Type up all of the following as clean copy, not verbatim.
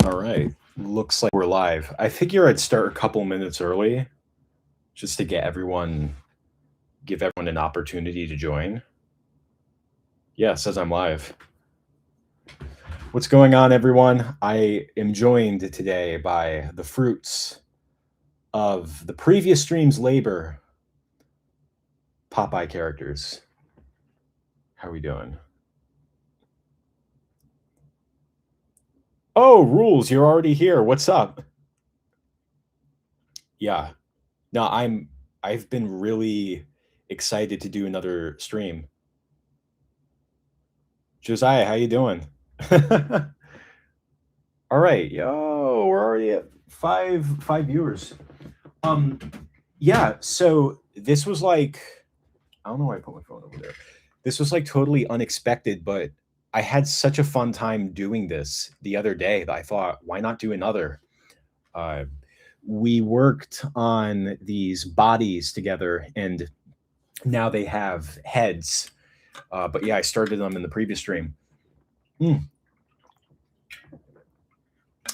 All right. Looks like we're live. I figure I'd start a couple minutes early just to give everyone an opportunity to join. Yeah, it says I'm live. What's going on, everyone? I am joined today by the fruits of the previous stream's labor, Popeye characters. How are we doing? Oh, Rules, you're already here. What's up? Yeah. No, I've been really excited to do another stream. Josiah, how you doing? All right, yo, we're already at five viewers. Yeah, so this was like, I don't know why I put my phone over there. This was like totally unexpected, but I had such a fun time doing this the other day that I thought, why not do another? Uh, we worked on these bodies together, and now they have heads. But yeah, I started them in the previous stream.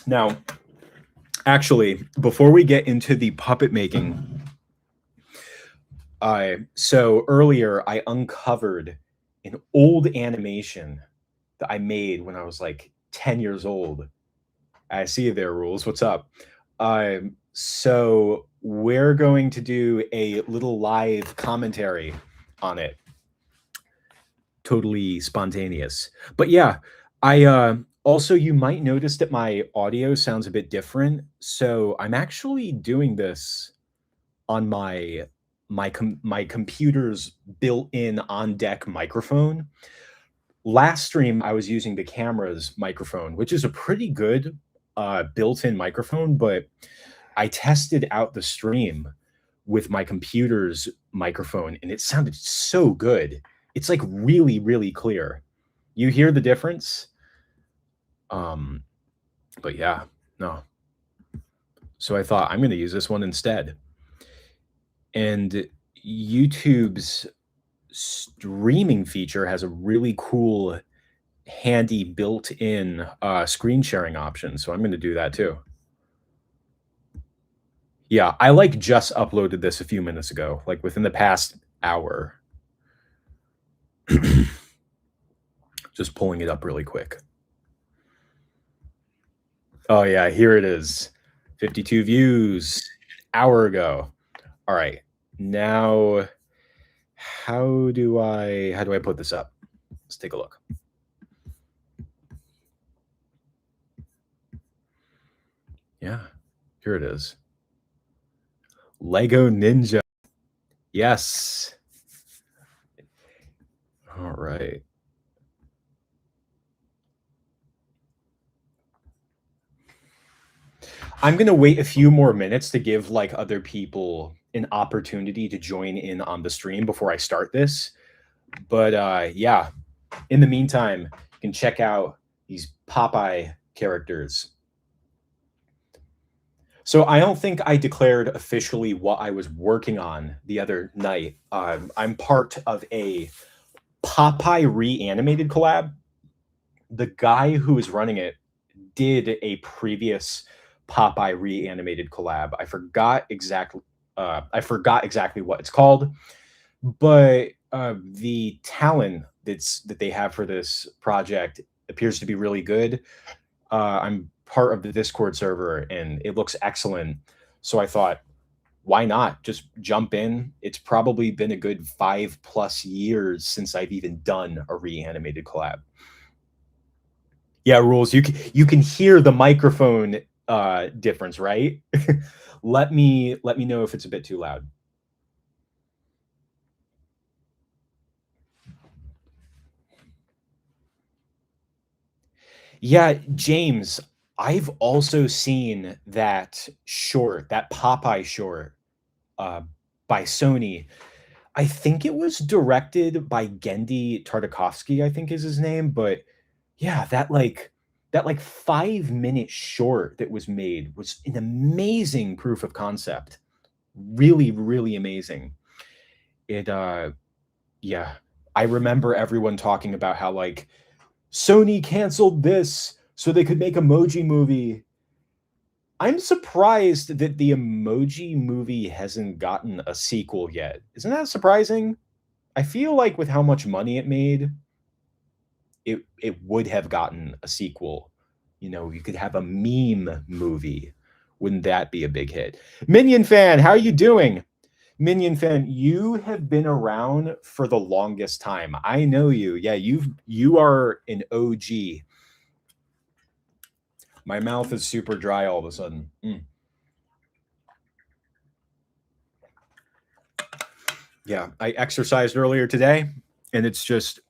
Now, actually, before we get into the puppet making, so earlier I uncovered an old animation that I made when I was like 10 years old. I see you there, Rules. What's up? So we're going to do a little live commentary on it. Totally spontaneous. But yeah, I also, you might notice that my audio sounds a bit different. So I'm actually doing this on my computer's built-in on-deck microphone. Last stream, I was using the camera's microphone, which is a pretty good built-in microphone, but I tested out the stream with my computer's microphone, and it sounded so good. It's like really, really clear. You hear the difference? But yeah, no. So I thought I'm going to use this one instead. And YouTube's streaming feature has a really cool, handy built-in screen sharing option. So I'm going to do that too. Yeah, I like just uploaded this a few minutes ago, like within the past hour. Just pulling it up really quick. Oh yeah, here it is. 52 views, hour ago. All right. Now how do I put this up? Let's take a look. Yeah, here it is. Lego Ninja. Yes. All right. I'm going to wait a few more minutes to give like other people an opportunity to join in on the stream before I start this. But yeah, in the meantime, you can check out these Popeye characters. So I don't think I declared officially what I was working on the other night. I'm part of a Popeye Reanimated collab. The guy who is running it did a previous Popeye Reanimated collab. I forgot exactly what it's called, but the talent that they have for this project appears to be really good. I'm part of the Discord server, and it looks excellent. So I thought, why not just jump in? It's probably been a good 5+ years since I've even done a Reanimated collab. Yeah, Rules. You can hear the microphone difference, right? let me know if it's a bit too loud. Yeah, James, I've also seen that short, that Popeye short, by Sony. I think it was directed by Gendy Tartakovsky, I think is his name. But yeah, that 5-minute short that was made was an amazing proof of concept. Really, really amazing. It yeah. I remember everyone talking about how like Sony canceled this so they could make Emoji Movie, I'm surprised that the Emoji Movie hasn't gotten a sequel yet. Isn't that surprising? I feel like with how much money it made, it would have gotten a sequel. You know, you could have a meme movie. Wouldn't that be a big hit? Minion fan, how are you doing? Minion fan, you have been around for the longest time. I know you. Yeah, you are an OG. My mouth is super dry all of a sudden. Yeah, I exercised earlier today, and it's just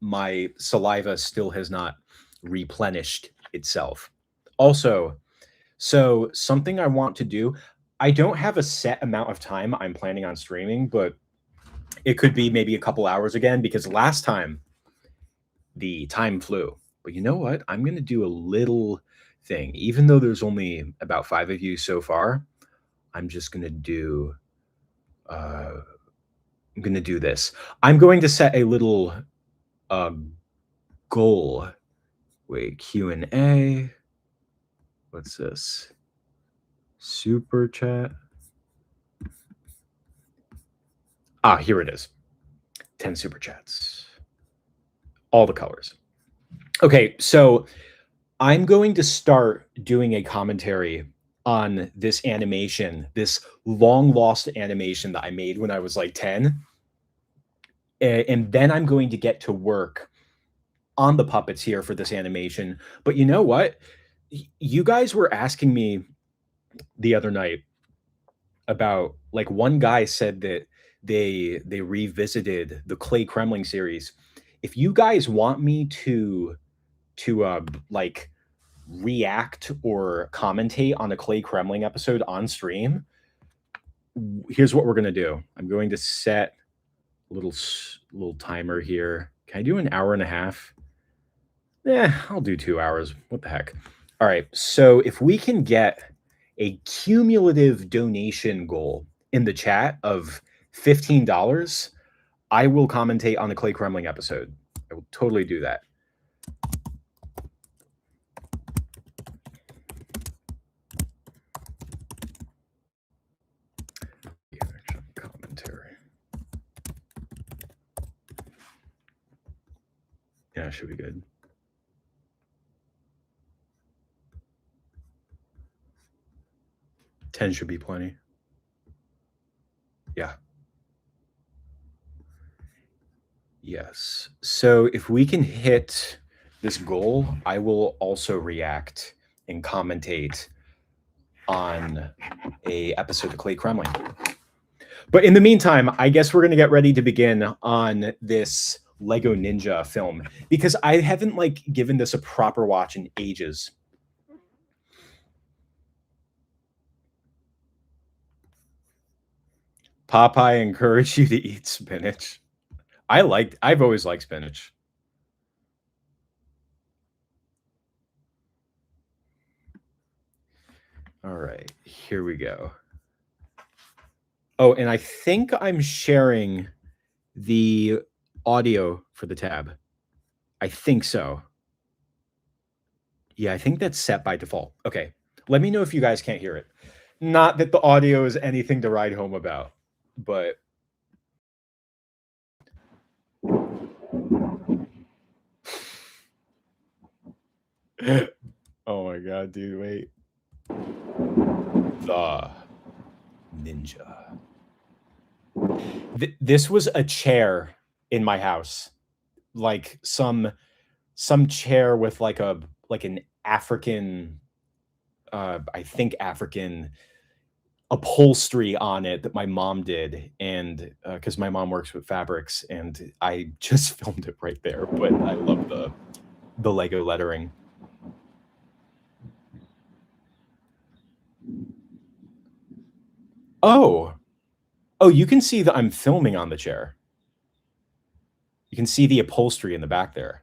my saliva still has not replenished itself. Also, so something I want to do, I don't have a set amount of time I'm planning on streaming, but it could be maybe a couple hours again because last time the time flew. But you know what? I'm going to do a little thing. Even though there's only about 5 of you so far, I'm just going to do I'm going to do this. I'm going to set a little uh goal. Wait, Q&A. What's this? Super chat. Ah, here it is. 10 super chats. All the colors. Okay, so I'm going to start doing a commentary on this animation, this long lost animation that I made when I was like 10. And then I'm going to get to work on the puppets here for this animation. But you know what? You guys were asking me the other night about, like, one guy said that they revisited the Clay Kremling series. If you guys want me to like react or commentate on a Clay Kremling episode on stream, here's what we're gonna do. I'm going to set a little timer here. Can I do an hour and a half? Yeah, I'll do 2 hours. What the heck? All right. So if we can get a cumulative donation goal in the chat of $15, I will commentate on the Clay Kremling episode. I will totally do that. Commentary. Yeah, should be good. 10 should be plenty. Yeah. Yes. So if we can hit this goal, I will also react and commentate on a episode of Clay Kremling. But in the meantime, I guess we're going to get ready to begin on this Lego Ninja film because I haven't like given this a proper watch in ages. Popeye encouraged you to eat spinach. I've always liked spinach. All right, here we go. Oh, and I think I'm sharing the audio for the tab. I think so. Yeah, I think that's set by default. Okay. Let me know if you guys can't hear it. Not that the audio is anything to write home about, but oh my god, dude, wait. The Ninja. This was a chair in my house. Like some chair with like an African I think African upholstery on it that my mom did, and because my mom works with fabrics, and I just filmed it right there. But I love the Lego lettering. Oh, you can see that I'm filming on the chair. You can see the upholstery in the back there.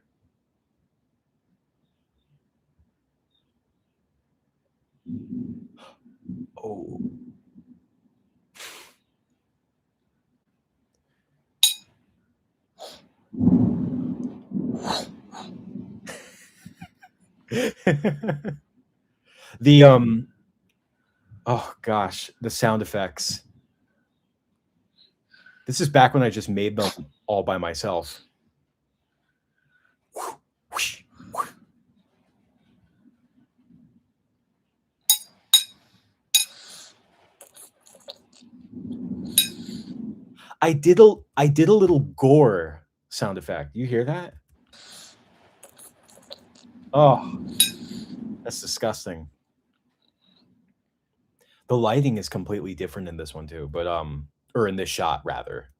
Oh. The oh gosh, the sound effects. This is back when I just made them all by myself. I did a little gore sound effect. You hear that? Oh, that's disgusting. The lighting is completely different in this one too, but, or in this shot rather.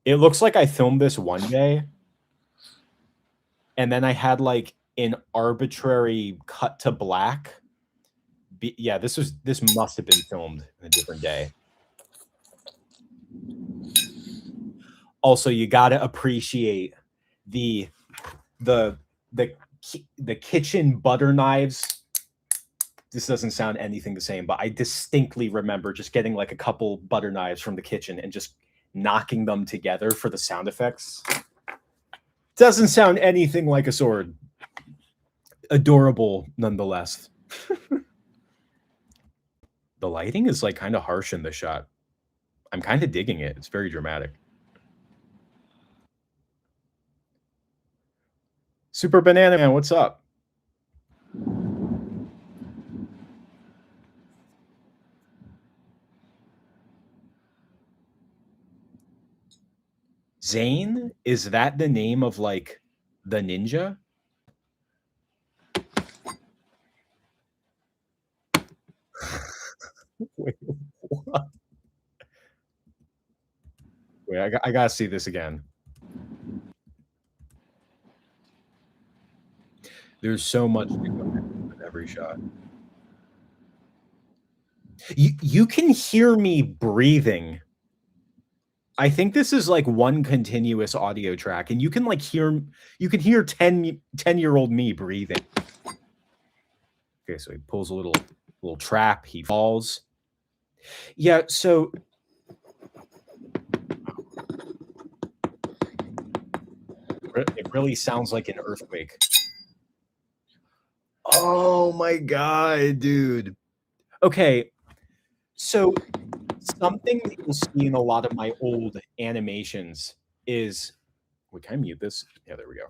It looks like I filmed this one day, and then I had, like, an arbitrary cut to black. Yeah, this must have been filmed in a different day. Also, you gotta appreciate the the the kitchen butter knives. This doesn't sound anything the same, but I distinctly remember just getting, like, a couple butter knives from the kitchen and just knocking them together for the sound effects. Doesn't sound anything like a sword. Adorable nonetheless. The lighting is, like, kinda harsh in this shot. I'm kinda digging it. It's very dramatic. Super Banana Man, what's up? Zane? Is that the name of, like, the ninja? Wait, what? Wait, I gotta see this again. There's so much to go with every shot. You can hear me breathing. I think this is, like, one continuous audio track, and you can hear 10-year-old me breathing. Okay, so he pulls a little trap, he falls. Yeah, so it really sounds like an earthquake. Oh my god, dude. Okay, so something that you'll see in a lot of my old animations is wait, can I mute this? Yeah, there we go.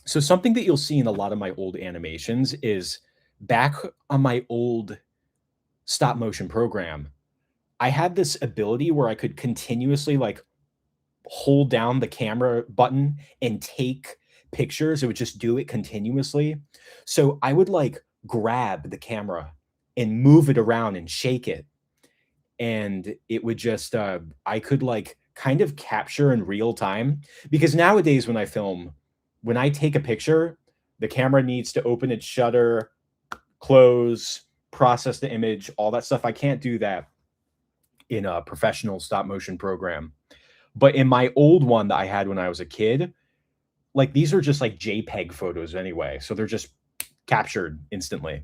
So something that you'll see in a lot of my old animations is back on my old stop motion program, I had this ability where I could continuously, like, hold down the camera button and take pictures. It would just do it continuously. So I would, like, grab the camera and move it around and shake it, and it would just, I could, like, kind of capture in real time because nowadays when I film, when I take a picture, the camera needs to open its shutter, close, process the image, all that stuff. I can't do that in a professional stop motion program. But in my old one that I had when I was a kid, like, these are just, like, JPEG photos anyway, so they're just captured instantly.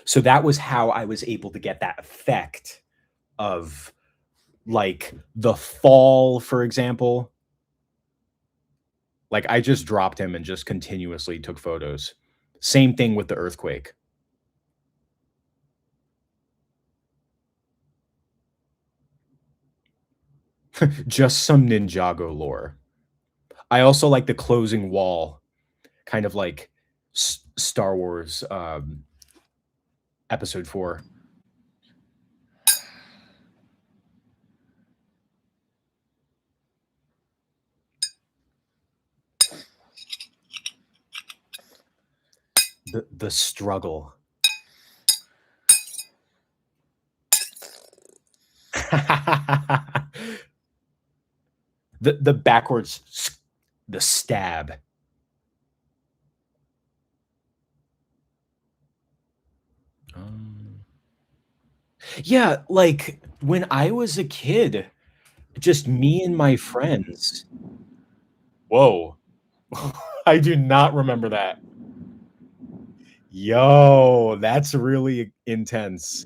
So that was how I was able to get that effect of, like, the fall, for example. Like, I just dropped him and just continuously took photos. Same thing with the earthquake. Just some Ninjago lore. I also like the closing wall, kind of like Star Wars, Episode 4. The struggle. The backwards the stab. Um, yeah, like, when I was a kid, just me and my friends. Whoa. I do not remember that. Yo, that's really intense.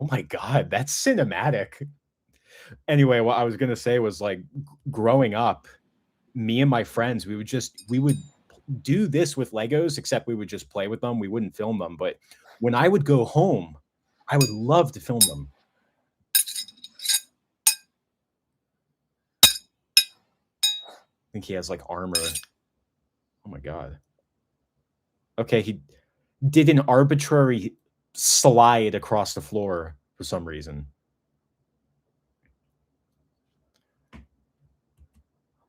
Oh my god, that's cinematic. Anyway, what I was gonna say was, like, growing up, me and my friends, we would do this with Legos, except we would just play with them. We wouldn't film them. But when I would go home, I would love to film them. I think he has like armor. Oh my God. Okay, he did an arbitrary slide across the floor for some reason.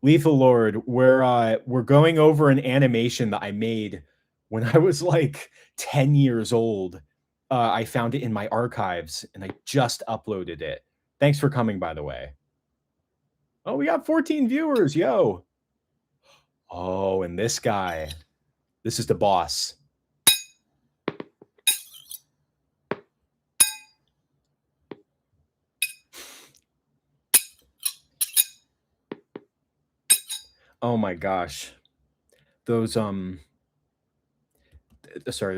Lethal Lord, we're going over an animation that I made when I was like 10 years old. I found it in my archives and I just uploaded it. Thanks for coming, by the way. Oh, we got 14 viewers, yo. Oh, and this guy. This is the boss. Oh my gosh. Those sorry,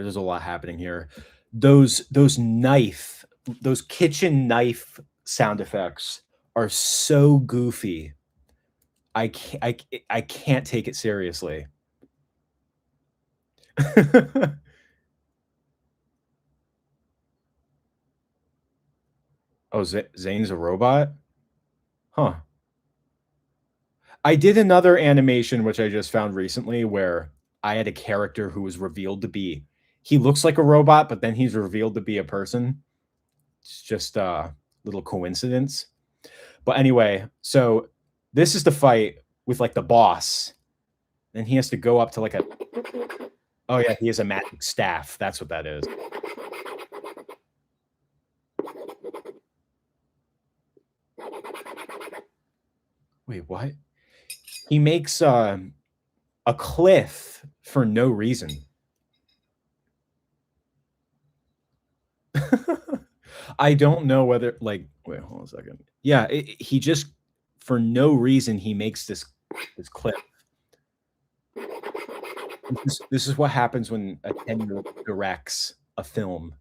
there's a lot happening here. Those kitchen knife sound effects are so goofy. I can't take it seriously. Oh, Zane's a robot? Huh. I did another animation, which I just found recently, where I had a character who was revealed to be he looks like a robot, but then he's revealed to be a person. It's just a little coincidence. But anyway, so this is the fight with like the boss. Then he has to go up to like a oh yeah, he has a magic staff. That's what that is. Wait, what? He makes a cliff for no reason. I don't know whether like wait, hold on a second. Yeah, he just for no reason he makes this cliff. This is what happens when a 10-year-old directs a film.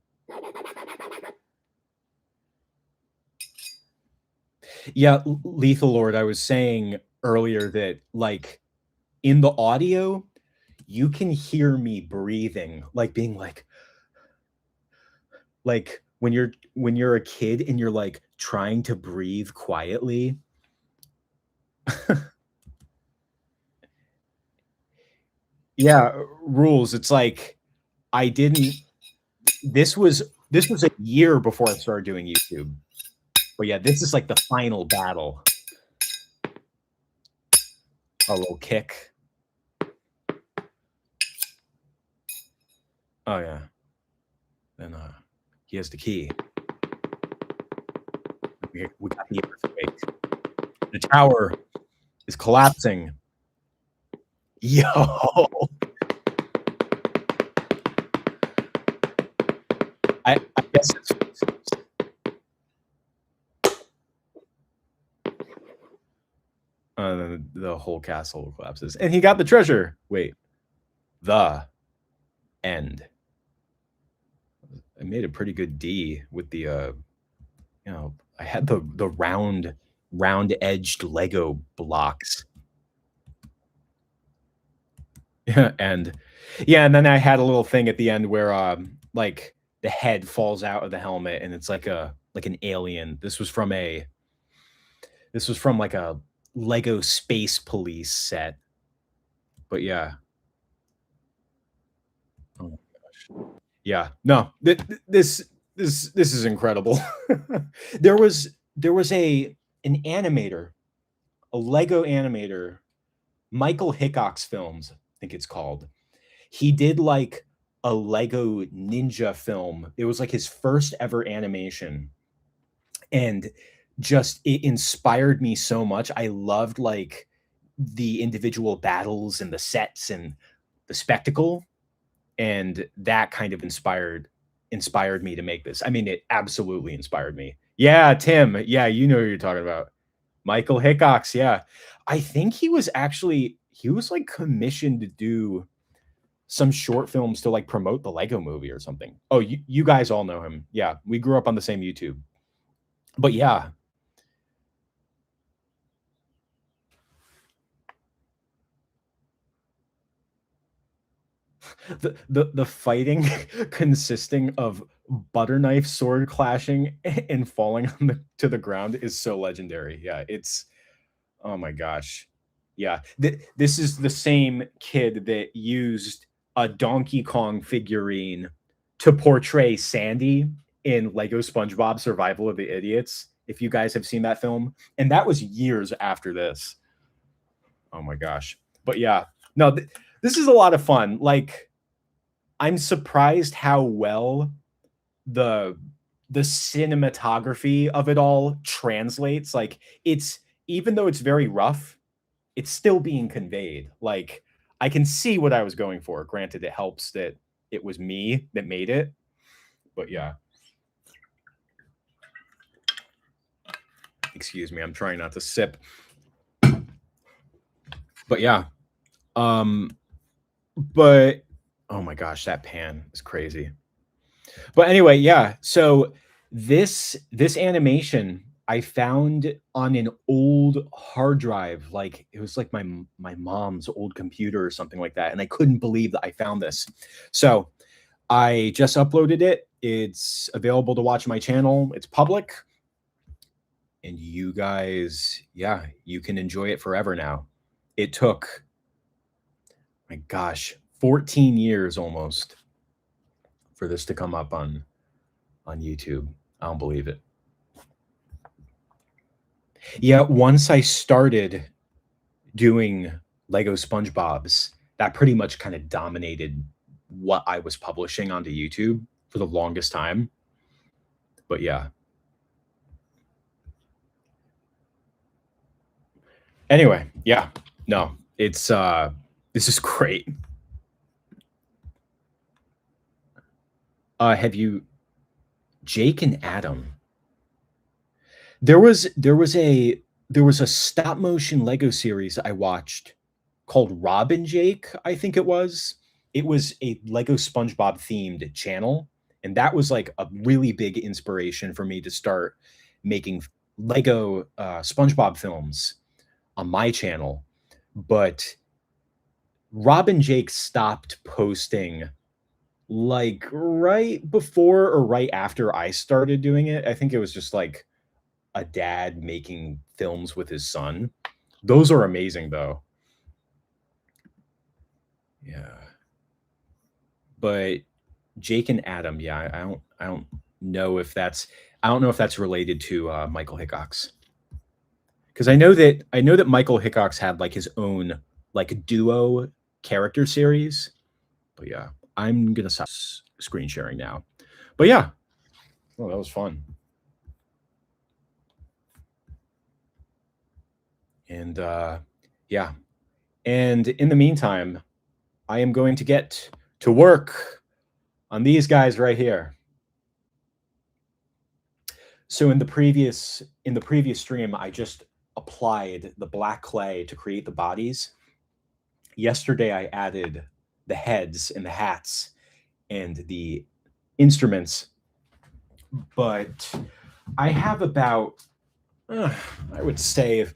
Yeah, Lethal Lord, I was saying earlier that like in the audio, you can hear me breathing, like being like when you're a kid and you're like trying to breathe quietly. Yeah, rules. It's like I didn't this was a year before I started doing YouTube. But yeah, this is like the final battle. A little kick. Oh yeah. Then he has the key. We got the earthquake. The tower is collapsing. Yo. I guess it's the whole castle collapses. And he got the treasure. Wait. The end. I made a pretty good D with the I had the round edged Lego blocks. And then I had a little thing at the end where like the head falls out of the helmet and it's like an alien. This was from like a Lego Space Police set. But yeah. Oh my gosh. Yeah. No. This is incredible. there was an animator, a Lego animator, Michael Hickox Films, I think it's called. He did like a Lego ninja film. It was like his first ever animation. And just it inspired me so much. I loved like the individual battles and the sets and the spectacle. And that kind of inspired me to make this. I mean, it absolutely inspired me. Yeah, Tim. Yeah, you know who you're talking about. Michael Hickox. Yeah. I think he was like commissioned to do some short films to like promote the Lego movie or something. Oh, you guys all know him. Yeah, we grew up on the same YouTube. But yeah. The fighting consisting of butter knife sword clashing and falling to the ground is so legendary. Yeah, it's oh my gosh. Yeah, this is the same kid that used a Donkey Kong figurine to portray Sandy in Lego SpongeBob Survival of the Idiots. If you guys have seen that film, and that was years after this. Oh my gosh. But yeah, no, this is a lot of fun. Like, I'm surprised how well the the cinematography of it all translates. Like, it's even though it's very rough, it's still being conveyed. Like, I can see what I was going for. Granted, it helps that it was me that made it. But yeah. Excuse me, I'm trying not to sip. But yeah. Um but oh my gosh, that pan is crazy. But anyway, yeah. So this animation I found on an old hard drive, like it was like my mom's old computer or something like that, and I couldn't believe that I found this. So I just uploaded it. It's available to watch my channel. It's public, and you guys, yeah, you can enjoy it forever now. It took, my gosh, 14 years almost for this to come up on YouTube. I don't believe it. Yeah, once I started doing Lego SpongeBob's, that pretty much kind of dominated what I was publishing onto YouTube for the longest time. But yeah. Anyway, yeah. No, it's this is great. Have you Jake and Adam? There was a stop motion Lego series I watched called Rob and Jake, I think it was. It was a Lego SpongeBob themed channel, and that was like a really big inspiration for me to start making Lego SpongeBob films on my channel. But Rob and Jake stopped posting like right before or right after I started doing it. I think it was just like a dad making films with his son. Those are amazing though. Yeah. But Jake and Adam, yeah, I don't know if that's related to Michael Hickox. Because I know that Michael Hickox had like his own like duo character series. But yeah, I'm gonna stop screen sharing now. But yeah, oh, that was fun. And yeah, and in the meantime, I am going to get to work on these guys right here. So in the previous stream, I just applied the black clay to create the bodies. Yesterday, I added the heads and the hats and the instruments, but I have about, I would say,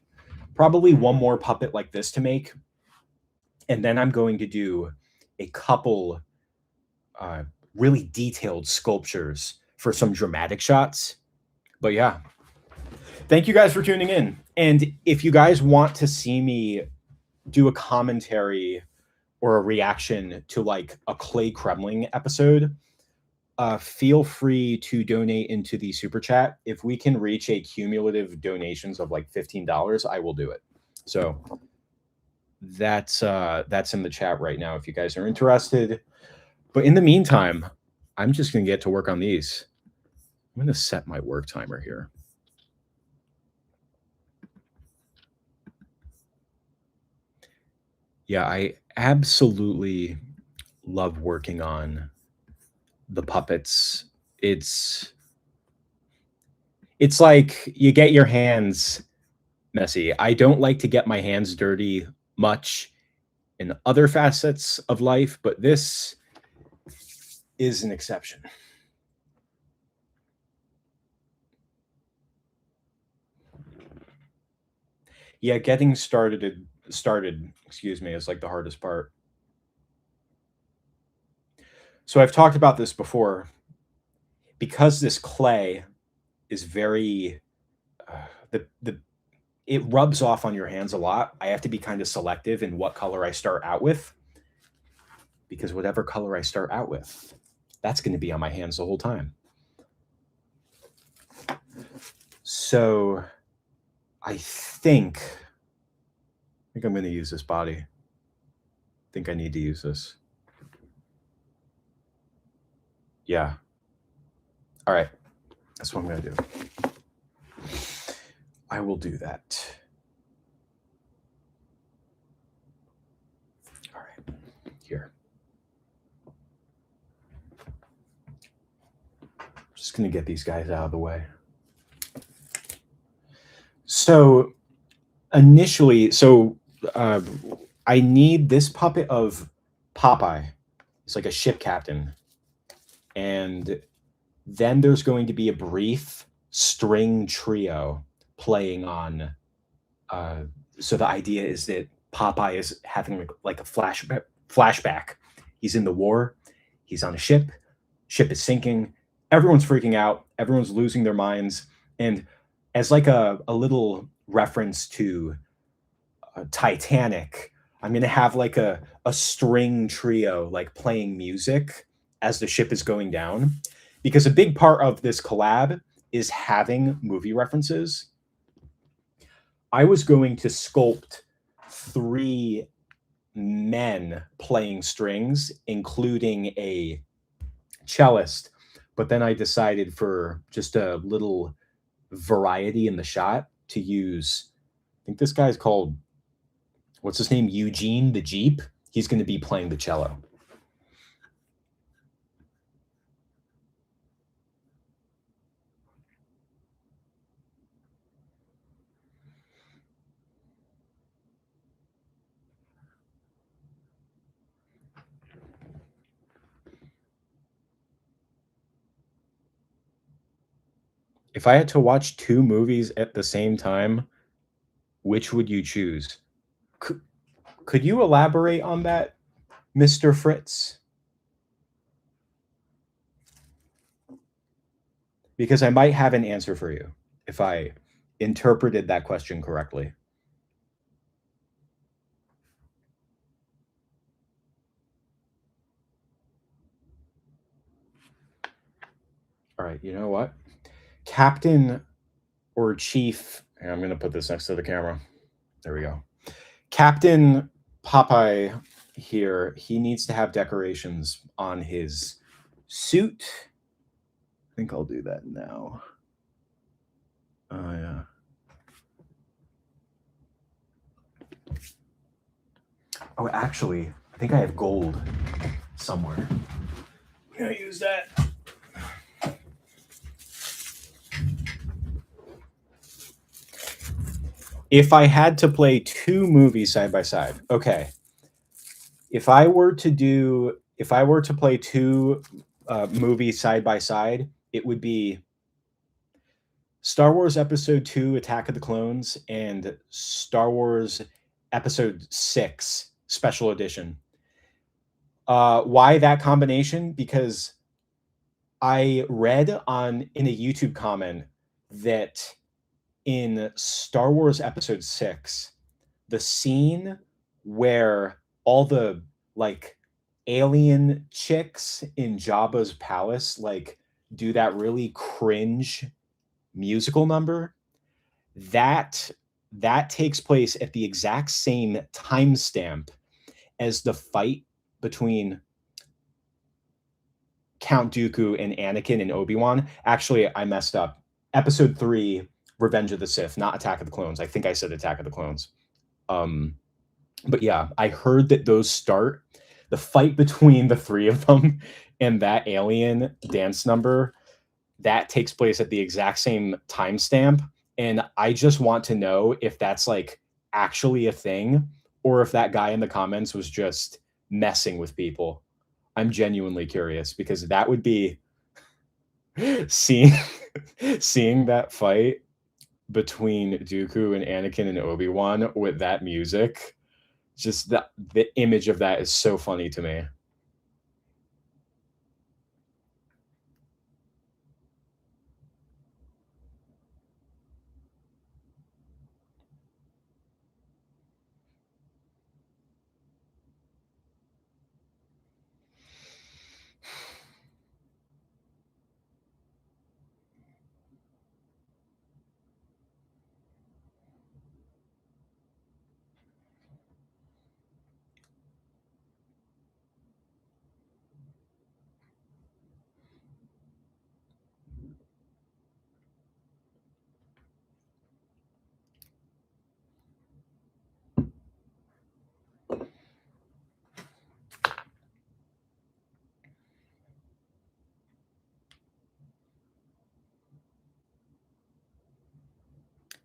probably one more puppet like this to make, and then I'm going to do a couple uh, really detailed sculptures for some dramatic shots. But yeah, thank you guys for tuning in. And if you guys want to see me do a commentary or a reaction to like a Clay Kremling episode, feel free to donate into the super chat. If we can reach a cumulative donations of like $15, I will do it. So that's in the chat right now if you guys are interested. But in the meantime, I'm just gonna get to work on these. I'm gonna set my work timer here. Yeah, I absolutely love working on the puppets. It's like you get your hands messy. I don't like to get my hands dirty much in other facets of life, but this is an exception. Yeah, getting started, excuse me, is like the hardest part. So I've talked about this before. Because this clay is very the it rubs off on your hands a lot. I have to be kind of selective in what color I start out with, because whatever color I start out with, that's going to be on my hands the whole time. So I think I'm going to use this body. I think I need to use this. Yeah. All right. That's what I'm going to do. I will do that. All right. Here. Just going to get these guys out of the way. So initially, I need this puppet of Popeye. It's like a ship captain. And then there's going to be a brief string trio playing on. So the idea is that Popeye is having like a flashback. He's in the war. He's on a ship. Ship is sinking. Everyone's freaking out. Everyone's losing their minds. And as like a little reference to Titanic, I'm going to have like a string trio like playing music as the ship is going down, because a big part of this collab is having movie references. I was going to sculpt 3 men playing strings, including a cellist, but then I decided for just a little variety in the shot to use, I think this guy's called, what's his name? Eugene the Jeep. He's going to be playing the cello. If I had to watch 2 movies at the same time, which would you choose? Could you elaborate on that, Mr. Fritz? Because I might have an answer for you if I interpreted that question correctly. All right, you know what? Captain or Chief, and I'm going to put this next to the camera. There we go. Captain Popeye here, he needs to have decorations on his suit. I think I'll do that now. Oh, yeah. Oh, actually, I think I have gold somewhere. I'm going to use that. If I had to play 2 movies side by side, okay. If I were to play 2 movies side by side, it would be Star Wars Episode 2: Attack of the Clones and Star Wars Episode 6 Special Edition. Why that combination? Because I read in a YouTube comment that in Star Wars Episode 6, the scene where all the like alien chicks in Jabba's palace like do that really cringe musical number, that takes place at the exact same timestamp as the fight between Count Dooku and Anakin and Obi-Wan. Actually, I messed up. Episode 3, Revenge of the Sith, not Attack of the Clones. I think I said Attack of the Clones. But yeah, I heard that those start the fight between the 3 of them and that alien dance number that takes place at the exact same timestamp. And I just want to know if that's like actually a thing or if that guy in the comments was just messing with people. I'm genuinely curious because that would be seeing that fight between Dooku and Anakin and Obi-Wan with that music. Just the image of that is so funny to me.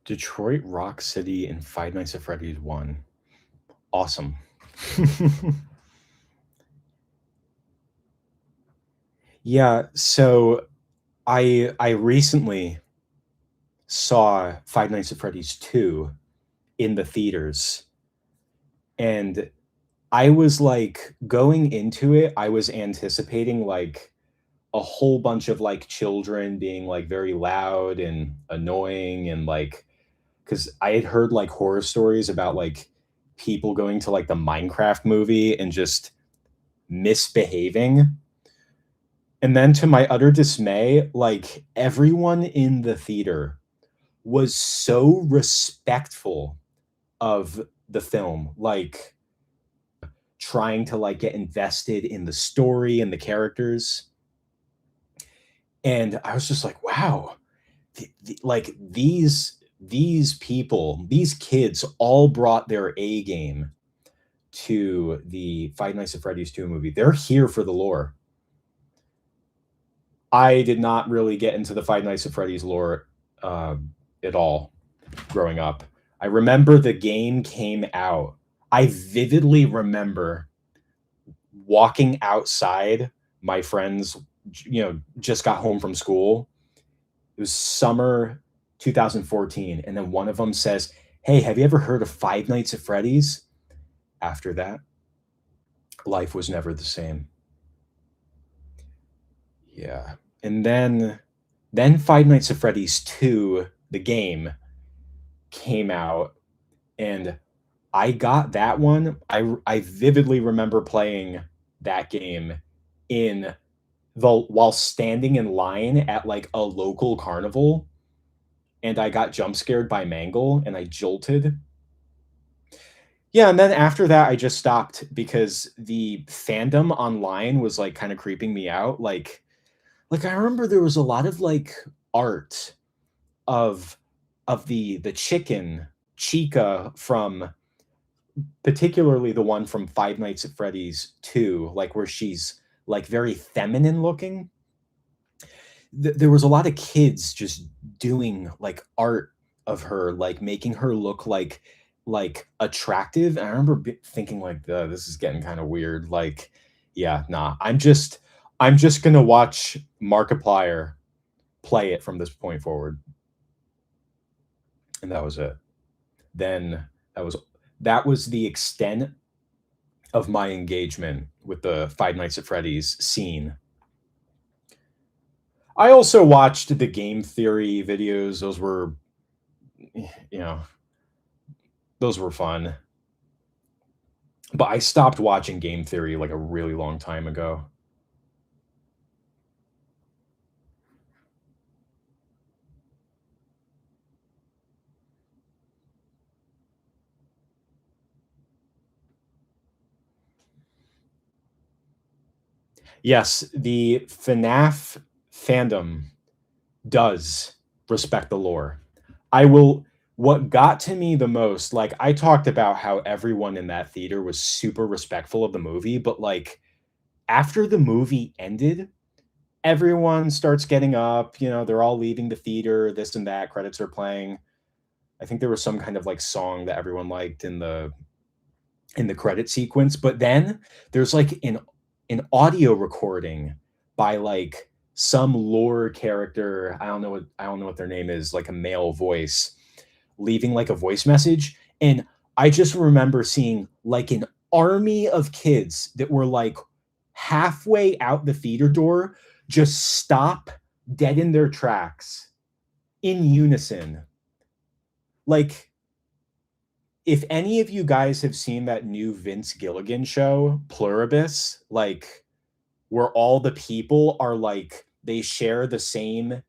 Detroit Rock City and Five Nights at Freddy's 1. Awesome. Yeah, so I recently saw Five Nights at Freddy's 2 in the theaters, and I was, like, going into it, I was anticipating, like, a whole bunch of, like, children being, like, very loud and annoying and, like, because I had heard, like, horror stories about, like, people going to, like, the Minecraft movie and just misbehaving, and then to my utter dismay, like, everyone in the theater was so respectful of the film, like, trying to, like, get invested in the story and the characters, and I was just like, "Wow, like, these people, these kids all brought their A game to the Five Nights at Freddy's 2 movie. They're here for the lore." I did not really get into the Five Nights at Freddy's lore, at all growing up. I remember the game came out. I vividly remember walking outside, my friends, just got home from school. It was summer 2014, and then one of them says, "Hey, have you ever heard of Five Nights at Freddy's?" After that, life was never the same. Yeah. And then Five Nights at Freddy's 2, the game, came out, and I got that one. I vividly remember playing that game in the while standing in line at, like, a local carnival, and I got jump scared by Mangle, and I jolted. Yeah, and then after that, I just stopped because the fandom online was, like, kinda creeping me out, like, I remember there was a lot of, like, art of the chicken, Chica, from particularly the one from Five Nights at Freddy's 2, like, where she's, like, very feminine looking. There was a lot of kids just doing, like, art of her, like, making her look attractive, and I remember thinking, like, "This is getting kinda weird," like, yeah, nah, I'm just gonna watch Markiplier play it from this point forward, and that was it. Then that was that was the extent of my engagement with the Five Nights at Freddy's scene. I also watched the game theory videos. Those were, you know, those were fun. But I stopped watching game theory like a really long time ago. Yes, the FNAF fandom does respect the lore. I will What got to me the most, like, I talked about how everyone in that theater was super respectful of the movie, but, like, after the movie ended, everyone starts getting up, they're all leaving the theater, this and that, credits are playing. I think there was some kind of, like, song that everyone liked in the credit sequence, but then there's, like, an audio recording by, like, some lore character, I don't know what their name is, like, a male voice, leaving, like, a voice message, and I just remember seeing, like, an army of kids that were, like, halfway out the theater door just stop dead in their tracks in unison. Like, if any of you guys have seen that new Vince Gilligan show, Pluribus, like, where all the people are, like, they share the same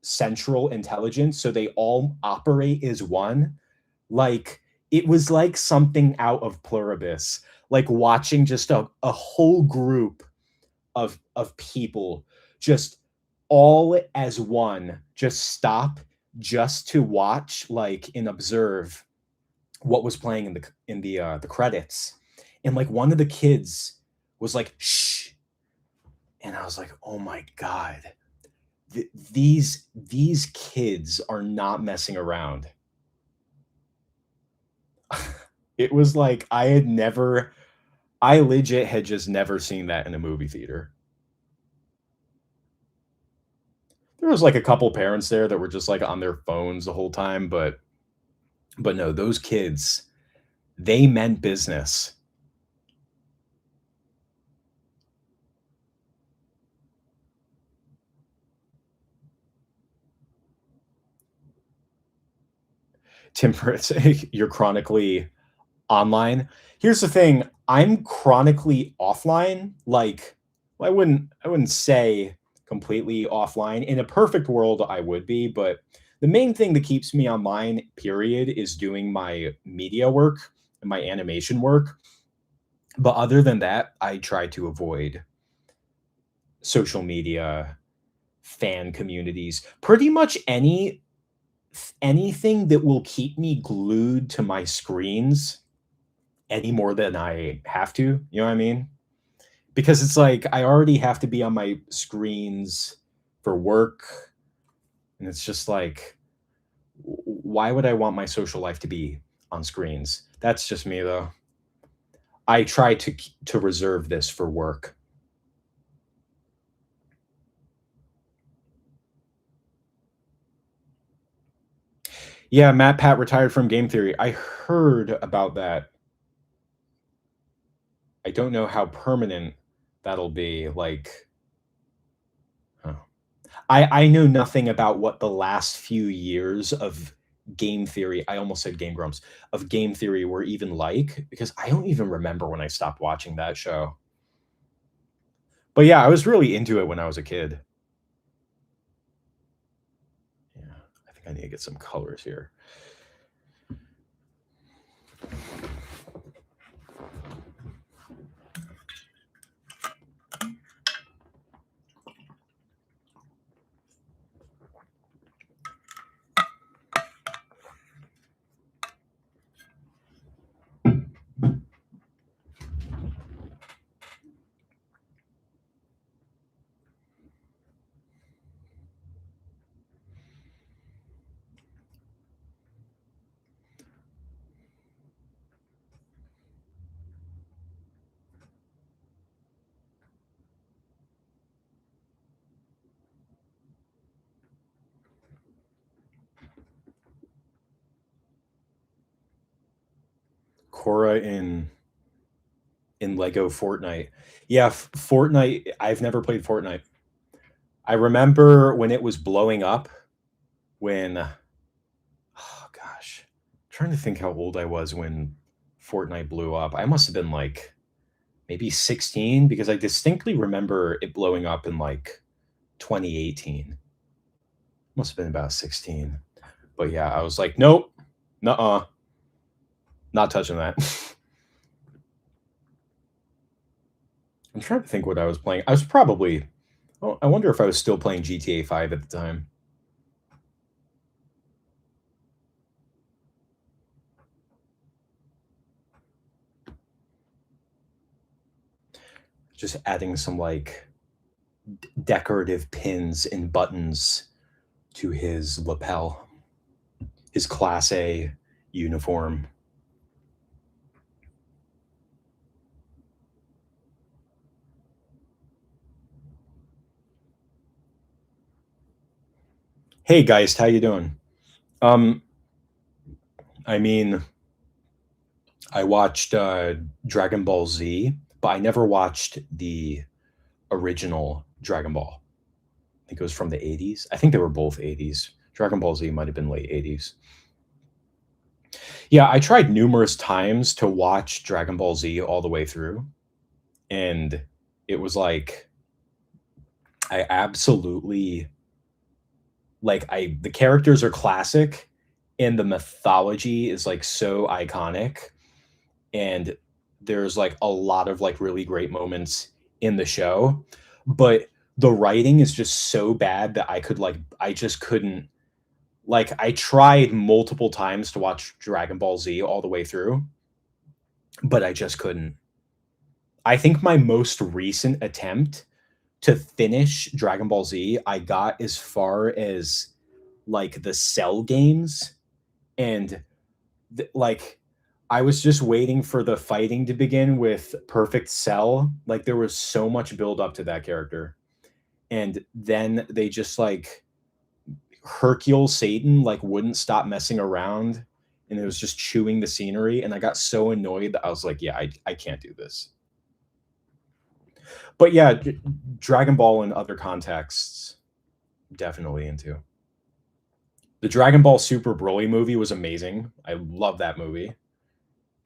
central intelligence, so they all operate as one, like, it was like something out of Pluribus, like, watching just a whole group of people just all as one, just stop just to watch, like, and observe what was playing the credits, and, like, one of the kids was like, "Shh," and I was like, "Oh my god." These kids are not messing around. It was like I legit had just never seen that in a movie theater. There was like a couple parents there that were just like on their phones the whole time, but no, those kids, they meant business. Tim Fritz, you're chronically online. Here's the thing, I'm chronically offline, like, well, I wouldn't say completely offline. In a perfect world, I would be, but the main thing that keeps me online, period, is doing my media work and my animation work. But other than that, I try to avoid social media, fan communities, pretty much anything that will keep me glued to my screens any more than I have to, you know what I mean? Because it's like I already have to be on my screens for work, and it's just like, why would I want my social life to be on screens? That's just me though. I try to reserve this for work. Yeah, Matt Pat retired from game theory. I heard about that. I don't know how permanent that'll be. Like, huh. I know nothing about what the last few years of game theory, I almost said Game Grumps, of game theory were even like, because I don't even remember when I stopped watching that show. But yeah, I was really into it when I was a kid. Yeah, I think I need to get some colors here. Cora in Lego Fortnite. Yeah, Fortnite. I've never played Fortnite. I remember when it was blowing up. When oh gosh, I'm trying to think how old I was when Fortnite blew up. I must have been like maybe 16 because I distinctly remember it blowing up in like 2018. Must have been about 16. But yeah, I was like, nope, nuh-uh, not touching that. I'm trying to think what I was playing. I was probably, oh, I wonder if I was still playing GTA 5 at the time. Just adding some like decorative pins and buttons to his lapel, his Class A uniform. Hey guys, how you doing? Um, I mean, I watched Dragon Ball Z, but I never watched the original Dragon Ball. I think it was from the 80s. I think they were both 80s. Dragon Ball Z might have been late 80s. Yeah, I tried numerous times to watch Dragon Ball Z all the way through, and it was like I absolutely like I the characters are classic and the mythology is like so iconic, and there's like a lot of like really great moments in the show, but the writing is just so bad that I just couldn't, like, I tried multiple times to watch Dragon Ball Z all the way through, but I just couldn't. I think my most recent attempt to finish Dragon Ball Z, I got as far as like the Cell games, and like I was just waiting for the fighting to begin with Perfect Cell. Like there was so much build up to that character, and then they just like Hercule Satan like wouldn't stop messing around, and it was just chewing the scenery, and I got so annoyed that I was like, yeah, I can't do this. But yeah, Dragon Ball in other contexts, definitely into. The Dragon Ball Super Broly movie was amazing. I love that movie.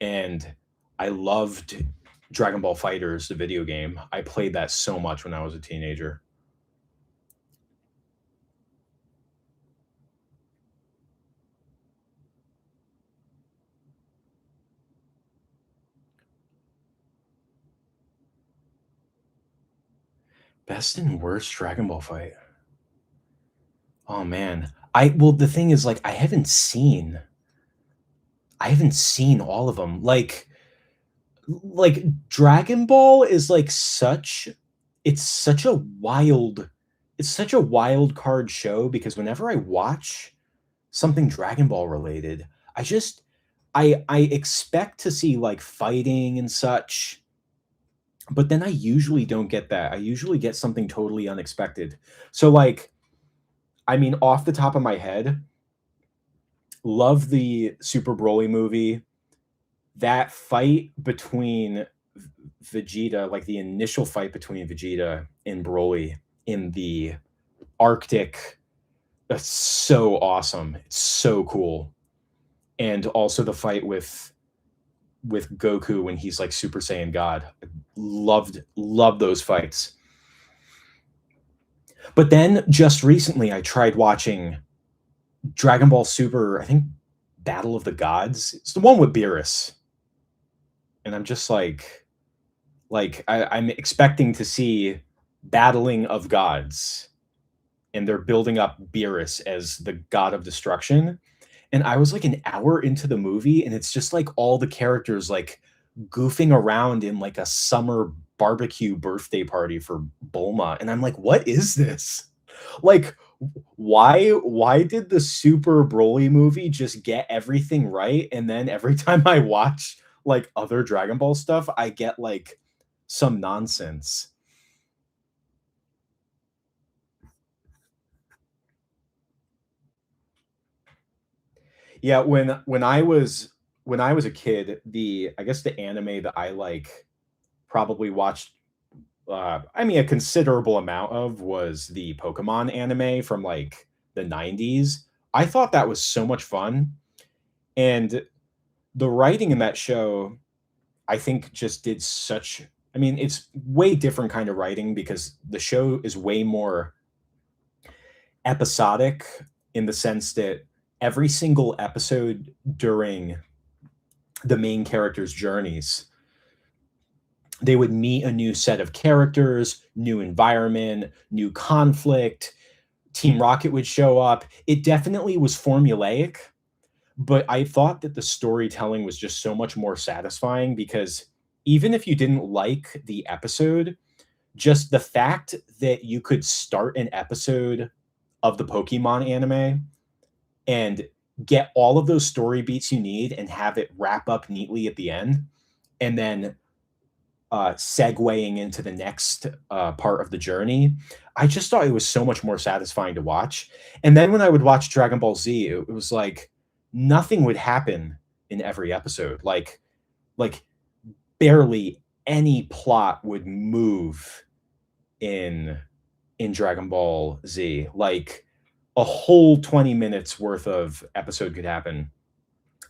And I loved Dragon Ball Fighters, the video game. I played that so much when I was a teenager. Best and worst Dragon Ball fight. Oh man. The thing is like I haven't seen all of them. Like Dragon Ball is like such it's such a wild it's such a wild card show because whenever I watch something Dragon Ball related, I just I expect to see like fighting and such, but then I usually don't get that. I usually get something totally unexpected. So like I mean off the top of my head, love the Super Broly movie. That fight between Vegeta, like the initial fight between Vegeta and Broly in the Arctic, that's so awesome. It's so cool. And also the fight with Goku when he's like Super Saiyan God. Loved those fights. But then just recently I tried watching Dragon Ball Super, I think Battle of the Gods. It's the one with Beerus. And I'm just I'm expecting to see battling of gods, and they're building up Beerus as the god of destruction. And I was like an hour into the movie, and it's just like all the characters like goofing around in like a summer barbecue birthday party for Bulma, and I'm like, what is this? Like, why did the Super Broly movie just get everything right, and then every time I watch like other Dragon Ball stuff, I get like some nonsense. Yeah, when I was a kid, the I guess the anime that I like probably watched I mean a considerable amount of was the Pokemon anime from like the 90s. I thought that was so much fun, and the writing in that show I think just did such I mean, it's way different kind of writing because the show is way more episodic in the sense that every single episode during the main characters' journeys, they would meet a new set of characters, new environment, new conflict. Team Rocket would show up. It definitely was formulaic, but I thought that the storytelling was just so much more satisfying because even if you didn't like the episode, just the fact that you could start an episode of the Pokemon anime and get all of those story beats you need and have it wrap up neatly at the end, and then segueing into the next part of the journey. I just thought it was so much more satisfying to watch. And then when I would watch Dragon Ball Z, it was like nothing would happen in every episode. Like barely any plot would move in Dragon Ball Z. Like a whole 20 minutes worth of episode could happen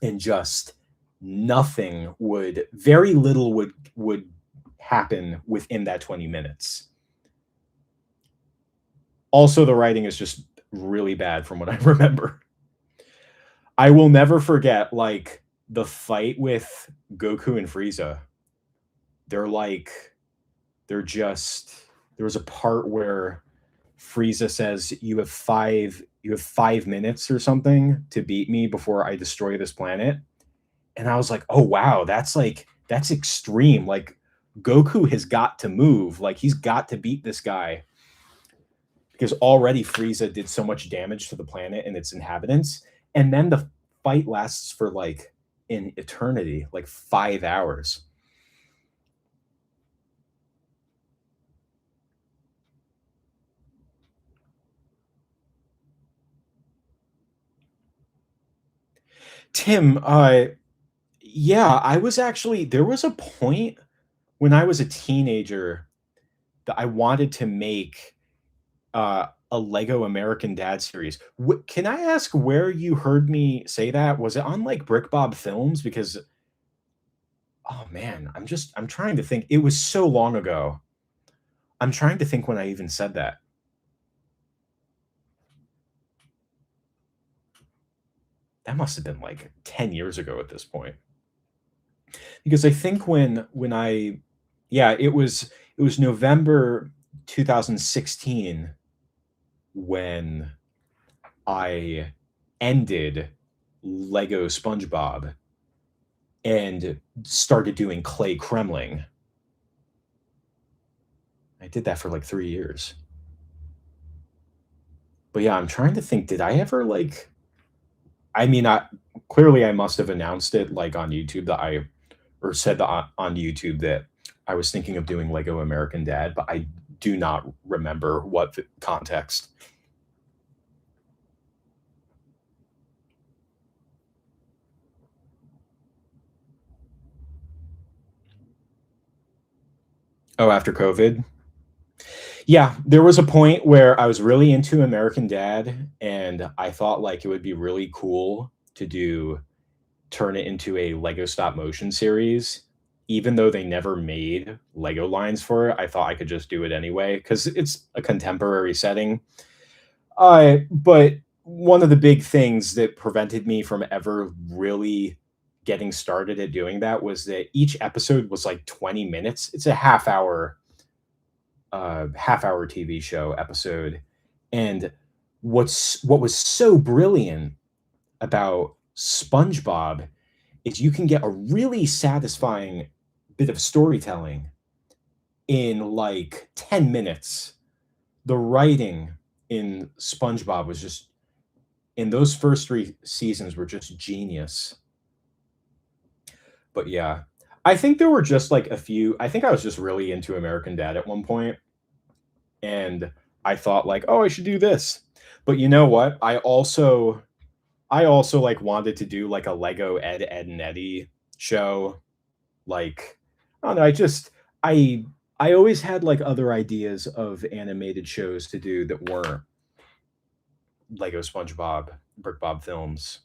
and just nothing would very little would happen within that 20 minutes. Also the writing is just really bad from what I remember. I will never forget like the fight with Goku and Frieza. They're like they're just there was a part where Frieza says you have 5 minutes or something to beat me before I destroy this planet. And I was like, oh wow, that's extreme. Like Goku has got to move. Like, he's got to beat this guy because already Frieza did so much damage to the planet and its inhabitants. And then the fight lasts for like an eternity, like 5 hours. Tim, yeah, I was actually, there was a point when I was a teenager that I wanted to make a Lego American Dad series. Can I ask where you heard me say that? Was it on like Brick Bob Films? Because oh man, I'm trying to think. It was so long ago. I'm trying to think when I even said that. That must have been like 10 years ago at this point. Because I think when I yeah, it was November 2016 when I ended Lego SpongeBob and started doing clay Kremling. I did that for like 3 years. But yeah, I'm trying to think, did I ever like I mean, I clearly I must have announced it like on YouTube that I or said that on YouTube that I was thinking of doing Lego American Dad, but I do not remember what the context. Oh, after COVID? Yeah, there was a point where I was really into American Dad, and I thought like it would be really cool to do turn it into a Lego stop motion series. Even though they never made Lego lines for it, I thought I could just do it anyway because it's a contemporary setting. But one of the big things that prevented me from ever really getting started at doing that was that each episode was like 20 minutes. It's a half hour TV show episode. And what was so brilliant about SpongeBob is you can get a really satisfying bit of storytelling in like 10 minutes. The writing in SpongeBob was just in those first 3 seasons were just genius. But yeah, I think there were just like a few I think I was just really into American Dad at one point, and I thought like, "Oh, I should do this." But you know what? I also like wanted to do like a Lego Ed, Ed and Eddie show. Like, I don't know, I I always had like other ideas of animated shows to do that weren't Lego SpongeBob, Brick Bob Films.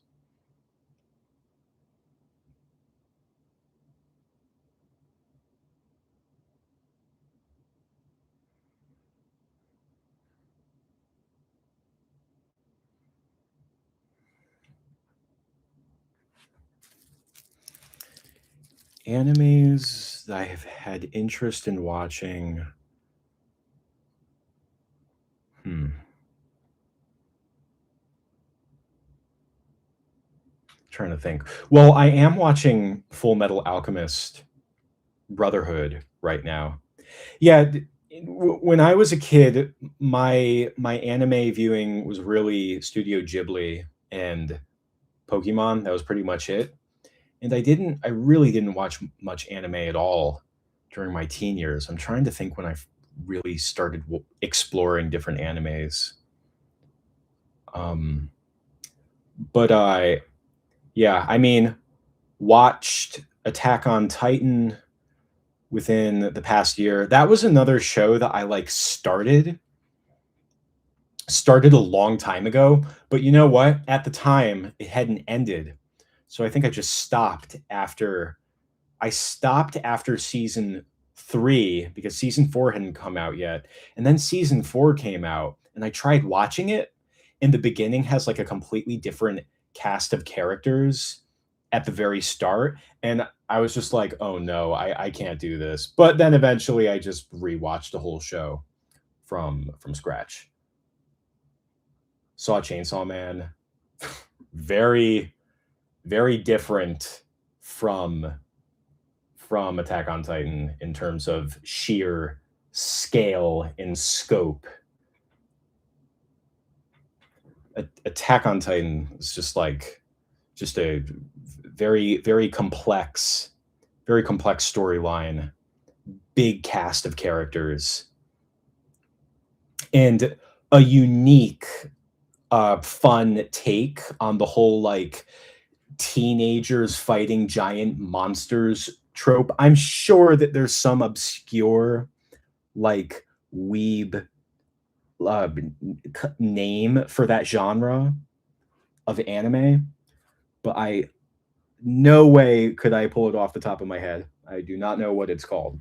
Animes that I have had interest in watching. Hmm. Trying to think. Well, I am watching Full Metal Alchemist Brotherhood right now. Yeah, when I was a kid, my anime viewing was really Studio Ghibli and Pokemon. That was pretty much it. And I really didn't watch much anime at all during my teen years. I'm trying to think when I really started exploring different animes. Um, but I, yeah, I mean, watched Attack on Titan within the past year. That was another show that I like started a long time ago, but you know what? At the time, it hadn't ended. So I think I stopped after season 3 because season 4 hadn't come out yet. And then season 4 came out and I tried watching it. In the beginning has like a completely different cast of characters at the very start. And I was just like, oh no, I can't do this. But then eventually I just rewatched the whole show from scratch. Saw Chainsaw Man. Very, very different from from Attack on Titan in terms of sheer scale and scope. Attack on Titan is just like just a very complex storyline, big cast of characters, and a unique, fun take on the whole like teenagers fighting giant monsters trope. I'm sure that there's some obscure like weeb name for that genre of anime, but I no way could I pull it off the top of my head. I do not know what it's called.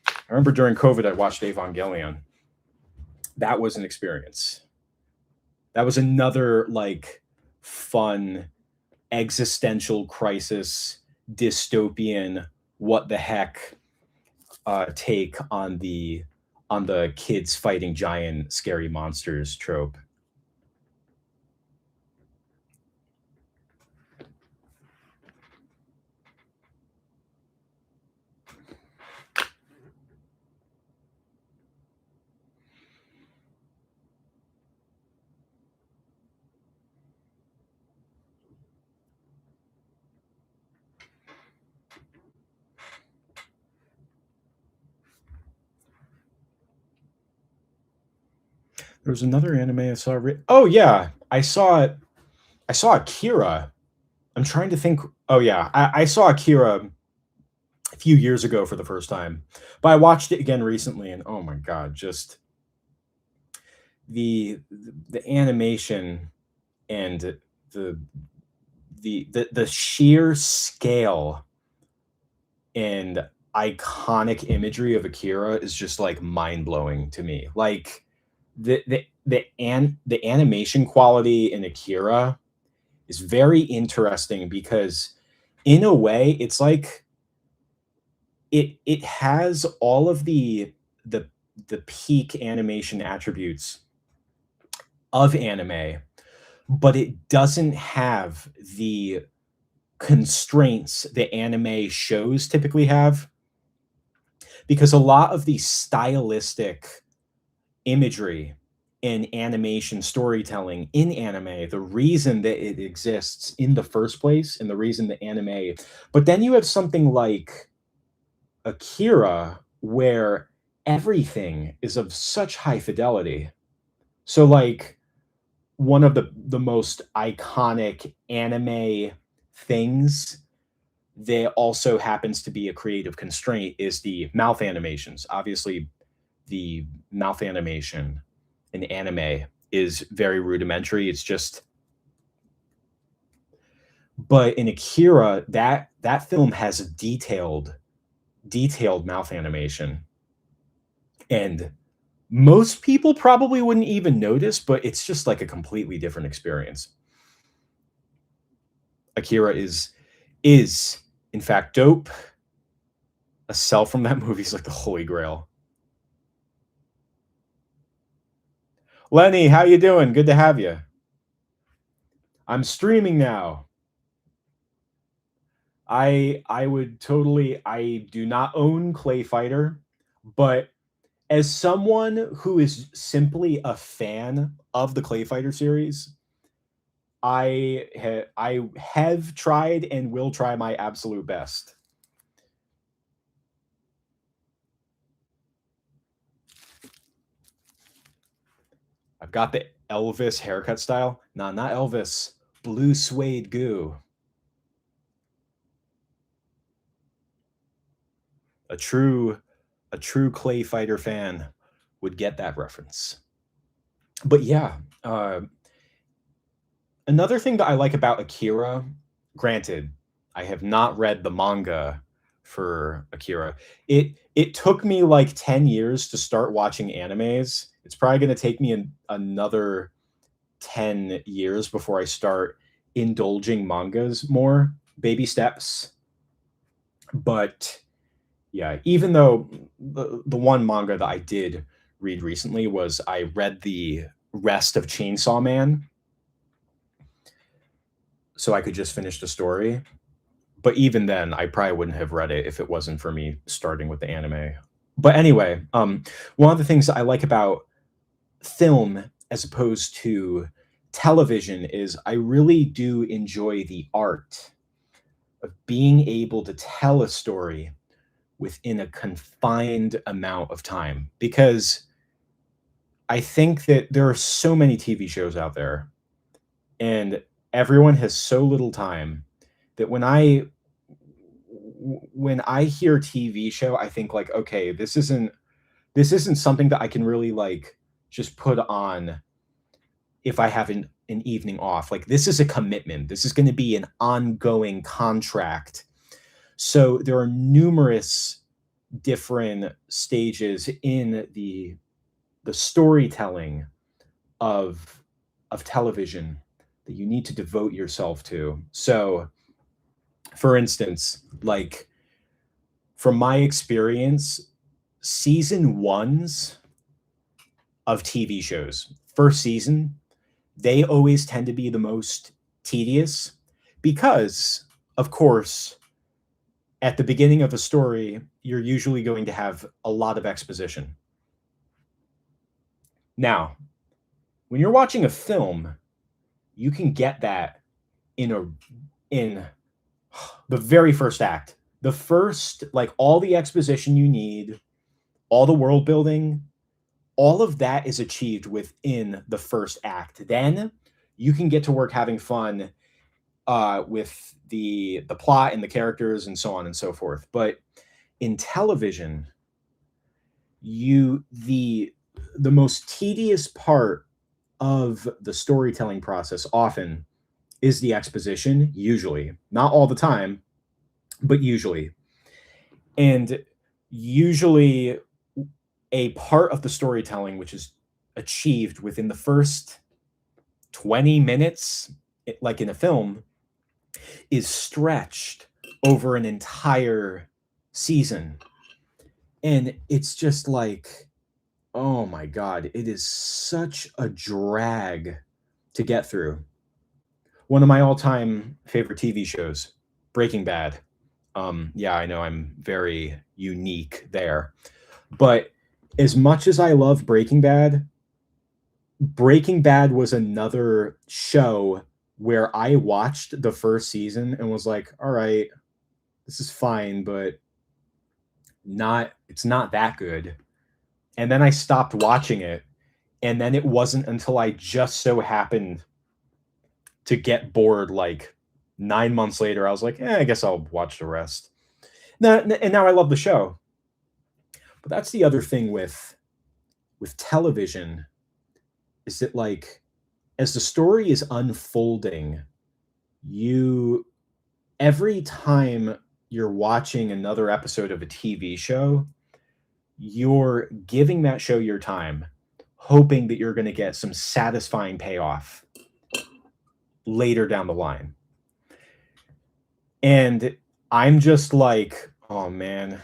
I remember during COVID, I watched Evangelion. That was an experience. That was another like fun existential crisis dystopian what the heck take on the kids fighting giant scary monsters trope. There was another anime I saw. Oh yeah, I saw it. I saw Akira. I'm trying to think. Oh yeah, I saw Akira a few years ago for the first time, but I watched it again recently, and oh my god, just the animation and the the sheer scale and iconic imagery of Akira is just like mind blowing to me. Like the animation quality in Akira is very interesting because in a way it's like it has all of the the peak animation attributes of anime, but it doesn't have the constraints that anime shows typically have, because a lot of the stylistic imagery and animation storytelling in anime, the reason that it exists in the first place and the reason the anime, but then you have something like Akira where everything is of such high fidelity. So like one of the most iconic anime things that also happens to be a creative constraint is the mouth animations. Obviously, the mouth animation in anime is very rudimentary. It's just, but in Akira, that film has a detailed mouth animation, and most people probably wouldn't even notice, but it's just like a completely different experience. Akira is in fact dope. A cell from that movie is like the holy grail. Lenny, how you doing? Good to have you. I'm streaming now. I would totally, I do not own Clay Fighter, but as someone who is simply a fan of the Clay Fighter series, I have tried and will try my absolute best. I've got the Elvis haircut style. Nah, not Elvis. Blue suede goo. A true Clay Fighter fan would get that reference. But yeah, another thing that I like about Akira, granted, I have not read the manga for Akira. It took me like 10 years to start watching animes. It's probably going to take me another 10 years before I start indulging mangas more. Baby steps. But yeah, even though the one manga that I did read recently was I read the rest of Chainsaw Man so I could just finish the story. But even then, I probably wouldn't have read it if it wasn't for me starting with the anime. But anyway, one of the things that I like about film as opposed to television is I really do enjoy the art of being able to tell a story within a confined amount of time, because I think that there are so many TV shows out there and everyone has so little time that when I hear TV show, I think like, okay, this isn't something that I can really like just put on if I have an evening off. Like this is a commitment. This is going to be an ongoing contract. So there are numerous different stages in the storytelling of television that you need to devote yourself to. So, for instance, like from my experience, season ones of TV shows, first season, they always tend to be the most tedious because, of course, at the beginning of a story, you're usually going to have a lot of exposition. Now, when you're watching a film, you can get that in the very first act. The first, like all the exposition you need, all the world building, all of that is achieved within the first act. Then you can get to work having fun with the plot and the characters and so on and so forth. But in television, the most tedious part of the storytelling process often is the exposition, usually. Not all the time, but usually. And usually a part of the storytelling which is achieved within the first 20 minutes, like in a film, is stretched over an entire season. And it's just like, oh my God, it is such a drag to get through. One of my all-time favorite TV shows, Breaking Bad. Yeah, I know I'm very unique there. But as much as I love Breaking Bad was another show where I watched the first season and was like, all right, this is fine, but it's not that good. And then I stopped watching it. And then it wasn't until I just so happened to get bored like 9 months later, I was like, I guess I'll watch the rest. And now I love the show. But that's the other thing with television is that like as the story is unfolding, you every time you're watching another episode of a TV show, you're giving that show your time, hoping that you're going to get some satisfying payoff later down the line. And I'm just like, oh man,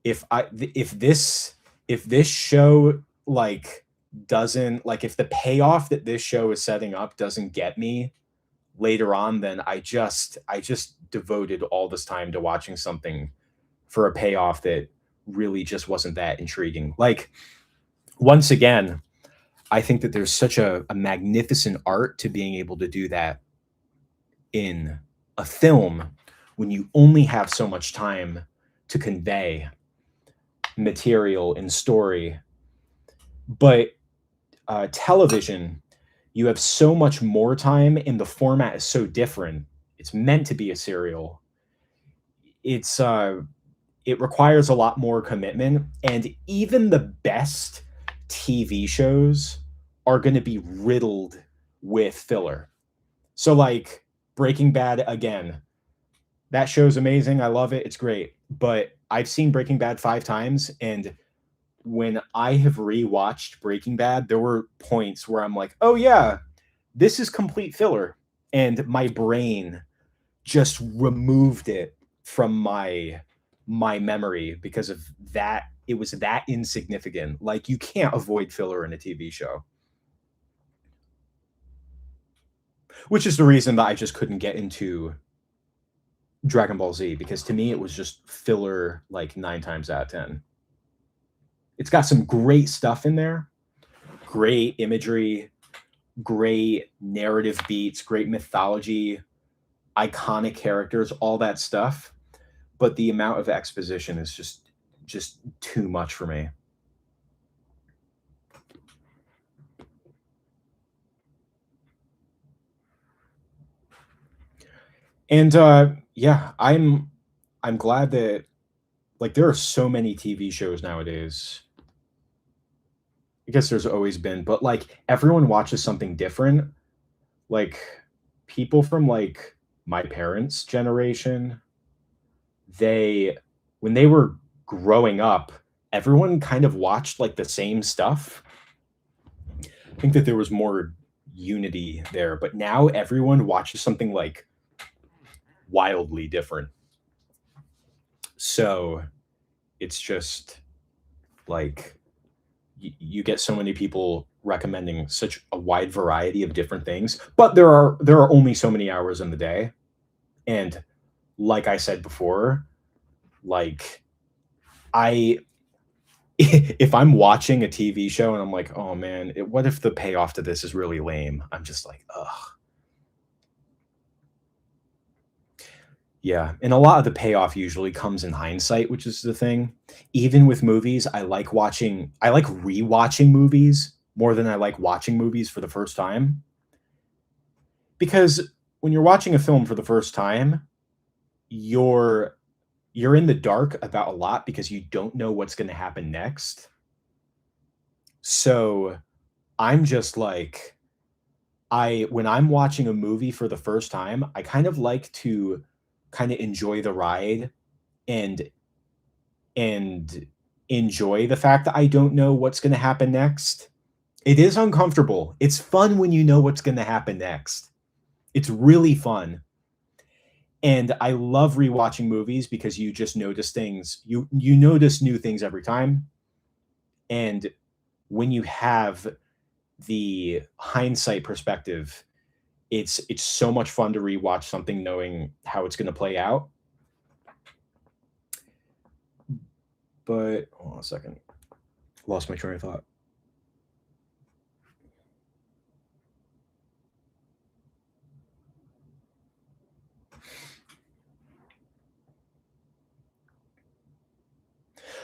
if this show like doesn't like if the payoff that this show is setting up doesn't get me later on, then I just devoted all this time to watching something for a payoff that really just wasn't that intriguing. Like once again, I think that there's such a magnificent art to being able to do that in a film when you only have so much time to convey material and story. But television, you have so much more time and the format is so different. It's meant to be a serial. It requires a lot more commitment, and even the best TV shows are going to be riddled with filler. So like Breaking Bad, again, that show's amazing. I love it. It's great. But I've seen Breaking Bad 5 times, and when I have rewatched Breaking Bad, there were points where I'm like, oh yeah, this is complete filler. And my brain just removed it from my memory because of that. It was that insignificant. Like you can't avoid filler in a TV show. Which is the reason that I just couldn't get into Dragon Ball Z, because to me it was just filler like 9 times out of 10. It's got some great stuff in there, great imagery, great narrative beats, great mythology, iconic characters, all that stuff, but the amount of exposition is just too much for me. And yeah, I'm glad that like there are so many TV shows nowadays. I guess there's always been, but like everyone watches something different. Like people from like my parents' generation, they when they were growing up, everyone kind of watched like the same stuff. I think that there was more unity there, but now everyone watches something like wildly different. So it's just like you get so many people recommending such a wide variety of different things, but there are only so many hours in the day. And like I said before, like I if I'm watching a TV show and I'm like, oh man, what if the payoff to this is really lame? I'm just like, ugh. Yeah, and a lot of the payoff usually comes in hindsight, which is the thing. Even with movies, I like rewatching movies more than I like watching movies for the first time. Because when you're watching a film for the first time, you're you're in the dark about a lot because you don't know what's going to happen next. So, I'm just like I when I'm watching a movie for the first time, I kind of like to kind of enjoy the ride and and enjoy the fact that I don't know what's going to happen next. It is uncomfortable. It's fun when you know what's going to happen next. It's really fun. And I love rewatching movies because you just notice things. You notice new things every time. And when you have the hindsight perspective, it's so much fun to rewatch something knowing how it's going to play out. But hold on a second. Lost my train of thought.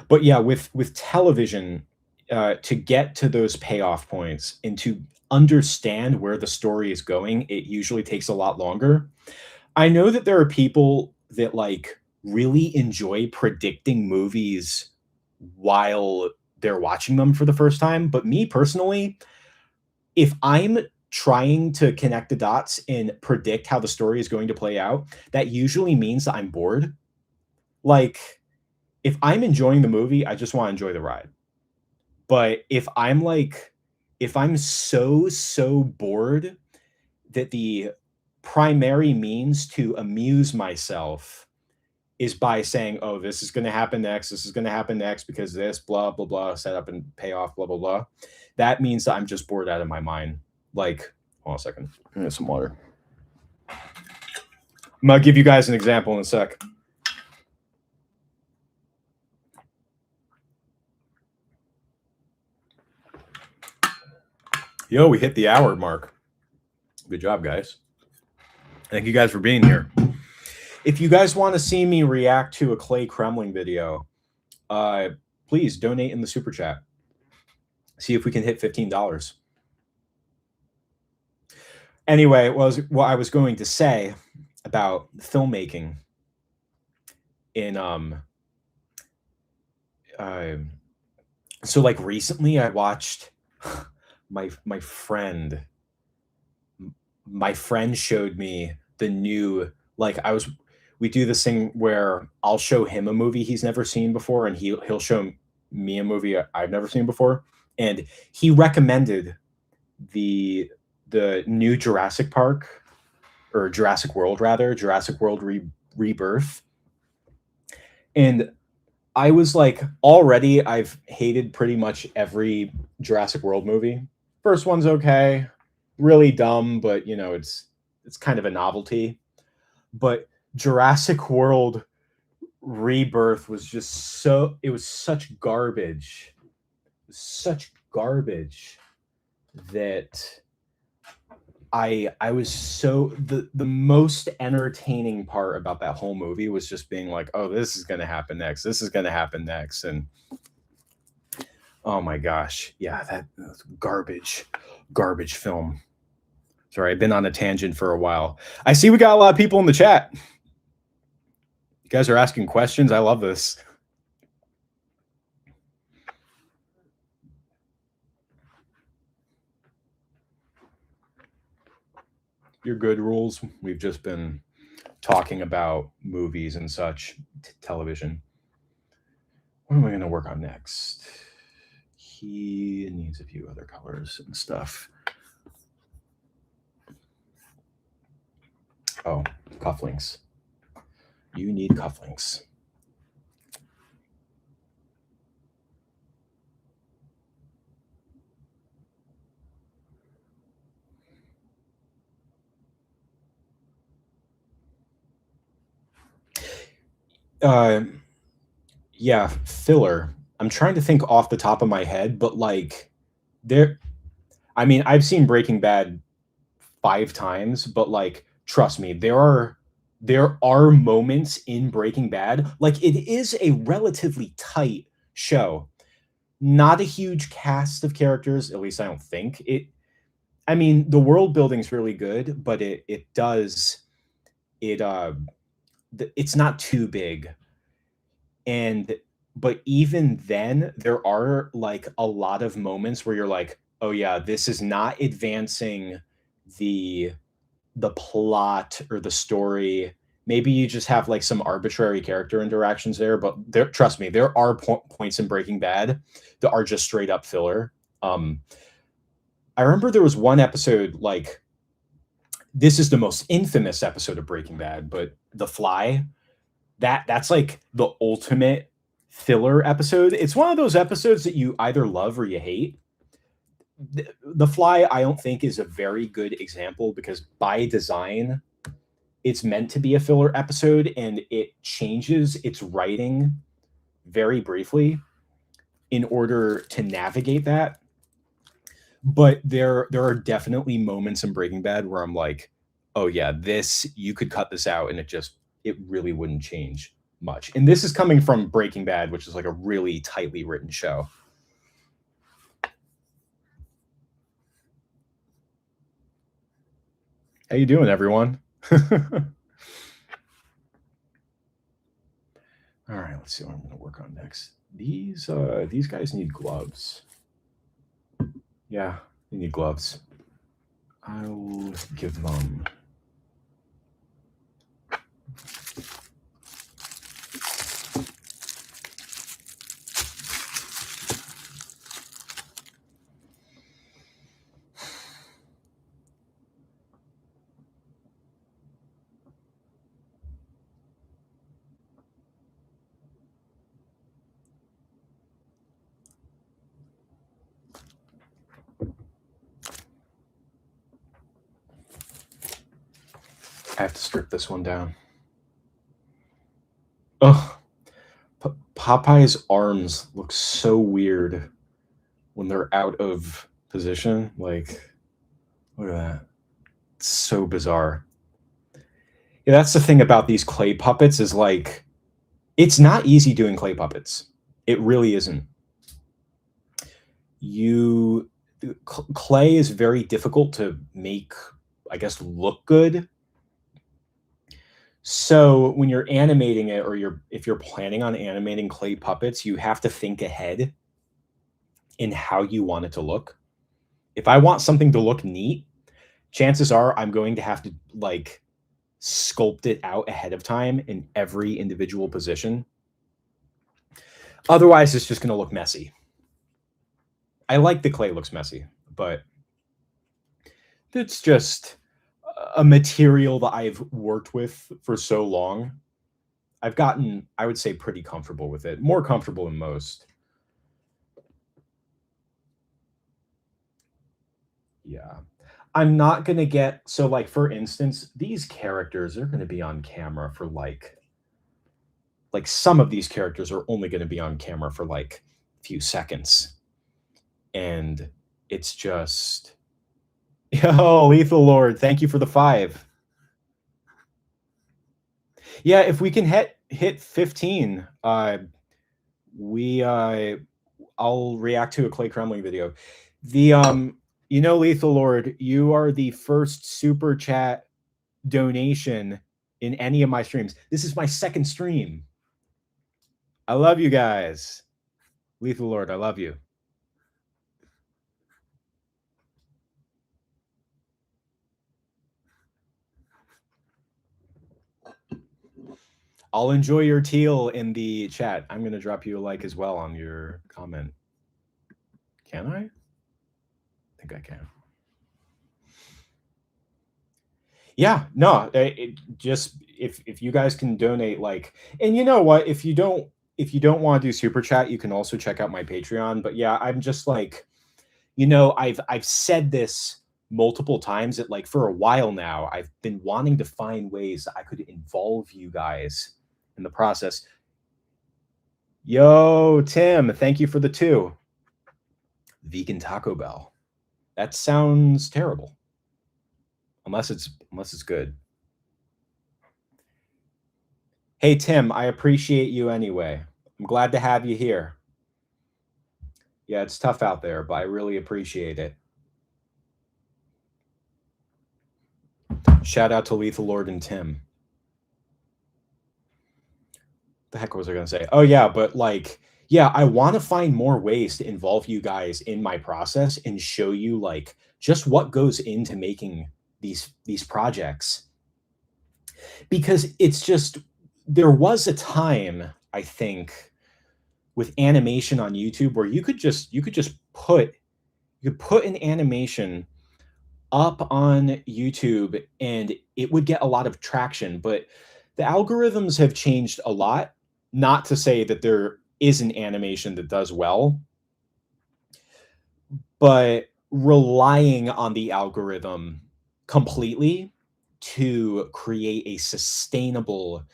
But yeah, with television, to get to those payoff points and to understand where the story is going, it usually takes a lot longer. I know that there are people that like really enjoy predicting movies while they're watching them for the first time, but me personally, if I'm trying to connect the dots and predict how the story is going to play out, that usually means that I'm bored. Like if I'm enjoying the movie, I just want to enjoy the ride. But if I'm so bored that the primary means to amuse myself is by saying, "Oh, this is going to happen next. This is going to happen next because this blah blah blah set up and payoff blah blah blah." That means that I'm just bored out of my mind. Like, hold on a second. I need some water. I'm gonna give you guys an example in a sec. Yo, we hit the hour mark. Good job, guys. Thank you guys for being here. If you guys want to see me react to a Clay Kremling video, please donate in the super chat. See if we can hit $15. Anyway, what I was going to say about filmmaking in so like recently I watched my friend showed me the new like we do this thing where I'll show him a movie he's never seen before and he'll show me a movie I've never seen before, and he recommended the new Jurassic Park, or Jurassic World rather, Jurassic World Rebirth. And I was like, already I've hated pretty much every Jurassic World movie. First one's okay, really dumb, but you know, it's kind of a novelty. But Jurassic World Rebirth was just so, it was such garbage. Such garbage that I was so, the most entertaining part about that whole movie was just being like, oh, this is gonna happen next. This is gonna happen next. And oh my gosh. Yeah, that's garbage. Garbage film. Sorry, I've been on a tangent for a while. I see we got a lot of people in the chat. You guys are asking questions. I love this. You're good, Rules. We've just been talking about movies and such, television. What am I going to work on next? He needs a few other colors and stuff. Oh, cufflinks. You need cufflinks. Yeah, filler. I'm trying to think off the top of my head, but like there, I mean, I've seen Breaking Bad 5 times, but like trust me, there are moments in Breaking Bad, like it is a relatively tight show. Not a huge cast of characters, at least I don't think. I mean, the world building's really good, but it does it it's not too big. And but even then there are like a lot of moments where you're like, "Oh yeah, this is not advancing the plot or the story." Maybe you just have like some arbitrary character interactions there, but there, trust me, there are points in Breaking Bad that are just straight up filler. Um, I remember there was one episode, like this is the most infamous episode of Breaking Bad, but The Fly, that's like the ultimate filler episode. It's one of those episodes that you either love or you hate. The Fly, I don't think, is a very good example because by design, it's meant to be a filler episode and it changes its writing very briefly in order to navigate that. But there are definitely moments in Breaking Bad where I'm like, oh yeah, this, you could cut this out and it really wouldn't change much. And this is coming from Breaking Bad, which is like a really tightly written show. How you doing, everyone? All right, let's see what I'm going to work on next. These guys need gloves. Yeah, they need gloves. I'll give them. I have to strip this one down. Ugh. Popeye's arms look so weird when they're out of position. Like, look at that. It's so bizarre. Yeah, that's the thing about these clay puppets is like, it's not easy doing clay puppets. It really isn't. Clay is very difficult to make, I guess, look good. So when you're animating it, or if you're planning on animating clay puppets, you have to think ahead in how you want it to look. If I want something to look neat, chances are I'm going to have to like sculpt it out ahead of time in every individual position. Otherwise, it's just going to look messy. I like the clay looks messy, but it's just a material that I've worked with for so long. I've gotten, I would say, pretty comfortable with it. More comfortable than most. Yeah. I'm not gonna get so, like, for instance, these characters are gonna be on camera for, some of these characters are only gonna be on camera for, like, a few seconds, and it's just Yo, Lethal Lord, thank you for the 5. Yeah, if we can hit 15, we, I'll react to a Clay Crumley video. Lethal Lord, you are the first super chat donation in any of my streams. This is my second stream. I love you guys. Lethal Lord, I love you. I'll enjoy your teal in the chat. I'm going to drop you a like as well on your comment. Can I? I think I can. Yeah, no, it just if you guys can donate, and you know what, if you don't want to do super chat, you can also check out my Patreon. But yeah, I'm just I've said this multiple times that for a while now, I've been wanting to find ways that I could involve you guys in the process. Yo, Tim, thank you for the 2. Vegan Taco Bell. That sounds terrible. Unless it's good. Hey, Tim, I appreciate you anyway. I'm glad to have you here. Yeah, it's tough out there, but I really appreciate it. Shout out to Lethal Lord and Tim. The heck was I going to say? Oh, yeah, but yeah, I want to find more ways to involve you guys in my process and show you just what goes into making these projects. Because it's just there was a time, I think, with animation on YouTube where you could just put an animation up on YouTube and it would get a lot of traction, but the algorithms have changed a lot. Not to say that there isn't animation that does well, but relying on the algorithm completely to create a sustainable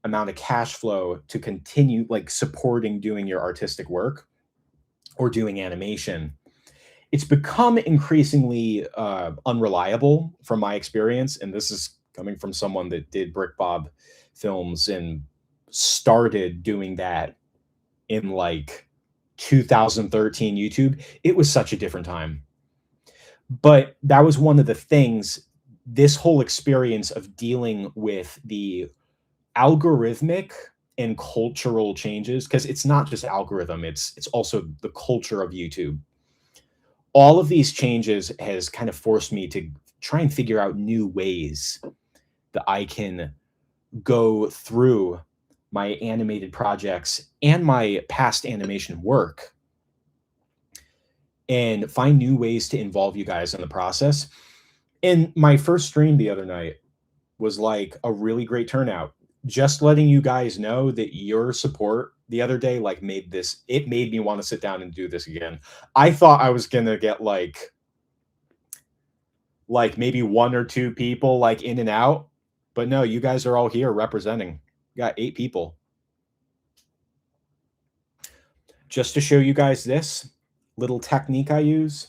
amount of cash flow to continue supporting doing your artistic work or doing animation, it's become increasingly unreliable from my experience. And this is coming from someone that did Brick Bob films and started doing that in 2013 YouTube. It was such a different time. But that was one of the things, this whole experience of dealing with the algorithmic and cultural changes, because it's not just algorithm, it's also the culture of YouTube. All of these changes has kind of forced me to try and figure out new ways that I can go through my animated projects and my past animation work and find new ways to involve you guys in the process. And my first stream the other night was a really great turnout. Just letting you guys know that your support the other day made me want to sit down and do this again. I thought I was gonna get maybe 1 or 2 people in and out, but no, you guys are all here representing. You got 8 people. Just to show you guys this little technique I use.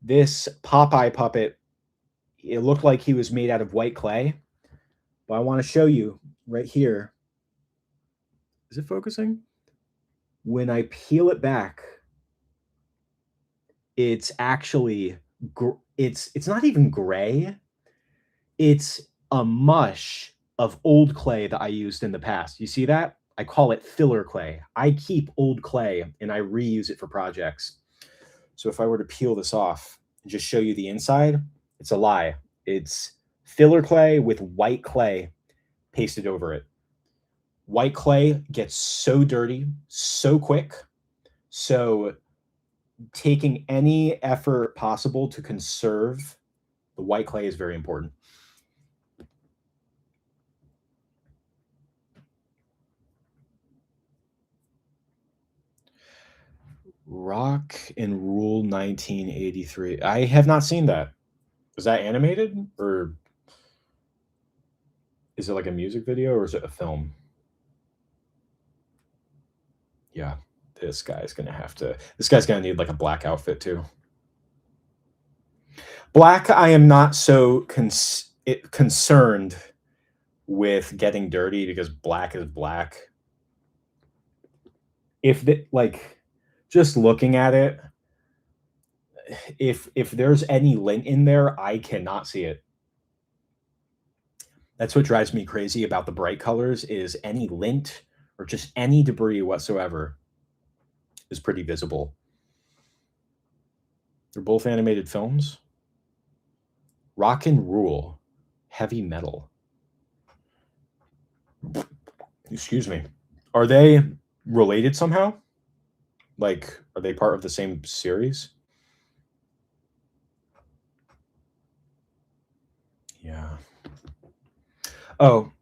This Popeye puppet, it looked like he was made out of white clay, but I want to show you right here. Is it focusing? When I peel it back, it's actually it's not even gray. It's a mush of old clay that I used in the past. You see that? I call it filler clay. I keep old clay and I reuse it for projects. So if I were to peel this off and just show you the inside, it's a lie. It's filler clay with white clay pasted over it. White clay gets so dirty so quick. So taking any effort possible to conserve the white clay is very important. Rock and Rule 1983. I have not seen that. Is that animated, or is it like a music video, or is it a film? Yeah, this guy's gonna need like a black outfit too. Black, I am not so concerned with getting dirty because black is black. If like, just looking at it, if there's any lint in there, I cannot see it. That's what drives me crazy about the bright colors, is any lint or just any debris whatsoever is pretty visible. They're both animated films. Rock and Rule, Heavy Metal. Excuse me. Are they related somehow? Like, are they part of the same series? Yeah. Oh,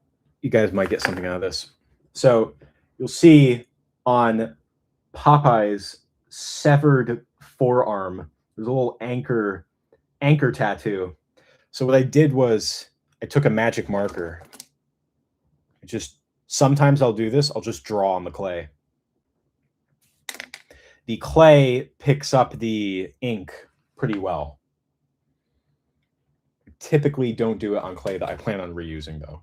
you guys might get something out of this. So you'll see on Popeye's severed forearm, there's a little anchor tattoo. So what I did was I took a magic marker. Sometimes I'll do this. I'll just draw on the clay. The clay picks up the ink pretty well. I typically don't do it on clay that I plan on reusing, though.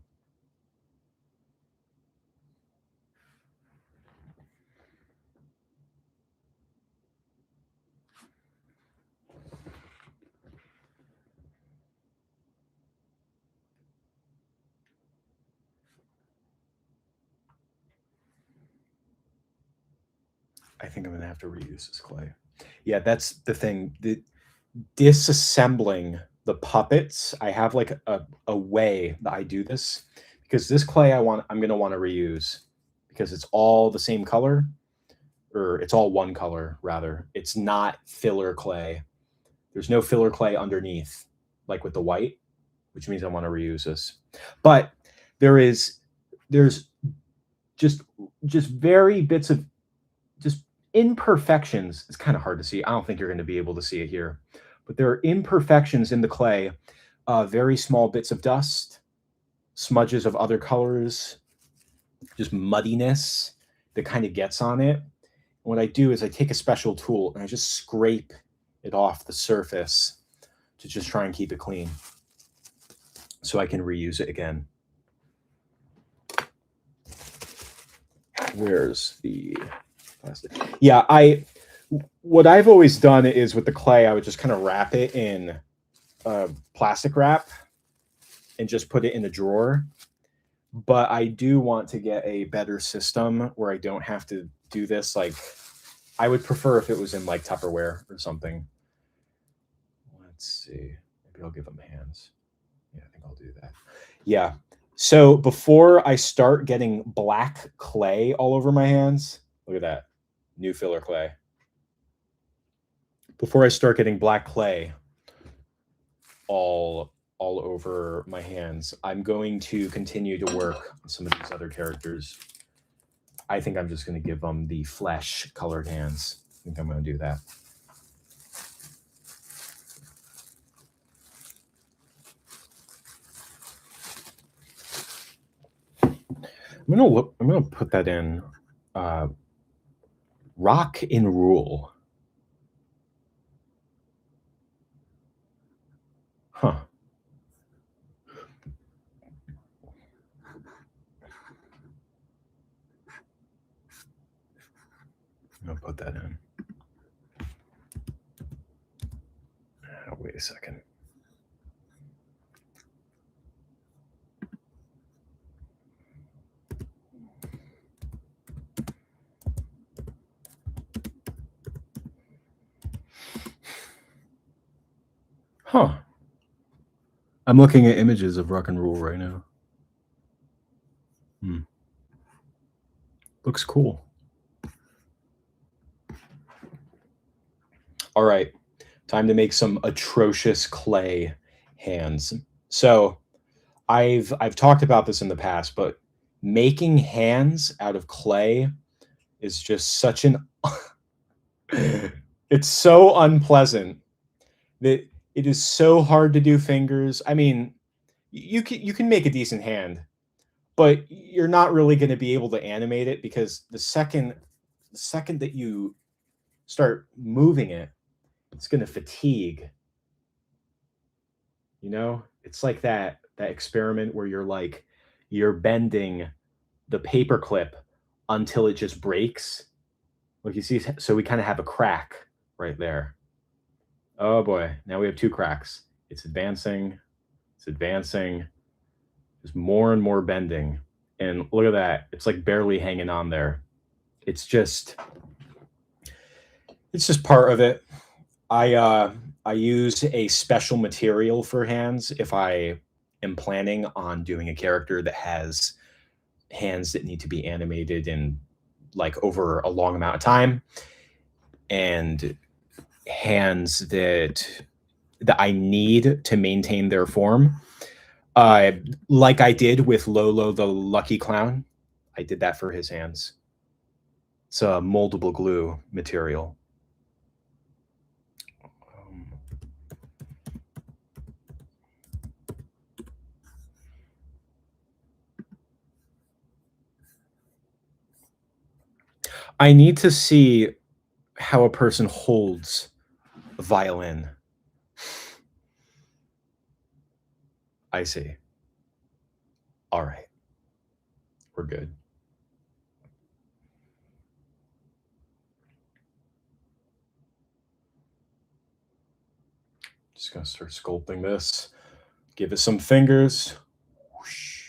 I think I'm going to have to reuse this clay. Yeah, that's the thing. Disassembling the puppets, I have like a way that I do this, because this clay I'm going to want to reuse because it's all the same color, or it's all one color rather. It's not filler clay. There's no filler clay underneath, like with the white, which means I want to reuse this. But there's just very bits of just imperfections. It's kind of hard to see. I don't think you're going to be able to see it here, but there are imperfections in the clay, very small bits of dust, smudges of other colors, just muddiness that kind of gets on it. And what I do is I take a special tool and I just scrape it off the surface to just try and keep it clean so I can reuse it again. Where's the plastic? Yeah, what I've always done is with the clay, I would just kind of wrap it in plastic wrap and just put it in a drawer. But I do want to get a better system where I don't have to do this. Like, I would prefer if it was in like Tupperware or something. Let's see. Maybe I'll give them hands. Yeah, I think I'll do that. Yeah. So before I start getting black clay all over my hands, look at that. New filler clay. Before I start getting black clay all over my hands, I'm going to continue to work on some of these other characters. I think I'm just going to give them the flesh colored hands. I think I'm going to do that. I'm going to put that in Rock and Rule. Huh. I'm going to put that in. Oh, wait a second. Huh. I'm looking at images of Rock and Rule right now. Looks cool. All right. Time to make some atrocious clay hands. So I've talked about this in the past, but making hands out of clay is just such an it's so unpleasant that It is so hard to do fingers. I mean, you can make a decent hand, but you're not really going to be able to animate it because the second that you start moving it, it's going to fatigue. You know, it's like that experiment where you're bending the paper clip until it just breaks. Like you see, so we kind of have a crack right there. Oh boy, now we have two cracks. It's advancing. It's advancing. There's more and more bending. And look at that. It's like barely hanging on there. It's just it's just part of it. I use a special material for hands if I am planning on doing a character that has hands that need to be animated in like over a long amount of time and hands that I need to maintain their form. Uh, like I did with Lolo the Lucky Clown. I did that for his hands. It's a moldable glue material. Um, I need to see how a person holds a violin. I see. All right, we're good. Just gonna start sculpting this. Give it some fingers. Whoosh.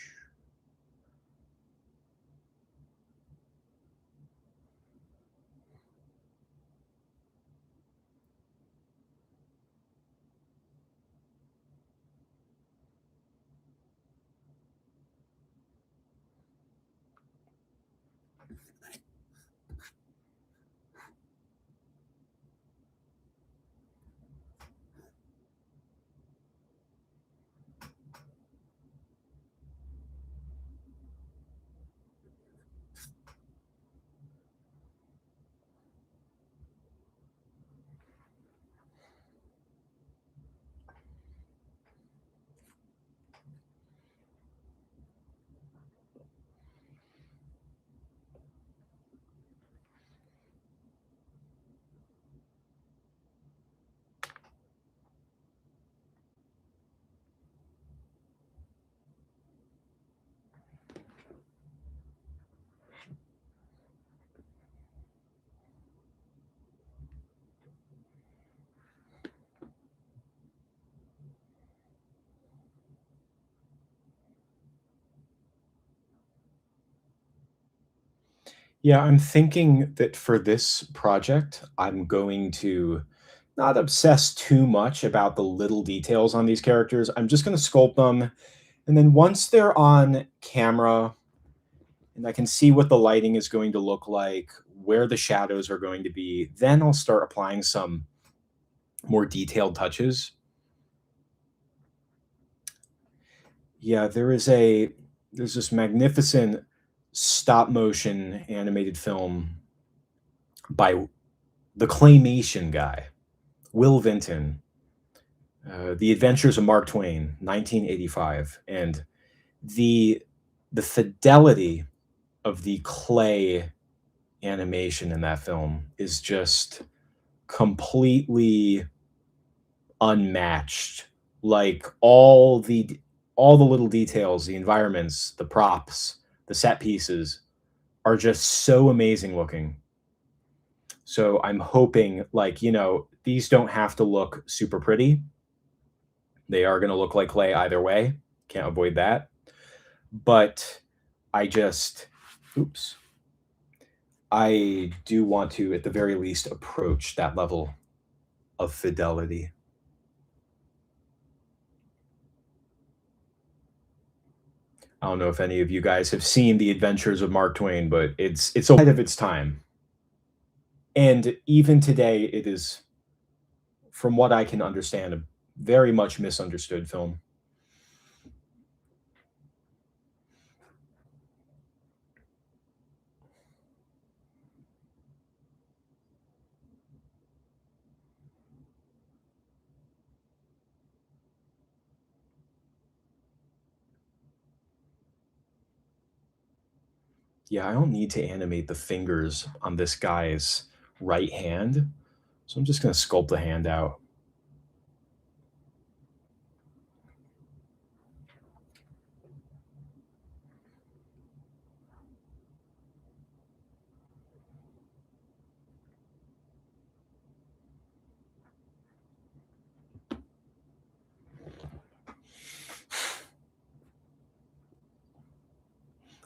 Yeah, I'm thinking that for this project, I'm going to not obsess too much about the little details on these characters. I'm just going to sculpt them. And then once they're on camera and I can see what the lighting is going to look like, where the shadows are going to be, then I'll start applying some more detailed touches. Yeah, there's this magnificent stop motion animated film by the claymation guy, Will Vinton, The Adventures of Mark Twain, 1985, and the the fidelity of the clay animation in that film is just completely unmatched. Like all the little details, the environments, the props, the set pieces are just so amazing looking. So I'm hoping like, these don't have to look super pretty. They are going to look like clay either way. Can't avoid that. But I just oops. I do want to at the very least approach that level of fidelity. I don't know if any of you guys have seen The Adventures of Mark Twain, but it's ahead of its time. And even today it is, from what I can understand, a very much misunderstood film. Yeah, I don't need to animate the fingers on this guy's right hand, so I'm just gonna sculpt the hand out.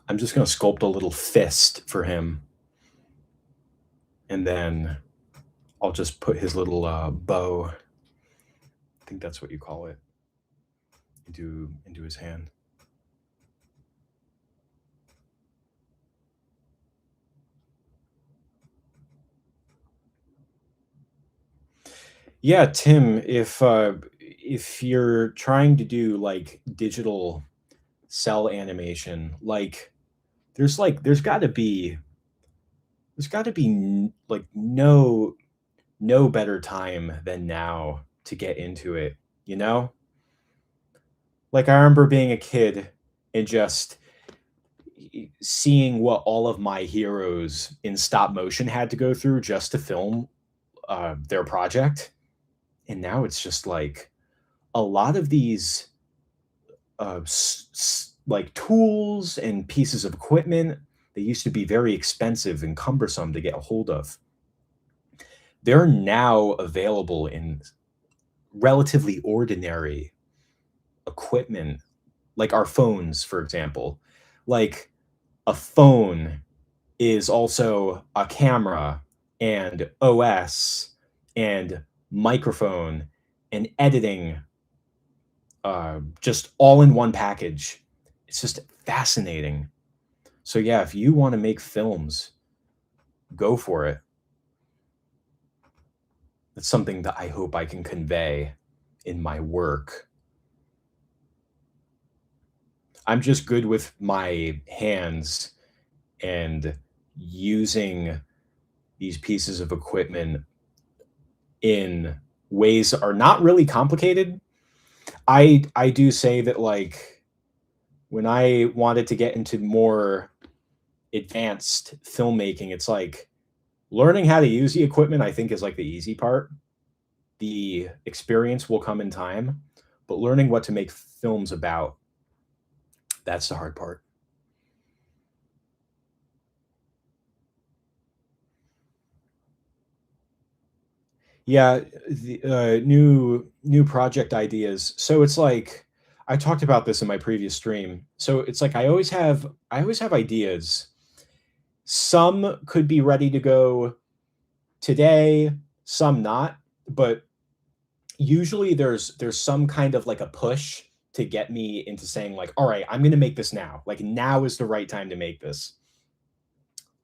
I'm just gonna sculpt a little fist for him, and then I'll just put his little, bow, I think that's what you call it, into his hand. Yeah, Tim, if you're trying to do, like, digital cell animation, there's gotta be like no better time than now to get into it, you know? Like, I remember being a kid and just seeing what all of my heroes in stop motion had to go through just to film their project. And now it's just like a lot of these like tools and pieces of equipment that used to be very expensive and cumbersome to get a hold of. They're now available in relatively ordinary equipment, like our phones, for example. Like a phone is also a camera and OS and microphone and editing, just all in one package. It's just fascinating. So yeah, if you want to make films, go for it. It's something that I hope I can convey in my work. I'm just good with my hands and using these pieces of equipment in ways that are not really complicated. I do say that, like, when I wanted to get into more advanced filmmaking, it's like learning how to use the equipment, I think, is like the easy part. The experience will come in time, but learning what to make films about, that's the hard part. Yeah, the, new project ideas. So it's like I talked about this in my previous stream. So it's like I always have ideas. Some could be ready to go today, some not, but usually there's some kind of like a push to get me into saying like, "All right, I'm going to make this now. Like now is the right time to make this."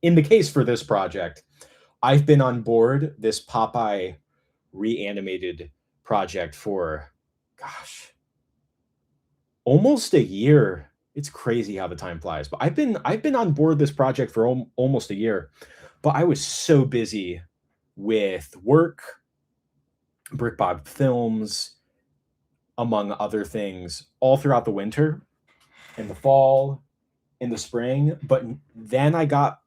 In the case for this project, I've been on board this Popeye reanimated project for, gosh, almost a year. It's crazy how the time flies. But I've been on board this project for almost a year. But I was so busy with work, Brickbog Films, among other things, all throughout the winter, in the fall, in the spring. But then I got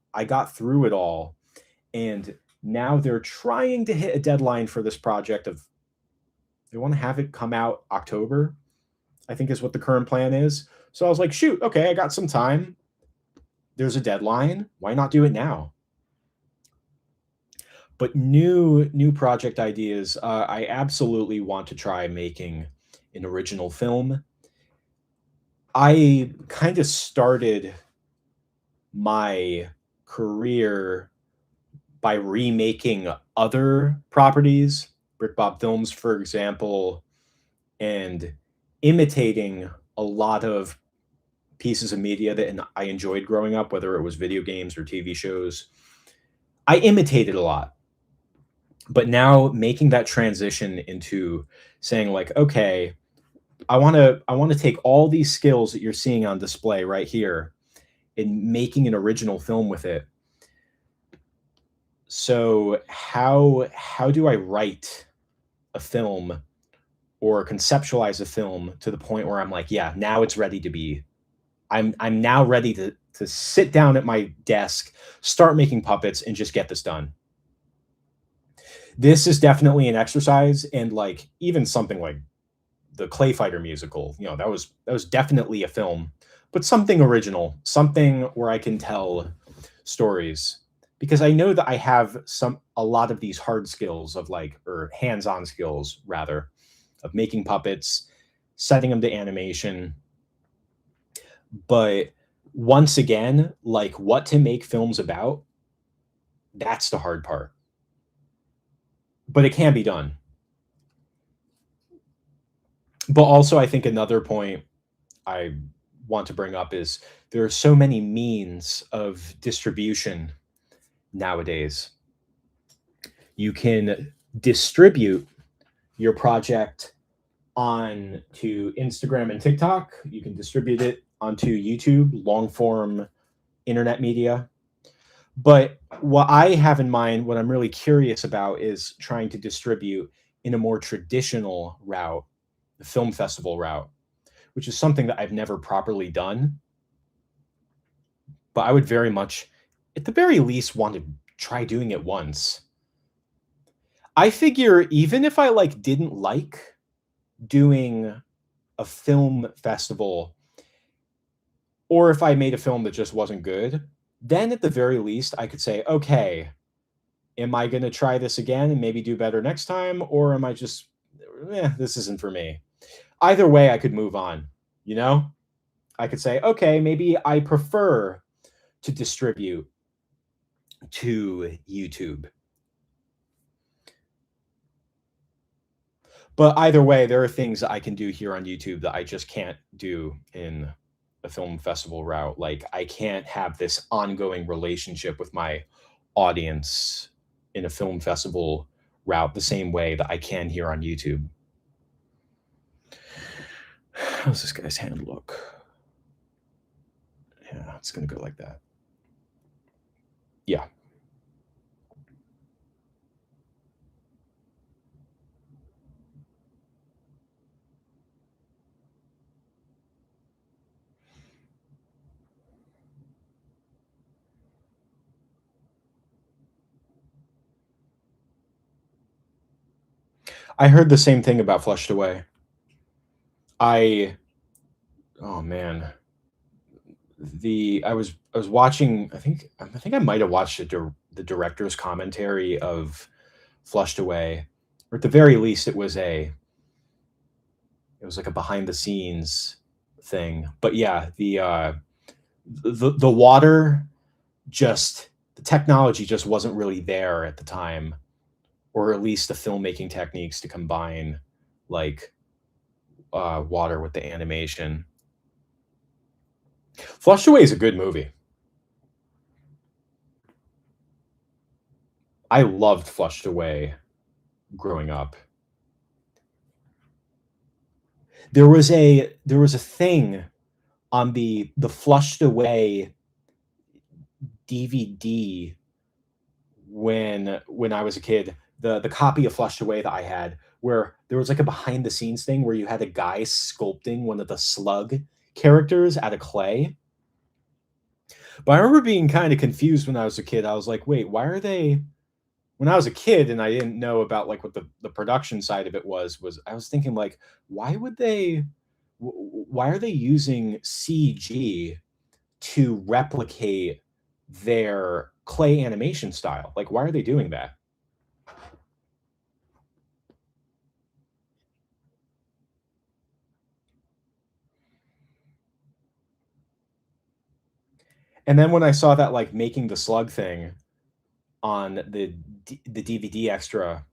through it all, and now they're trying to hit a deadline for this project of they want to have it come out October, I think is what the current plan is. So I was like, shoot, okay, I got some time. There's a deadline. Why not do it now? But new project ideas. I absolutely want to try making an original film. I kind of started my career by remaking other properties, Brick Bob Films, for example, and imitating a lot of pieces of media that I enjoyed growing up, whether it was video games or TV shows. I imitated a lot, but now making that transition into saying like, okay, I want to take all these skills that you're seeing on display right here and making an original film with it. So how do I write a film or conceptualize a film to the point where I'm like, yeah, now it's ready to be I'm now ready to sit down at my desk, start making puppets, and just get this done. This is definitely an exercise, and like even something like the Clay Fighter musical, that was definitely a film, but something original, something where I can tell stories because I know that I have a lot of these hard skills of like or hands-on skills rather of making puppets, setting them to animation, but once again, like what to make films about, that's the hard part. But it can be done. But also I think another point I want to bring up is there are so many means of distribution nowadays. You can distribute your project on to Instagram and TikTok. You can distribute it onto YouTube, long form internet media. But what I have in mind, what I'm really curious about is trying to distribute in a more traditional route, the film festival route, which is something that I've never properly done. But I would very much, at the very least, want to try doing it once. I figure even if I like didn't like doing a film festival, or if I made a film that just wasn't good, then at the very least I could say, okay, am I going to try this again and maybe do better next time, or am I just, this isn't for me? Either way, I could move on. You know, I could say, okay, maybe I prefer to distribute to YouTube. But either way, there are things that I can do here on YouTube that I just can't do in a film festival route. Like I can't have this ongoing relationship with my audience in a film festival route the same way that I can here on YouTube. How's this guy's hand look? Yeah, it's gonna go like that. Yeah. I heard the same thing about Flushed Away. I oh man. I was watching, I think I might have watched the director's commentary of Flushed Away, or at the very least it was like a behind the scenes thing. But yeah, the water, just the technology just wasn't really there at the time, or at least the filmmaking techniques to combine like water with the animation. Flushed Away is a good movie. I loved Flushed Away growing up. There was a thing on the Flushed Away DVD when I was a kid, the copy of Flushed Away that I had, where there was like a behind the scenes thing where you had a guy sculpting one of the slug characters out of clay. But I remember being kind of confused when I was a kid. I was like, wait, why are they when I was a kid and I didn't know about like what the production side of it was I was thinking like, why would they why are they using CG to replicate their clay animation style? Like, why are they doing that? And then when I saw that like making the slug thing on the DVD extra,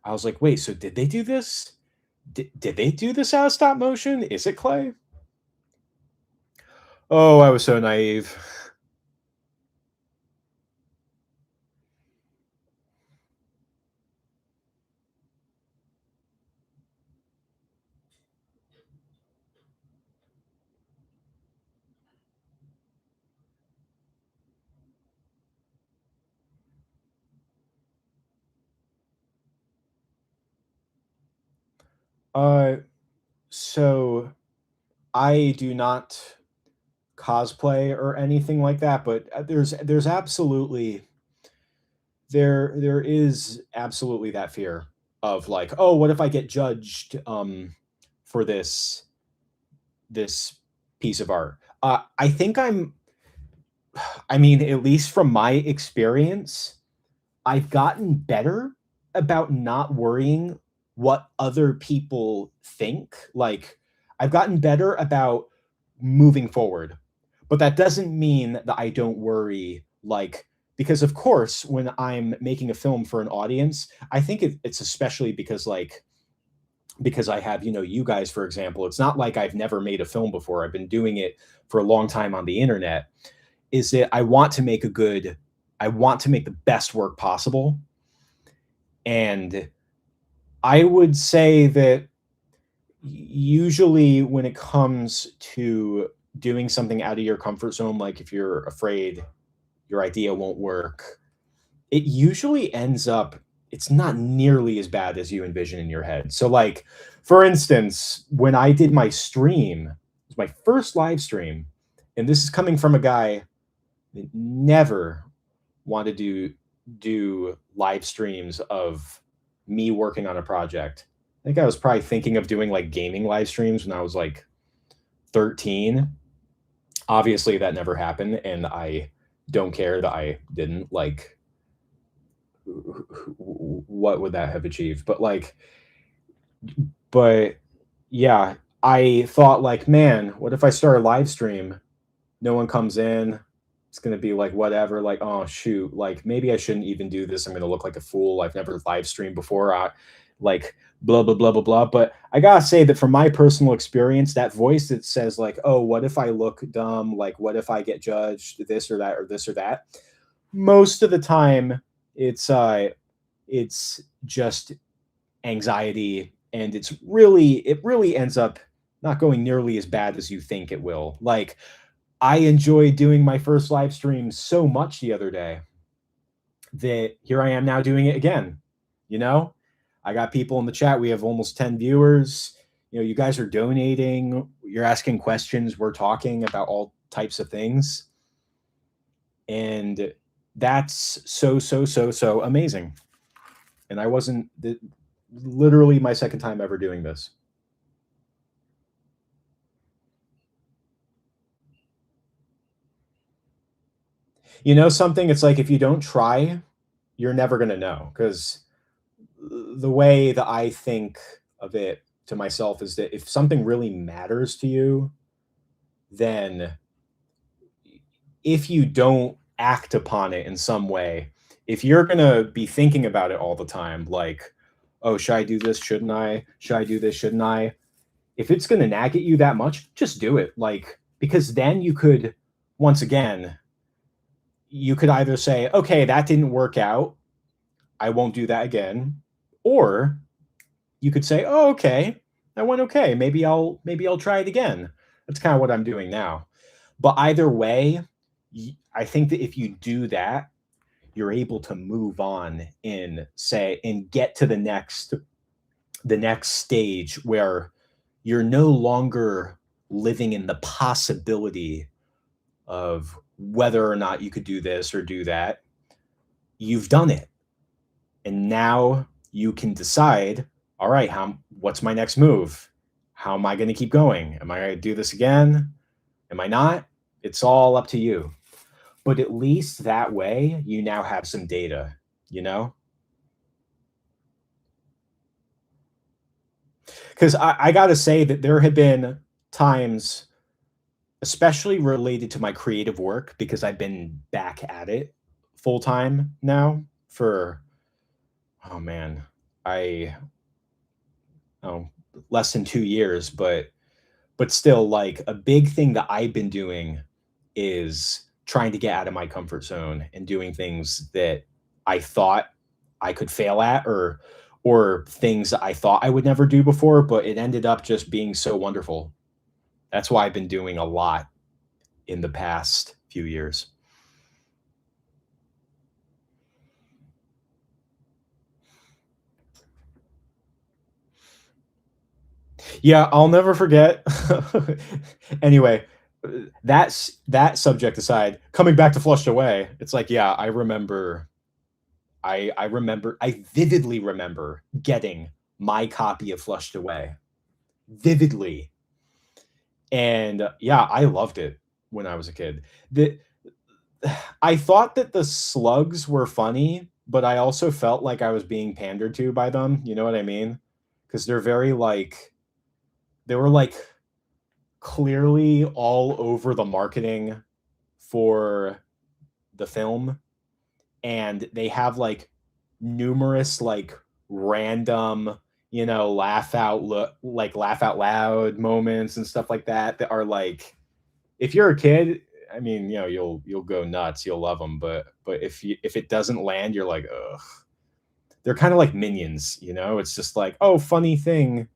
I was like, wait, so did they do this? Did they do this out of stop motion? Is it clay? Oh, I was so naive. Uh, so I do not cosplay or anything like that, but there's absolutely there is absolutely that fear of like, oh, what if I get judged for this piece of art? I think I mean, at least from my experience, I've gotten better about not worrying what other people think. Like, I've gotten better about moving forward. But that doesn't mean that I don't worry, like, because of course, when I'm making a film for an audience, I think it's especially because, like, because I have, you guys, for example, it's not like I've never made a film before. I've been doing it for a long time on the internet. Is that I want to make the best work possible. And I would say that usually when it comes to doing something out of your comfort zone, like if you're afraid your idea won't work, it usually ends up, it's not nearly as bad as you envision in your head. So, like, for instance, when I did my stream, it was my first live stream, and this is coming from a guy that never wanted to do live streams of me working on a project. I think I was probably thinking of doing like gaming live streams when I was like 13. Obviously, that never happened, and I don't care that I didn't. Like, what would that have achieved? But yeah, I thought like, man, what if I start a live stream? No one comes in. It's gonna be like whatever. Like, oh shoot, like maybe I shouldn't even do this. I'm gonna look like a fool. I've never live streamed before. Like blah blah blah blah blah. But I gotta say that from my personal experience, that voice that says like, oh, what if I look dumb? Like, what if I get judged? This or that or this or that. Most of the time, it's just anxiety, and it really ends up not going nearly as bad as you think it will. Like, I enjoyed doing my first live stream so much the other day that here I am now doing it again. You know, I got people in the chat. We have almost 10 viewers. You guys are donating. You're asking questions. We're talking about all types of things. And that's so amazing. And I wasn't literally my second time ever doing this. Something, it's like if you don't try, you're never going to know. Because the way that I think of it to myself is that if something really matters to you, then if you don't act upon it in some way, if you're going to be thinking about it all the time, like, oh, should I do this? Shouldn't I? Should I do this? Shouldn't I? If it's going to nag at you that much, just do it. Like, because then you could, once again, you could either say, okay, that didn't work out. I won't do that again. Or you could say, oh, okay, that went okay. Maybe I'll try it again. That's kind of what I'm doing now. But either way, I think that if you do that, you're able to move on and get to the next stage where you're no longer living in the possibility of whether or not you could do this or do that. You've done it. And now you can decide, all right, what's my next move? How am I going to keep going? Am I going to do this again? Am I not? It's all up to you. But at least that way, you now have some data, Because I got to say that there have been times, especially related to my creative work, because I've been back at it full time now for, oh man, I oh, less than 2 years, but still, like, a big thing that I've been doing is trying to get out of my comfort zone and doing things that I thought I could fail at, or things that I thought I would never do before, but it ended up just being so wonderful. That's why I've been doing a lot in the past few years. Yeah, I'll never forget. Anyway, That's that subject aside, coming back to Flushed Away, it's like, yeah, I remember I remember I vividly remember getting my copy of Flushed Away. Vividly. And yeah, I loved it when I was a kid. The I thought that the slugs were funny, but I also felt like I was being pandered to by them, you know what I mean? Because they're very like they were like clearly all over the marketing for the film, and they have like numerous like random, laugh out loud moments and stuff like that that are like, if you're a kid, I mean, you'll go nuts, you'll love them, but if it doesn't land, you're like, ugh. They're kind of like minions, It's just like, oh, funny thing,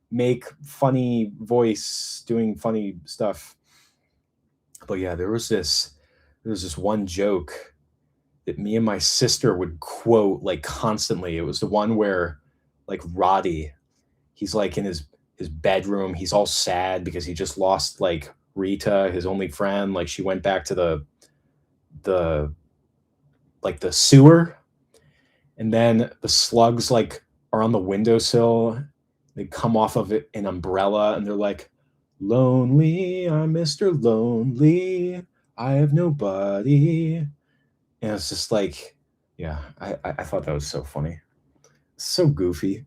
make funny voice doing funny stuff. But yeah, there was this one joke that me and my sister would quote like constantly. It was the one where like Roddy, he's like in his bedroom, he's all sad because he just lost like Rita, his only friend. Like she went back to the the sewer, and then the slugs like are on the windowsill. They come off of it an umbrella and they're like, "Lonely, I'm Mr. Lonely. I have nobody." And it's just like, yeah, I thought that was so funny. So goofy.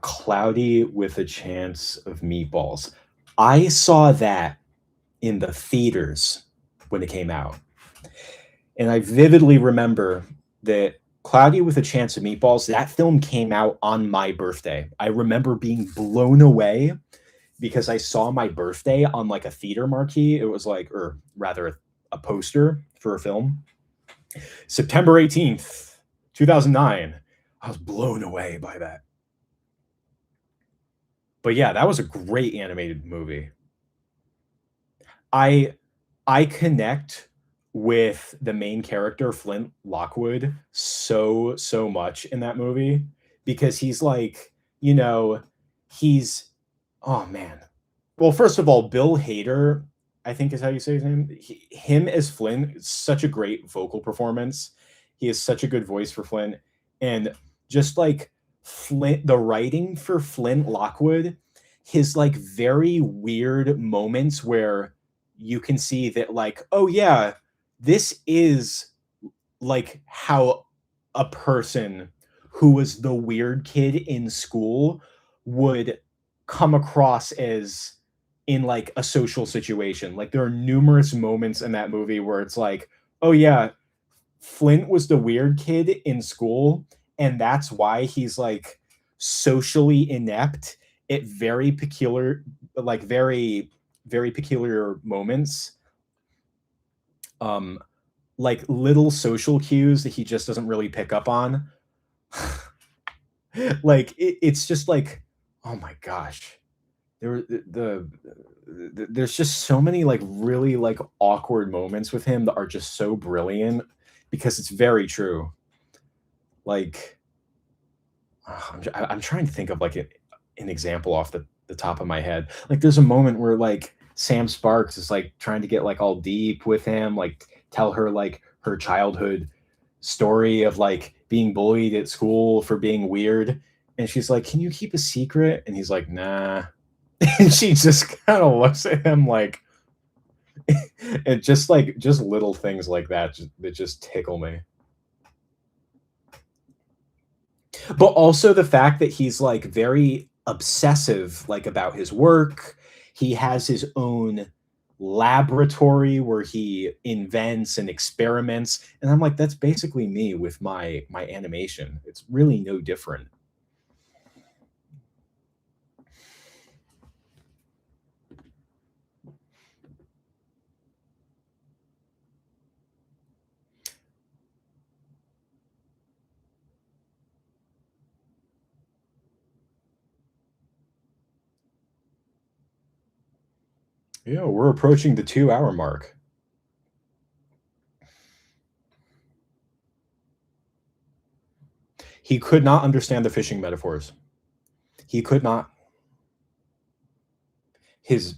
Cloudy with a Chance of Meatballs. I saw that in the theaters when it came out. And I vividly remember that Cloudy with a Chance of Meatballs, that film came out on my birthday. I remember being blown away because I saw my birthday on like a theater marquee. It was like, or rather, a poster for a film. September 18th, 2009. I was blown away by that. But yeah, that was a great animated movie. I I connect with the main character Flint Lockwood so much in that movie because he's like, you know, he's oh man. Well, first of all, Bill Hader, I think is how you say his name. Him as Flint, such a great vocal performance. He has such a good voice for Flint, and just like Flint, the writing for Flint Lockwood, his like very weird moments where you can see that, like, oh yeah, this is like how a person who was the weird kid in school would come across as in like a social situation. Like there are numerous moments in that movie where it's like, oh yeah, Flint was the weird kid in school, and that's why he's like socially inept at very peculiar, like very peculiar moments. Um, like little social cues that he just doesn't really pick up on. Like it's just like, oh my gosh, there there's just so many like really like awkward moments with him that are just so brilliant because it's very true. Like I'm trying to think of like an example off the top of my head. Like there's a moment where like Sam Sparks is like trying to get like all deep with him, like tell her like her childhood story of like being bullied at school for being weird. And she's like, "Can you keep a secret?" And he's like, "Nah." And she just kind of looks at him like, and just little things like that that just tickle me. But also the fact that he's like very obsessive like about his work. He has his own laboratory where he invents and experiments, and I'm like, that's basically me with my animation. It's really no different. Yeah, we're approaching the 2 hour mark. He could not understand the fishing metaphors. He could not. His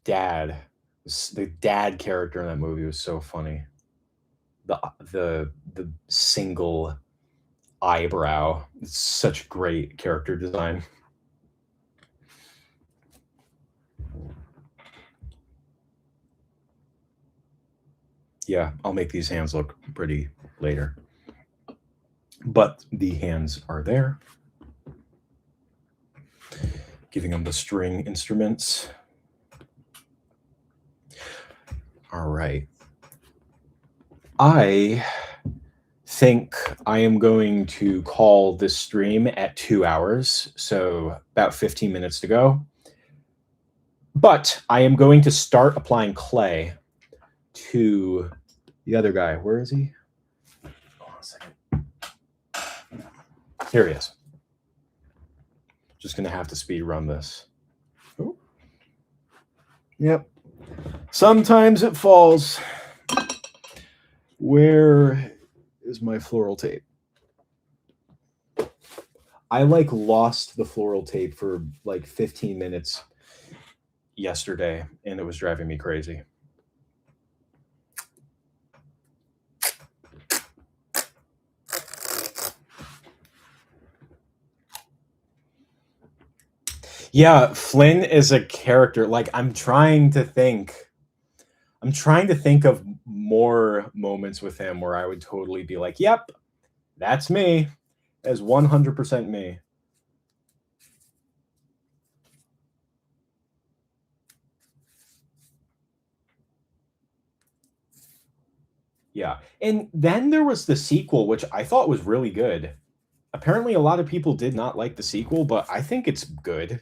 dad, the dad character in that movie was so funny. The single eyebrow. It's such great character design. Yeah, I'll make these hands look pretty later. But the hands are there. Giving them the string instruments. All right. I think I am going to call this stream at 2 hours, so about 15 minutes to go. But I am going to start applying clay to the other guy. Where is he? Hold on a second. Here he is. Just going to have to speed run this. Oh. Yep. Sometimes it falls. Where is my floral tape? I lost the floral tape for 15 minutes yesterday, and it was driving me crazy. Yeah, Flynn is a character. I'm trying to think of more moments with him where I would totally be like, yep, that's me. As 100% me. Yeah. And then there was the sequel, which I thought was really good. Apparently a lot of people did not like the sequel, but I think it's good.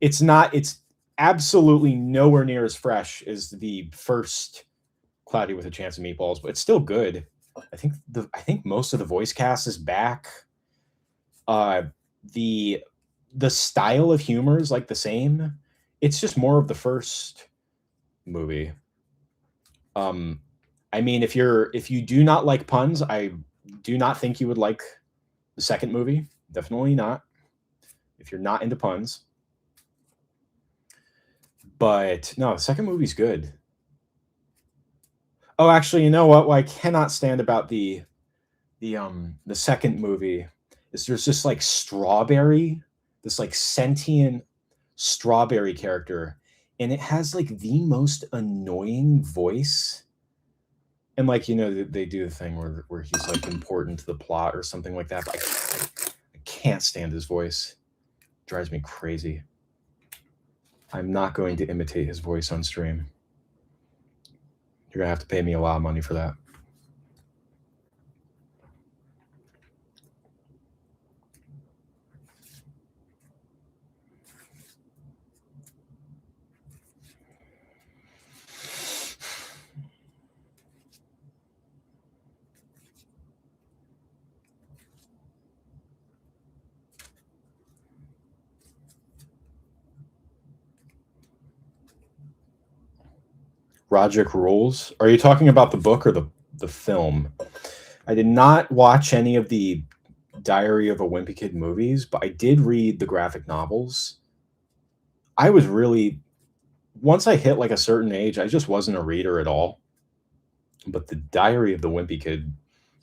It's absolutely nowhere near as fresh as the first Cloudy with a Chance of Meatballs, but it's still good. I think most of the voice cast is back. The style of humor is the same. It's just more of the first movie. I mean, if you do not like puns, I do not think you would like the second movie. Definitely not. If you're not into puns. But no, the second movie's good. Oh, actually, you know what? What I cannot stand about the second movie is there's this strawberry, this sentient strawberry character, and it has the most annoying voice. And they do the thing where he's important to the plot or something like that. But I can't stand his voice. It drives me crazy. I'm not going to imitate his voice on stream. You're gonna have to pay me a lot of money for that. Roderick Rules. Are you talking about the book or the film? I did not watch any of the Diary of a Wimpy Kid movies, but I did read the graphic novels. I was really, once I hit a certain age, I just wasn't a reader at all. But the Diary of the Wimpy Kid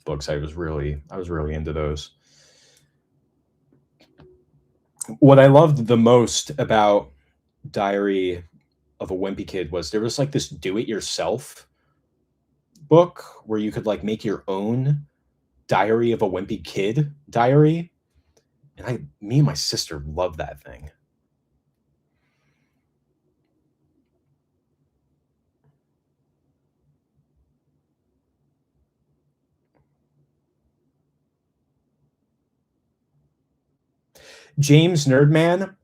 books, I was really into those. What I loved the most about Diary of a Wimpy Kid was there was this do-it-yourself book where you could make your own Diary of a Wimpy Kid diary, and me and my sister loved that thing. James Nerdman,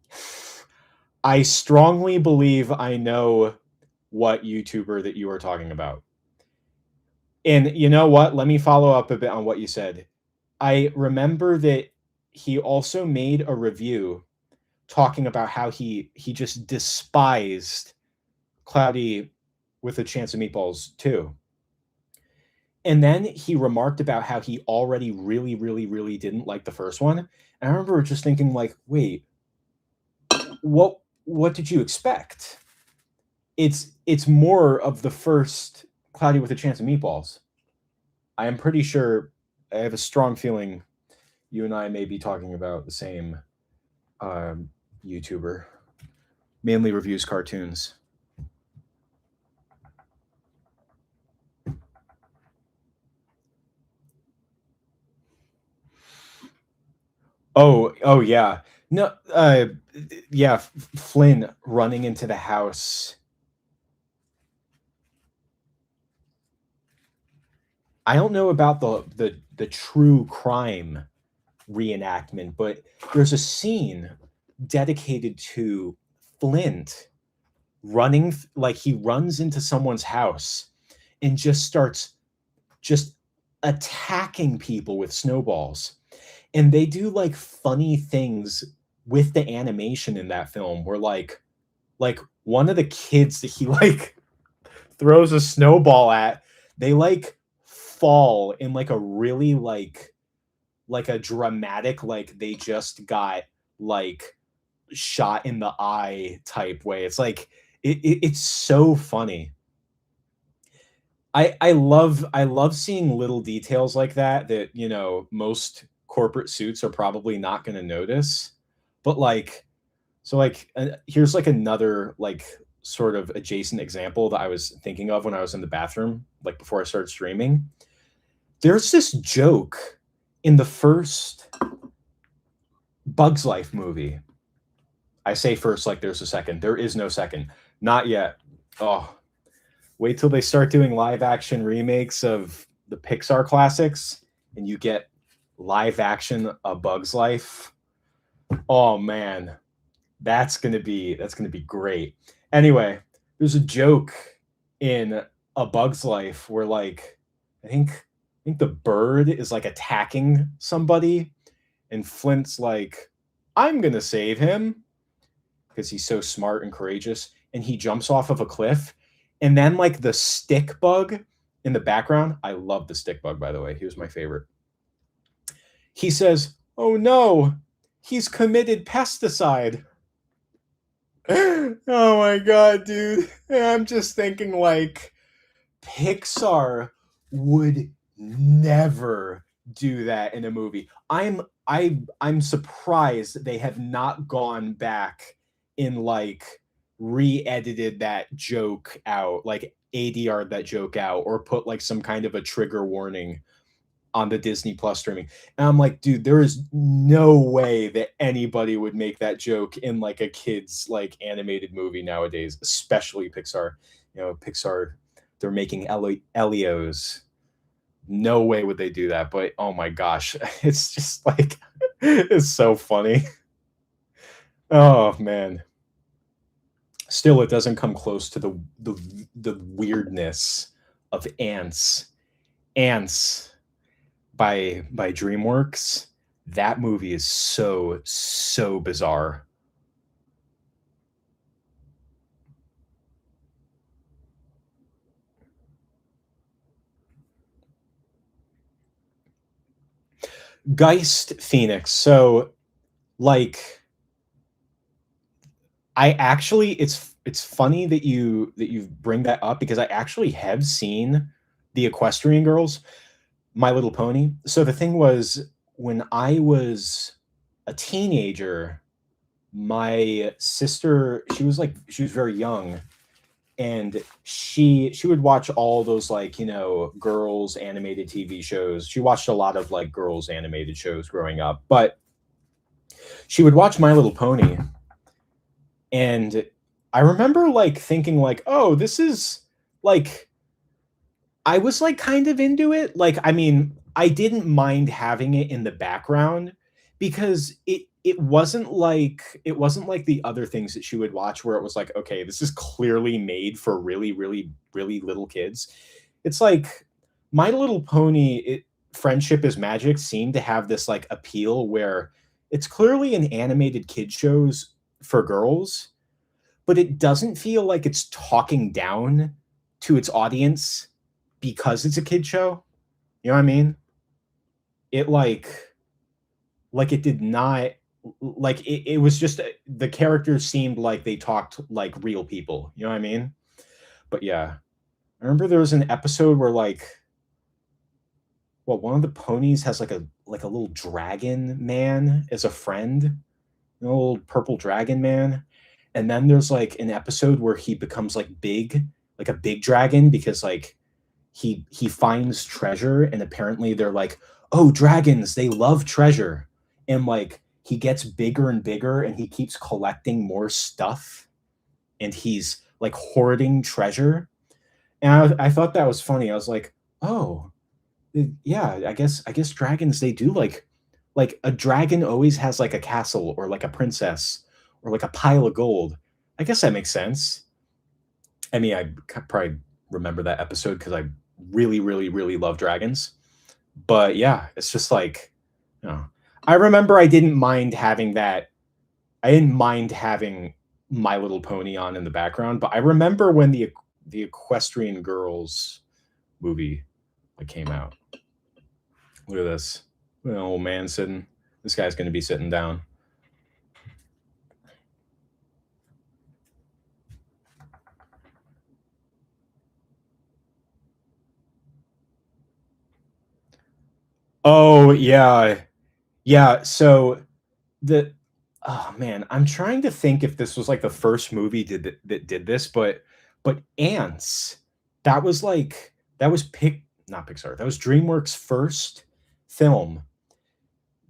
I strongly believe I know what YouTuber that you are talking about. And you know what? Let me follow up a bit on what you said. I remember that he also made a review talking about how he just despised Cloudy with a Chance of Meatballs too. And then he remarked about how he already really, really, really didn't like the first one. And I remember just thinking, like, wait, what did you expect? It's more of the first Cloudy with a Chance of Meatballs. I am pretty sure, I have a strong feeling you and I may be talking about the same um, YouTuber. Mainly reviews cartoons. Oh yeah. No, yeah, Flynn running into the house. I don't know about the true crime reenactment, but there's a scene dedicated to Flint running, like he runs into someone's house and just starts just attacking people with snowballs. And they do like funny things with the animation in that film where like one of the kids that he like throws a snowball at, they like fall in like a really like a dramatic, like they just got like shot in the eye type way. It's like it's so funny. I love seeing little details like that that, you know, most corporate suits are probably not going to notice. But like, so like here's like another like sort of adjacent example that I was thinking of when I was in the bathroom like before I started streaming. There's this joke in the first Bugs Life movie. I say first like there's a second. There is no second. Not yet. Oh, wait till they start doing live action remakes of the Pixar classics and you get live action A Bug's Life. Oh man, that's gonna be great. Anyway, there's a joke in A Bug's Life where like I think the bird is like attacking somebody and Flint's like, I'm gonna save him because he's so smart and courageous, and he jumps off of a cliff. And then like the stick bug in the background, I love the stick bug, by the way. He was my favorite. He says, "Oh no, he's committed pesticide." Oh my god, dude. I'm just thinking like Pixar would never do that in a movie. I'm surprised they have not gone back in like re-edited that joke out, like ADR that joke out, or put like some kind of a trigger warning on the Disney Plus streaming. And I'm like, dude, there is no way that anybody would make that joke in like a kid's like animated movie nowadays, especially Pixar. You know, Pixar, they're making Elios. No way would they do that. But oh my gosh, it's just like it's so funny. Oh man. Still, it doesn't come close to the weirdness of Ants. Ants by DreamWorks. That movie is so bizarre. Geist Phoenix. So like I actually it's funny that you bring that up because I actually have seen the Equestrian Girls, My Little Pony. So the thing was when I was a teenager, my sister, she was very young and she would watch all those like, you know, girls animated TV shows. She watched a lot of like girls animated shows growing up, but she would watch My Little Pony. And I remember like thinking like, "Oh, this is like I was like kind of into it." Like I mean, I didn't mind having it in the background because it wasn't like the other things that she would watch where it was like, "Okay, this is clearly made for really really really little kids." It's like My Little Pony, Friendship is Magic seemed to have this like appeal where it's clearly an animated kid shows for girls, but it doesn't feel like it's talking down to its audience because it's a kid show. You know what I mean? It like it did not like it was just the characters seemed like they talked like real people. You know what I mean? But yeah, I remember there was an episode where well, one of the ponies has like a little dragon man as a friend, an old purple dragon man. And then there's like an episode where he becomes like big, like a big dragon because like he finds treasure and apparently they're like, "Oh, dragons, they love treasure." And like he gets bigger and bigger and he keeps collecting more stuff and he's like hoarding treasure. And I thought that was funny. I was like, "Oh, yeah, I guess dragons they do like a dragon always has like a castle or like a princess or like a pile of gold. I guess that makes sense. I mean, probably remember that episode because I really, really, really love dragons. But yeah, it's just like, you know, I remember I didn't mind having that. I didn't mind having My Little Pony on in the background, but I remember when the Equestrian Girls movie like came out. Look at this. Look at an old man sitting. This guy's going to be sitting down. Oh, yeah. Yeah, so the oh man, I'm trying to think if this was like the first movie that did this, but Ants, that was like that was Pic not Pixar. That was DreamWorks' first film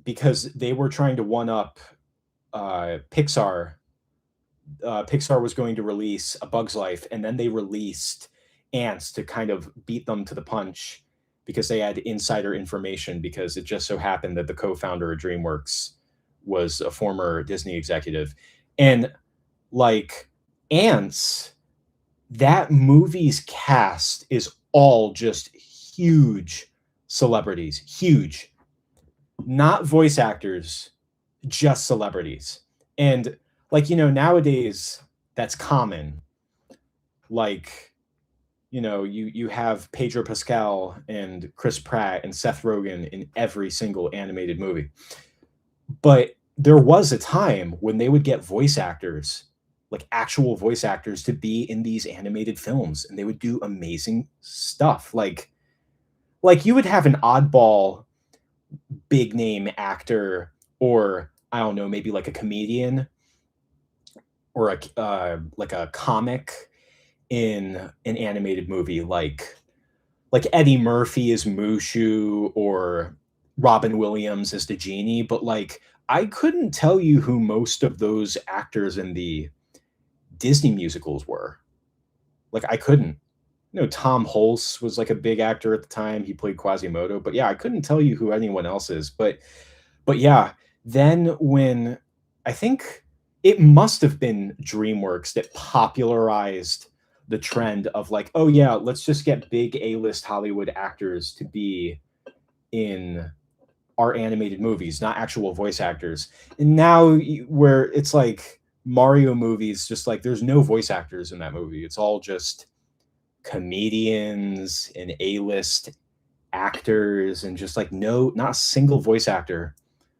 because they were trying to one up Pixar. Pixar was going to release A Bug's Life, and then they released Ants to kind of beat them to the punch because they had insider information. Because it just so happened that the co-founder of DreamWorks was a former Disney executive, and like Ants, that movie's cast is all just huge celebrities, huge, not voice actors, just celebrities. And like, nowadays that's common. Like, you have Pedro Pascal and Chris Pratt and Seth Rogen in every single animated movie. But there was a time when they would get voice actors, like actual voice actors, to be in these animated films, and they would do amazing stuff. Like you would have an oddball big name actor, or I don't know, maybe like a comedian or like a comic in an animated movie, like Eddie Murphy as Mushu or Robin Williams as the genie. But like I couldn't tell you who most of those actors in the Disney musicals were. Like I couldn't. Tom Hulce was like a big actor at the time. He played Quasimodo, but yeah, I couldn't tell you who anyone else is. But yeah, then when I think it must have been DreamWorks that popularized the trend of like, oh yeah, let's just get big A-list Hollywood actors to be in our animated movies, not actual voice actors. And now where it's like Mario movies, just like there's no voice actors in that movie. It's all just comedians and A-list actors and just like no, not a single voice actor.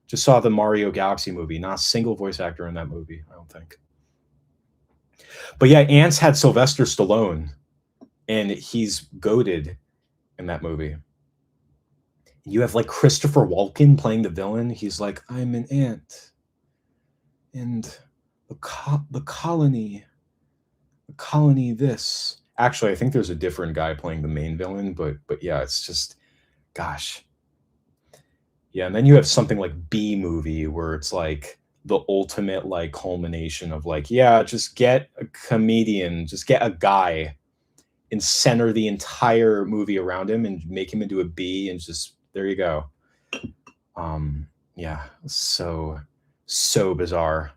Just saw the Mario Galaxy movie, not a single voice actor in that movie, I don't think. But yeah, Ants had Sylvester Stallone, and he's goated in that movie. You have like Christopher Walken playing the villain. He's like, I'm an ant, and the colony. This actually, I think there's a different guy playing the main villain, but yeah, it's just, gosh, yeah. And then you have something like B movie where it's like the ultimate like culmination of like, yeah, just get a comedian, just get a guy and center the entire movie around him and make him into a bee and just there you go. Yeah, so bizarre.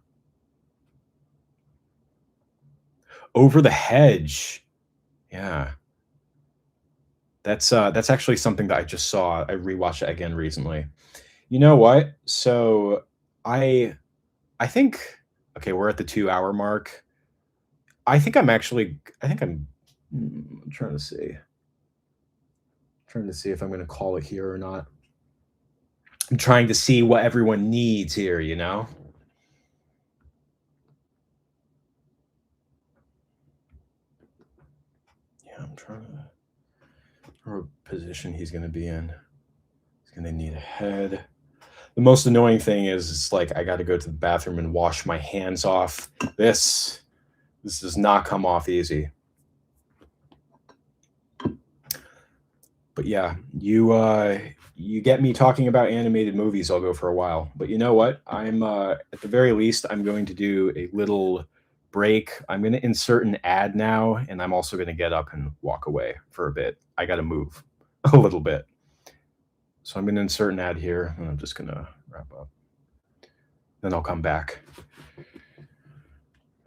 Over the Hedge. Yeah. That's actually something that I just saw. I rewatched it again recently. You know what? So I think okay, we're at the 2 hour mark. I think I'm trying to see. Trying to see if I'm gonna call it here or not. I'm trying to see what everyone needs here, you know? Yeah, I'm trying to what position he's gonna be in. He's gonna need a head. The most annoying thing is it's like I gotta go to the bathroom and wash my hands off. This does not come off easy. But yeah, you get me talking about animated movies, I'll go for a while. But you know what? I'm at the very least, I'm going to do a little break. I'm going to insert an ad now, and I'm also going to get up and walk away for a bit. I got to move a little bit. So I'm going to insert an ad here, and I'm just going to wrap up. Then I'll come back.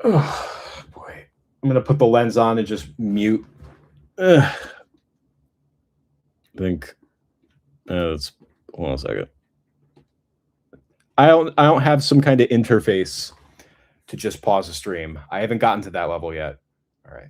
Oh boy. I'm going to put the lens on and just mute. Ugh. I think that's hold on a second. I don't have some kind of interface to just pause a stream. I haven't gotten to that level yet. All right.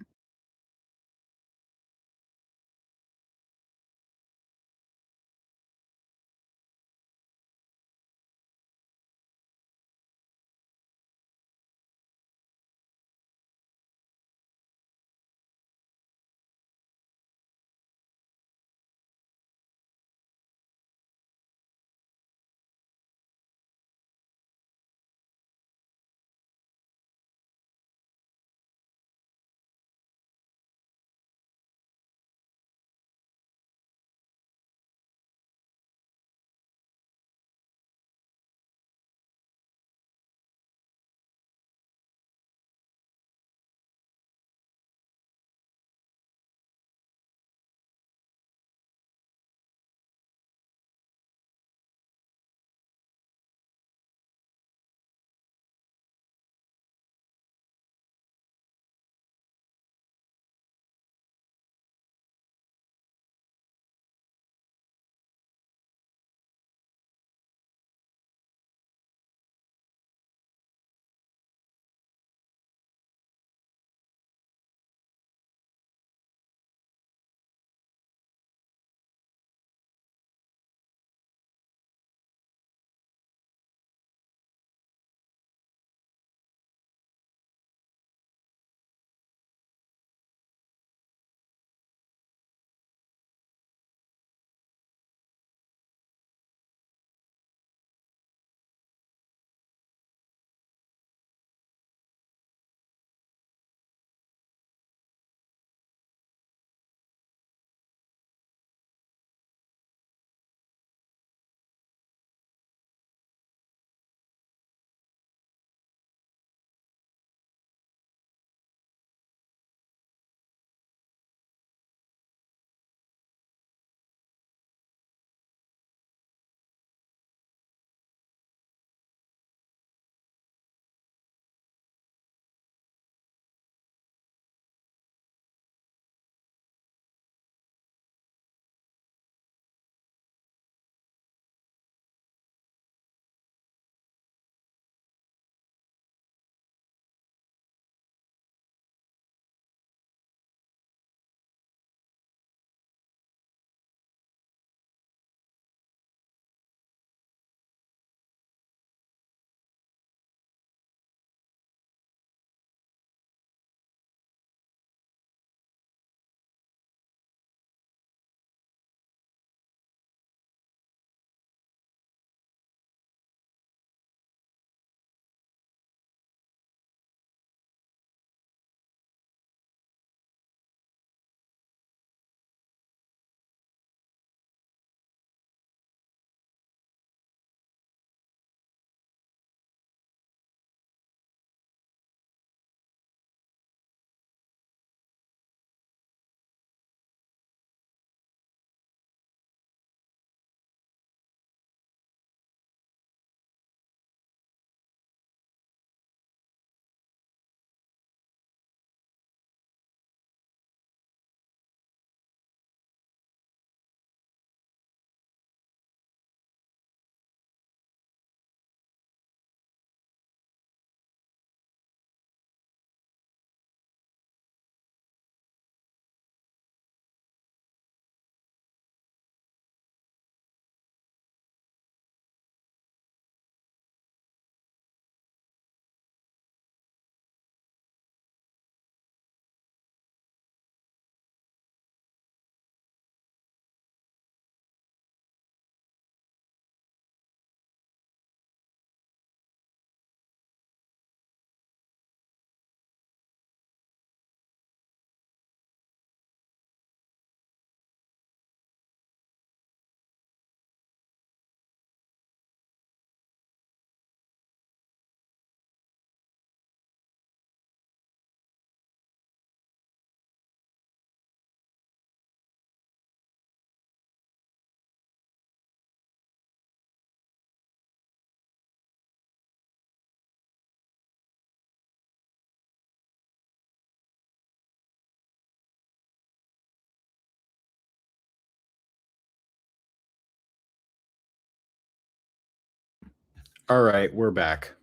All right, we're back.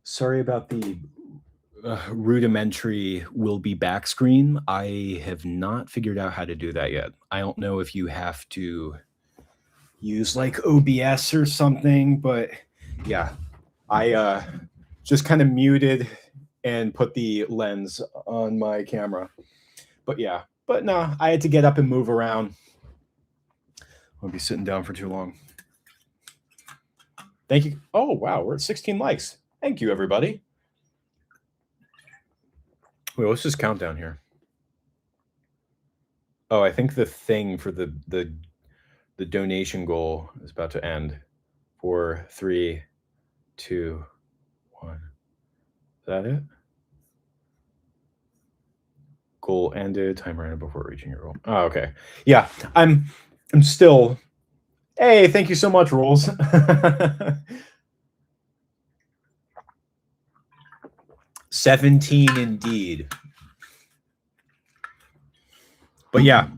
Sorry about the rudimentary will be back screen. I have not figured out how to do that yet. I don't know if you have to use like OBS or something, but yeah, I just kind of muted and put the lens on my camera. But yeah, but no, I had to get up and move around. I'll be sitting down for too long. Thank you. Oh, wow, we're at 16 likes. Thank you, everybody. Wait, let's just count down here. Oh, I think the thing for the donation goal is about to end. 4, 3, 2, 1. Is that it? Goal ended. Timer ended before reaching your goal. Oh, okay. Yeah, I'm still. Hey, thank you so much, Rules. 17 indeed. But yeah,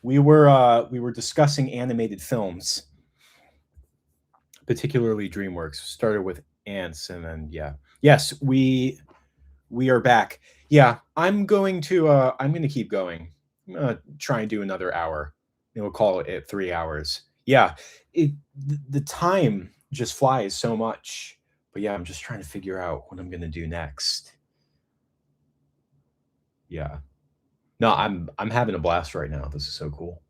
we were discussing animated films, particularly DreamWorks. Started with Ants, and then yeah, yes, we are back. Yeah, I'm going to keep going. I'm gonna try and do another hour. We'll call it 3 hours. Yeah, the time just flies so much. But yeah, I'm just trying to figure out what I'm gonna do next. Yeah. No, I'm having a blast right now. This is so cool.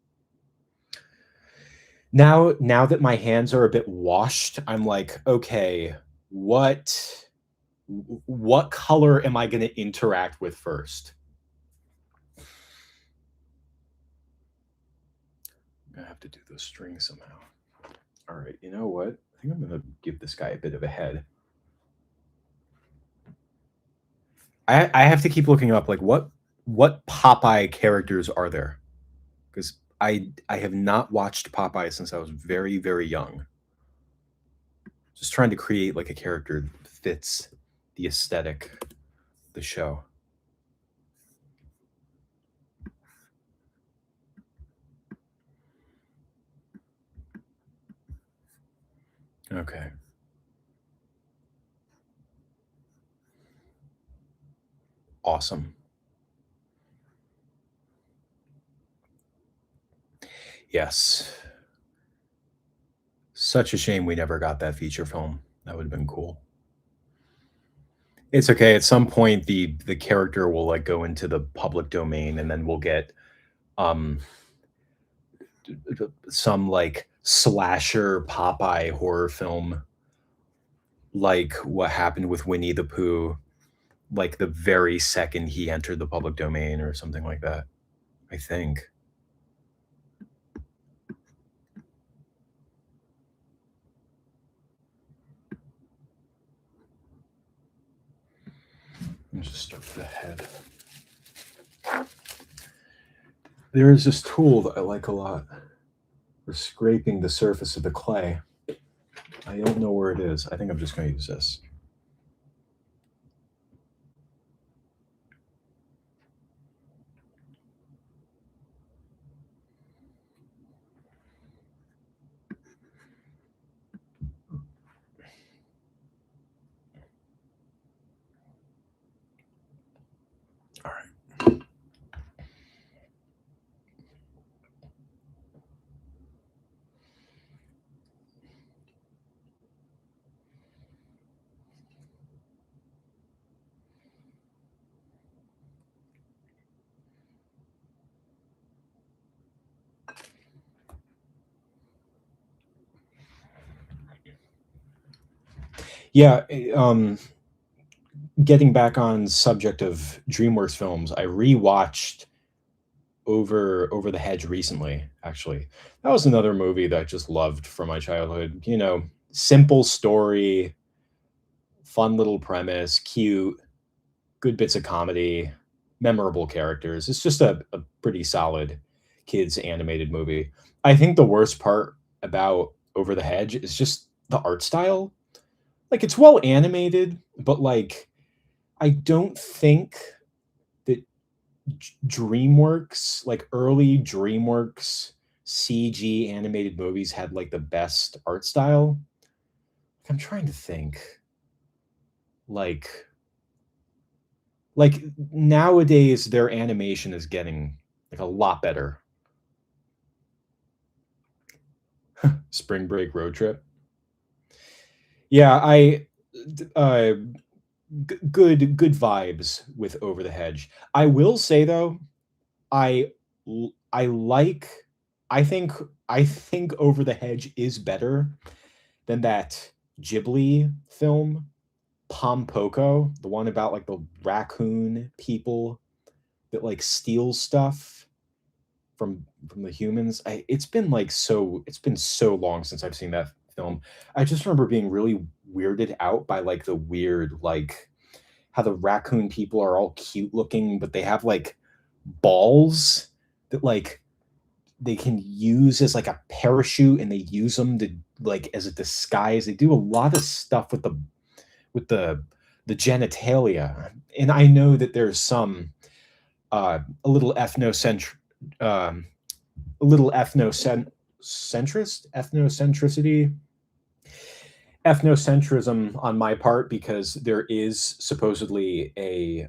Now that my hands are a bit washed, I'm like, okay, what color am I going to interact with first? I'm going to have to do the string somehow. All right, you know what? I think I'm going to give this guy a bit of a head. I have to keep looking up like what Popeye characters are there? Because I have not watched Popeye since I was very, very young. Just trying to create like a character that fits the aesthetic of the show. Okay. Awesome. Yes. Such a shame we never got that feature film. That would have been cool. It's okay. At some point, the character will like go into the public domain, and then we'll get um some like slasher Popeye horror film, like what happened with Winnie the Pooh, like the very second he entered the public domain, or something like that. I think. Let me just start with the head. There is this tool that I like a lot for scraping the surface of the clay. I don't know where it is. I think I'm just going to use this. All right. Yeah, getting back on subject of DreamWorks films, I rewatched Over the Hedge recently, actually. That was another movie that I just loved from my childhood. Simple story, fun little premise, cute, good bits of comedy, memorable characters. It's just a pretty solid kids animated movie. I think the worst part about Over the Hedge is just the art style. Like it's well animated, but like I don't think that DreamWorks, like early DreamWorks CG animated movies had like the best art style. I'm trying to think. Like like nowadays their animation is getting like a lot better. Spring Break Road Trip. Yeah, uh good vibes with Over the Hedge. I will say though, I like I think I think Over the Hedge is better than that Ghibli film, Pom Poko, the one about like the raccoon people that like steal stuff from the humans. It's been so long since I've seen that film. I just remember being really weirded out by like the weird like how the raccoon people are all cute looking, but they have like balls that like they can use as like a parachute and they use them to like as a disguise. They do a lot of stuff with the genitalia. And I know that there's some a little um a little ethnocentrism on my part because there is supposedly a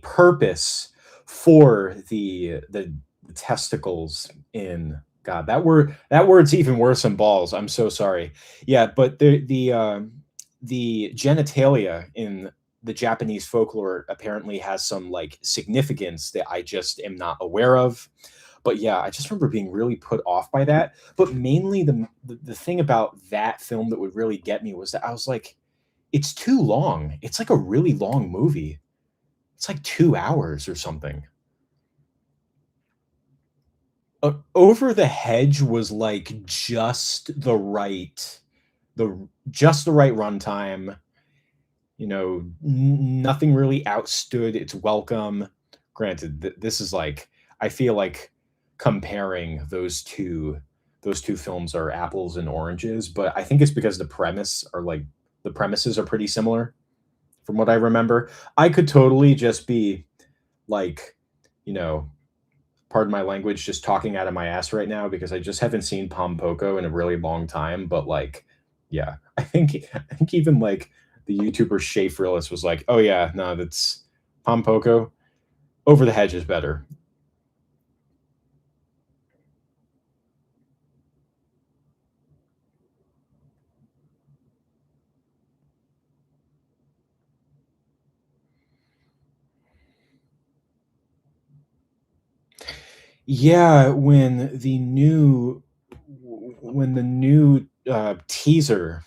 purpose for the testicles in God. That word's even worse than balls. I'm so sorry. Yeah, but the genitalia in the Japanese folklore apparently has some like significance that I just am not aware of. But yeah, I just remember being really put off by that. But mainly the thing about that film that would really get me was that I was like, it's too long. It's like a really long movie. It's like 2 hours or something. Over the Hedge was like just the right runtime. You know, nothing really outstood its welcome. Granted, this is like I feel like comparing those two films are apples and oranges, but I think it's because the premises are pretty similar from what I remember. I could totally just be like, you know, pardon my language, just talking out of my ass right now because I just haven't seen Pom Poko in a really long time. But like, yeah, I think even like the YouTuber Shay Frillis was like, oh yeah, no, that's Pom Poko. Over the Hedge is better. Yeah, when the new teaser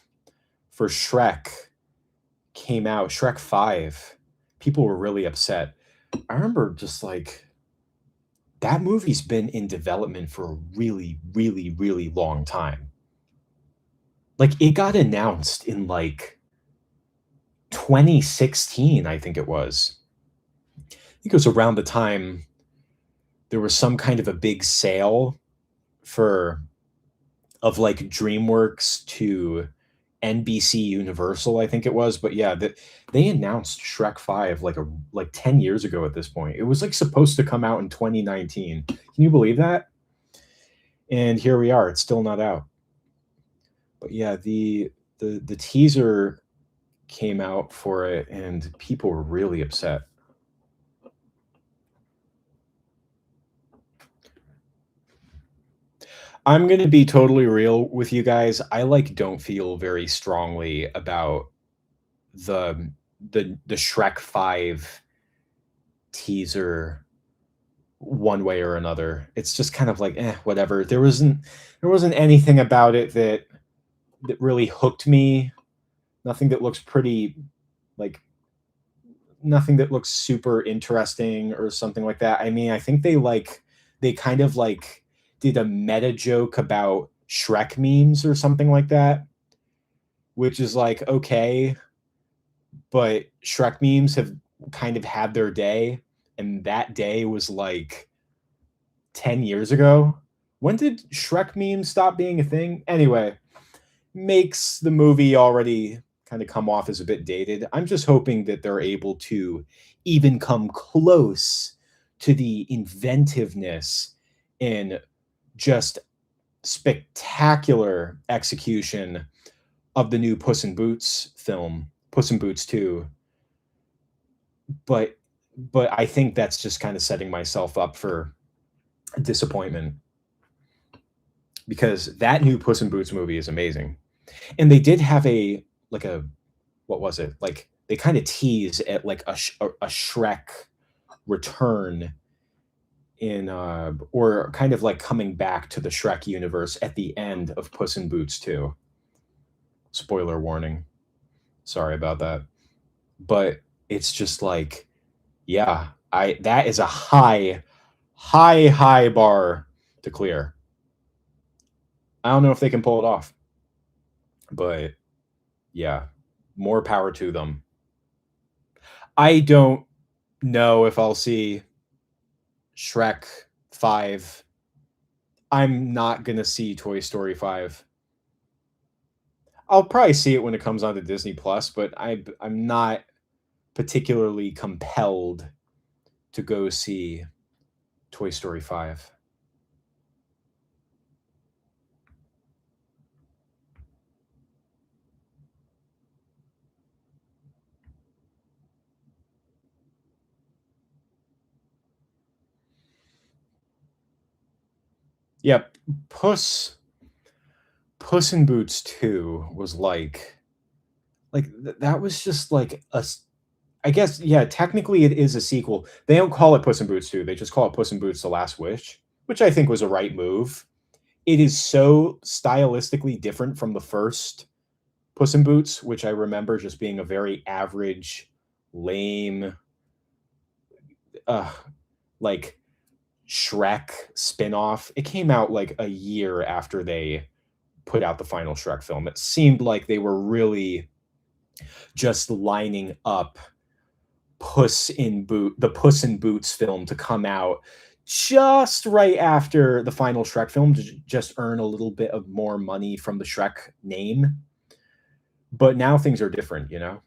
for Shrek came out, Shrek 5, people were really upset. I remember just like that movie's been in development for a really, really, really long time. Like it got announced in like 2016, I think it was. I think it was around the time there was some kind of a big sale for of like DreamWorks to NBC Universal, I think it was. But yeah, they announced Shrek 5 like 10 years ago at this point. It was like supposed to come out in 2019. Can you believe that? And here we are. It's still not out. But yeah, the teaser came out for it and people were really upset. I'm going to be totally real with you guys. I like don't feel very strongly about the the Shrek 5 teaser one way or another. It's just kind of like, whatever. There wasn't anything about it that really hooked me. Nothing that looks pretty like nothing that looks super interesting or something like that. I mean, I think they kind of like did a meta joke about Shrek memes or something like that, which is like okay, but Shrek memes have kind of had their day, and that day was like 10 years ago. When did Shrek memes stop being a thing? Anyway, makes the movie already kind of come off as a bit dated. I'm just hoping that they're able to even come close to the inventiveness and just spectacular execution of the new Puss in Boots film, Puss in Boots 2, but I think that's just kind of setting myself up for disappointment because that new Puss in Boots movie is amazing. And they did have a like a what was it? Like they kind of tease at like a Shrek return in or kind of like coming back to the Shrek universe at the end of Puss in Boots 2. Spoiler warning. Sorry about that. But it's just like yeah, I that is a high bar to clear. I don't know if they can pull it off, but yeah, more power to them. I don't know if I'll see Shrek 5. I'm not going to see Toy Story 5. I'll probably see it when it comes on to Disney Plus, but I'm not particularly compelled to go see Toy Story 5. Yep, Puss Puss in Boots 2 was that was just like I guess yeah, technically it is a sequel. They don't call it Puss in Boots 2. They just call it Puss in Boots: The Last Wish, which I think was a right move. It is so stylistically different from the first Puss in Boots, which I remember just being a very average, lame, uh, like Shrek spinoff. It came out like a year after they put out the final Shrek film. It seemed like they were really just lining up the Puss in Boots film to come out just right after the final Shrek film to just earn a little bit of more money from the Shrek name. But now things are different, you know?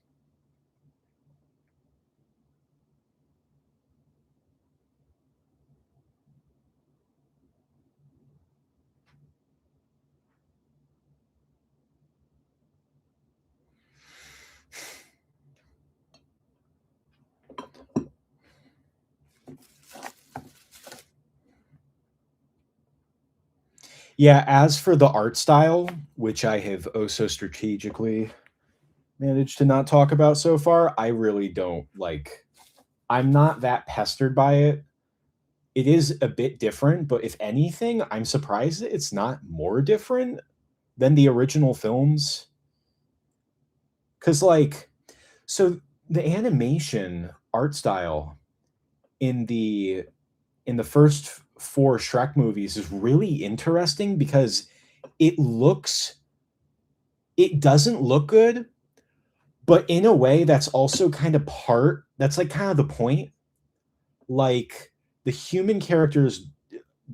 Yeah, as for the art style, which I have oh so strategically managed to not talk about so far, I really don't like I'm not that pestered by it. It is a bit different, but if anything, I'm surprised that it's not more different than the original films. Cause like so the animation art style in the first four Shrek movies is really interesting because it looks it doesn't look good, but in a way that's also kind of that's like kind of the point. Like the human characters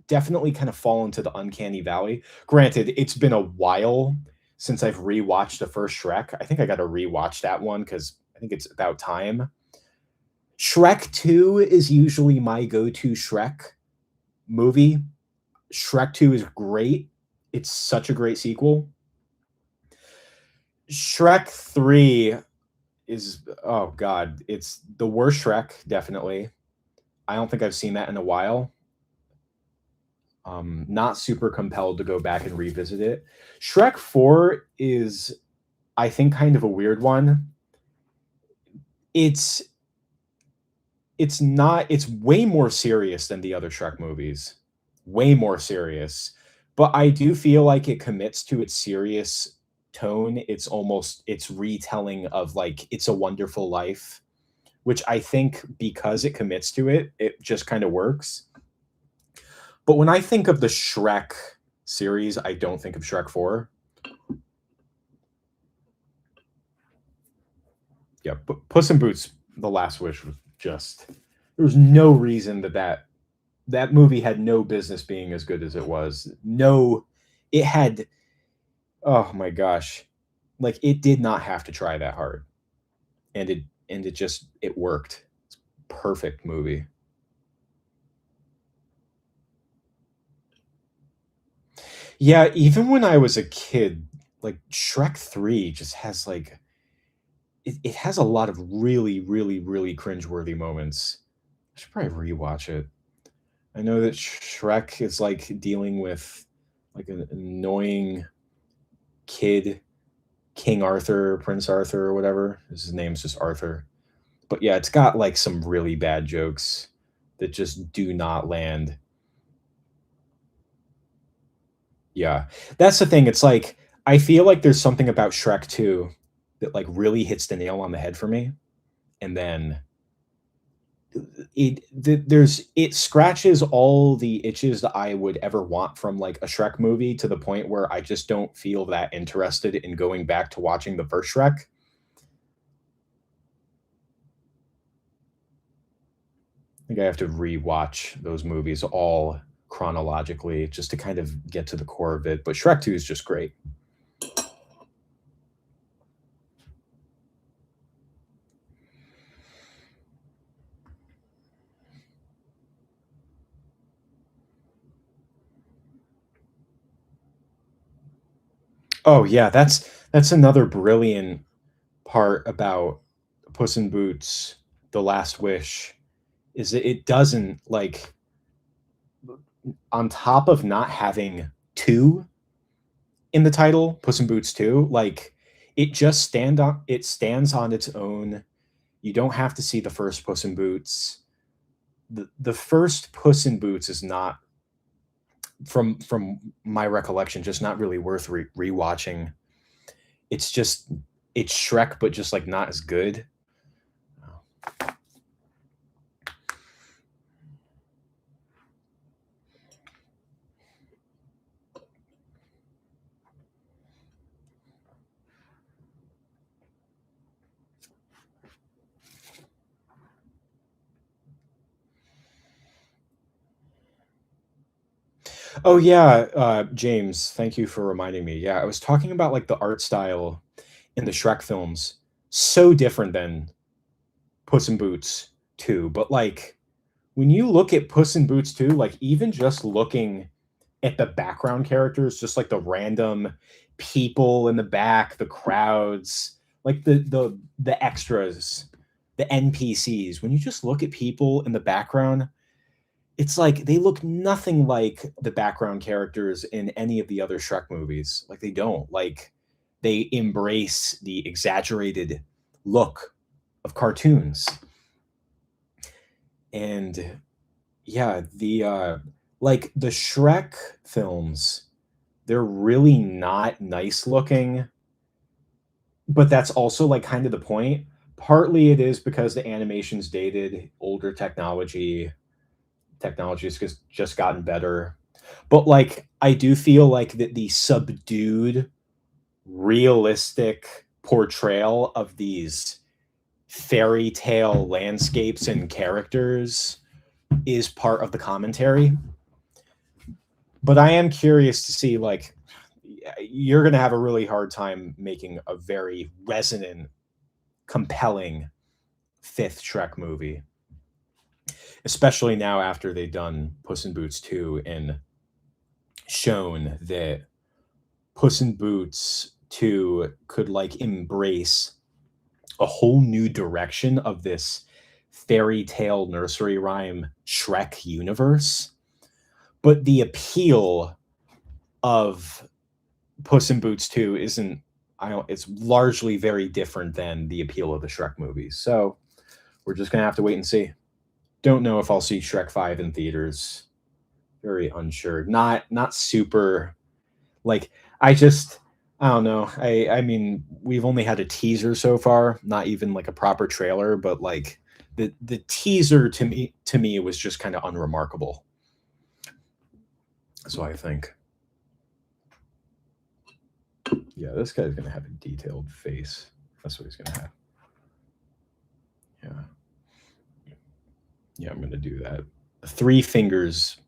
definitely kind of fall into the uncanny valley. Granted, it's been a while since I've rewatched the first Shrek. I think I got to rewatch that one because I think it's about time. Shrek 2 is usually my go-to Shrek movie. Shrek 2 is great. It's such a great sequel. Shrek 3 is oh god, it's the worst Shrek definitely. I don't think I've seen that in a while. Not super compelled to go back and revisit it. Shrek 4 is I think kind of a weird one. It's it's way more serious than the other Shrek movies. Way more serious. But I do feel like it commits to its serious tone. It's retelling of like It's a Wonderful Life, which I think because it commits to it, it just kind of works. But when I think of the Shrek series, I don't think of Shrek 4. Yeah, but Puss in Boots: The Last Wish was just there was no reason that movie had no business being as good as it was. No, it had oh my gosh. Like it did not have to try that hard. And it just it worked. It's a perfect movie. Yeah, even when I was a kid, like Shrek 3 just has like it has a lot of really, really, really cringeworthy moments. I should probably rewatch it. I know that Shrek is like dealing with like an annoying kid, King Arthur, Prince Arthur, or whatever. His name's just Arthur. But yeah, it's got like some really bad jokes that just do not land. Yeah. That's the thing. It's like I feel like there's something about Shrek 2 that like really hits the nail on the head for me. And then it scratches all the itches that I would ever want from like a Shrek movie to the point where I just don't feel that interested in going back to watching the first Shrek. I think I have to rewatch those movies all chronologically just to kind of get to the core of it. But Shrek 2 is just great. Oh yeah, that's another brilliant part about Puss in Boots: The Last Wish is that it doesn't like on top of not having two in the title, Puss in Boots 2, like it stands on its own. You don't have to see the first Puss in Boots. The first Puss in Boots is not from my recollection just not really worth rewatching. It's just it's Shrek but just like not as good. Oh yeah, James, thank you for reminding me. Yeah, I was talking about like the art style in the Shrek films. So different than Puss in Boots 2, but like when you look at Puss in Boots 2, like even just looking at the background characters, just like the random people in the back, the crowds, like the extras, the NPCs, when you just look at people in the background, it's like they look nothing like the background characters in any of the other Shrek movies. Like they don't. Like they embrace the exaggerated look of cartoons. And yeah, the like the Shrek films, they're really not nice looking, but that's also like kind of the point. Partly it is because the animation's dated, older technology's just gotten better. But like I do feel like that the subdued, realistic portrayal of these fairy tale landscapes and characters is part of the commentary. But I am curious to see like you're going to have a really hard time making a very resonant, compelling fifth Shrek movie, especially now after they've done Puss in Boots 2 and shown that Puss in Boots 2 could like embrace a whole new direction of this fairy tale nursery rhyme Shrek universe. But the appeal of Puss in Boots 2 isn't I don't it's largely very different than the appeal of the Shrek movies. So we're just gonna have to wait and see. Don't know if I'll see Shrek 5 in theaters. Very unsure. Not super like I don't know. I mean, we've only had a teaser so far, not even like a proper trailer, but like the teaser to me was just kind of unremarkable. So I think. Yeah, this guy's gonna have a detailed face. That's what he's gonna have. Yeah. Yeah, I'm gonna do that. Three fingers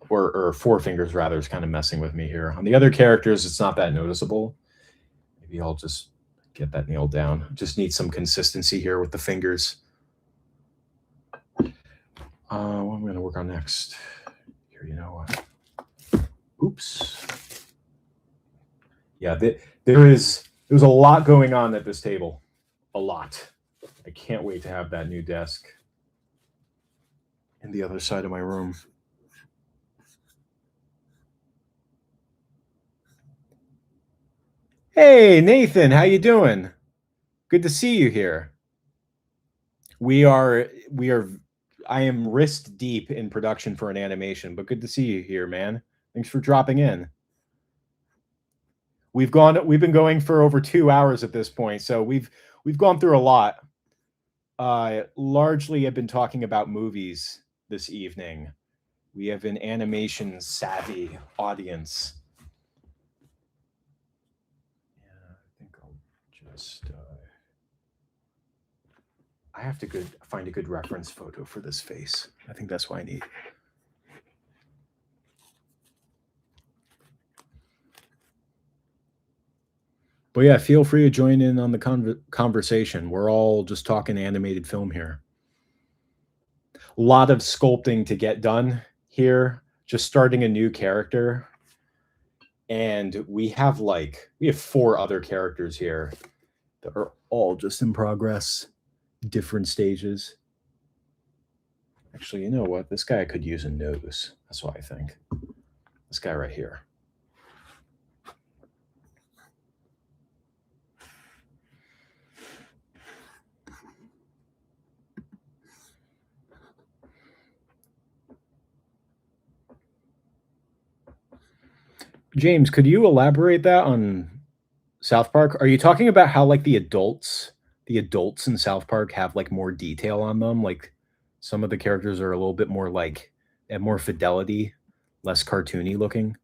or four fingers rather is kind of messing with me here. On the other characters, it's not that noticeable. Maybe I'll just get that nailed down. Just need some consistency here with the fingers. What I'm gonna work on next. Here, you know what? Oops. Yeah, there's a lot going on at this table. A lot. I can't wait to have that new desk in the other side of my room. Hey, Nathan, how you doing? Good to see you here. We are I am wrist deep in production for an animation, but good to see you here, man. Thanks for dropping in. We've been going for over 2 hours at this point, so we've gone through a lot. Largely I've been talking about movies this evening. We have an animation savvy audience. Yeah, I think I'll just I have to find a good reference photo for this face. I think that's what I need. But yeah, feel free to join in on the conversation. We're all just talking animated film here. A lot of sculpting to get done here. Just starting a new character, and we have 4 other characters here that are all just in progress, different stages. Actually, you know what? This guy could use a nose. That's what I think. This guy right here. James, could you elaborate that on South Park? Are you talking about how the adults in South Park have more detail on them? Like some of the characters are a little bit more and more fidelity, less cartoony looking.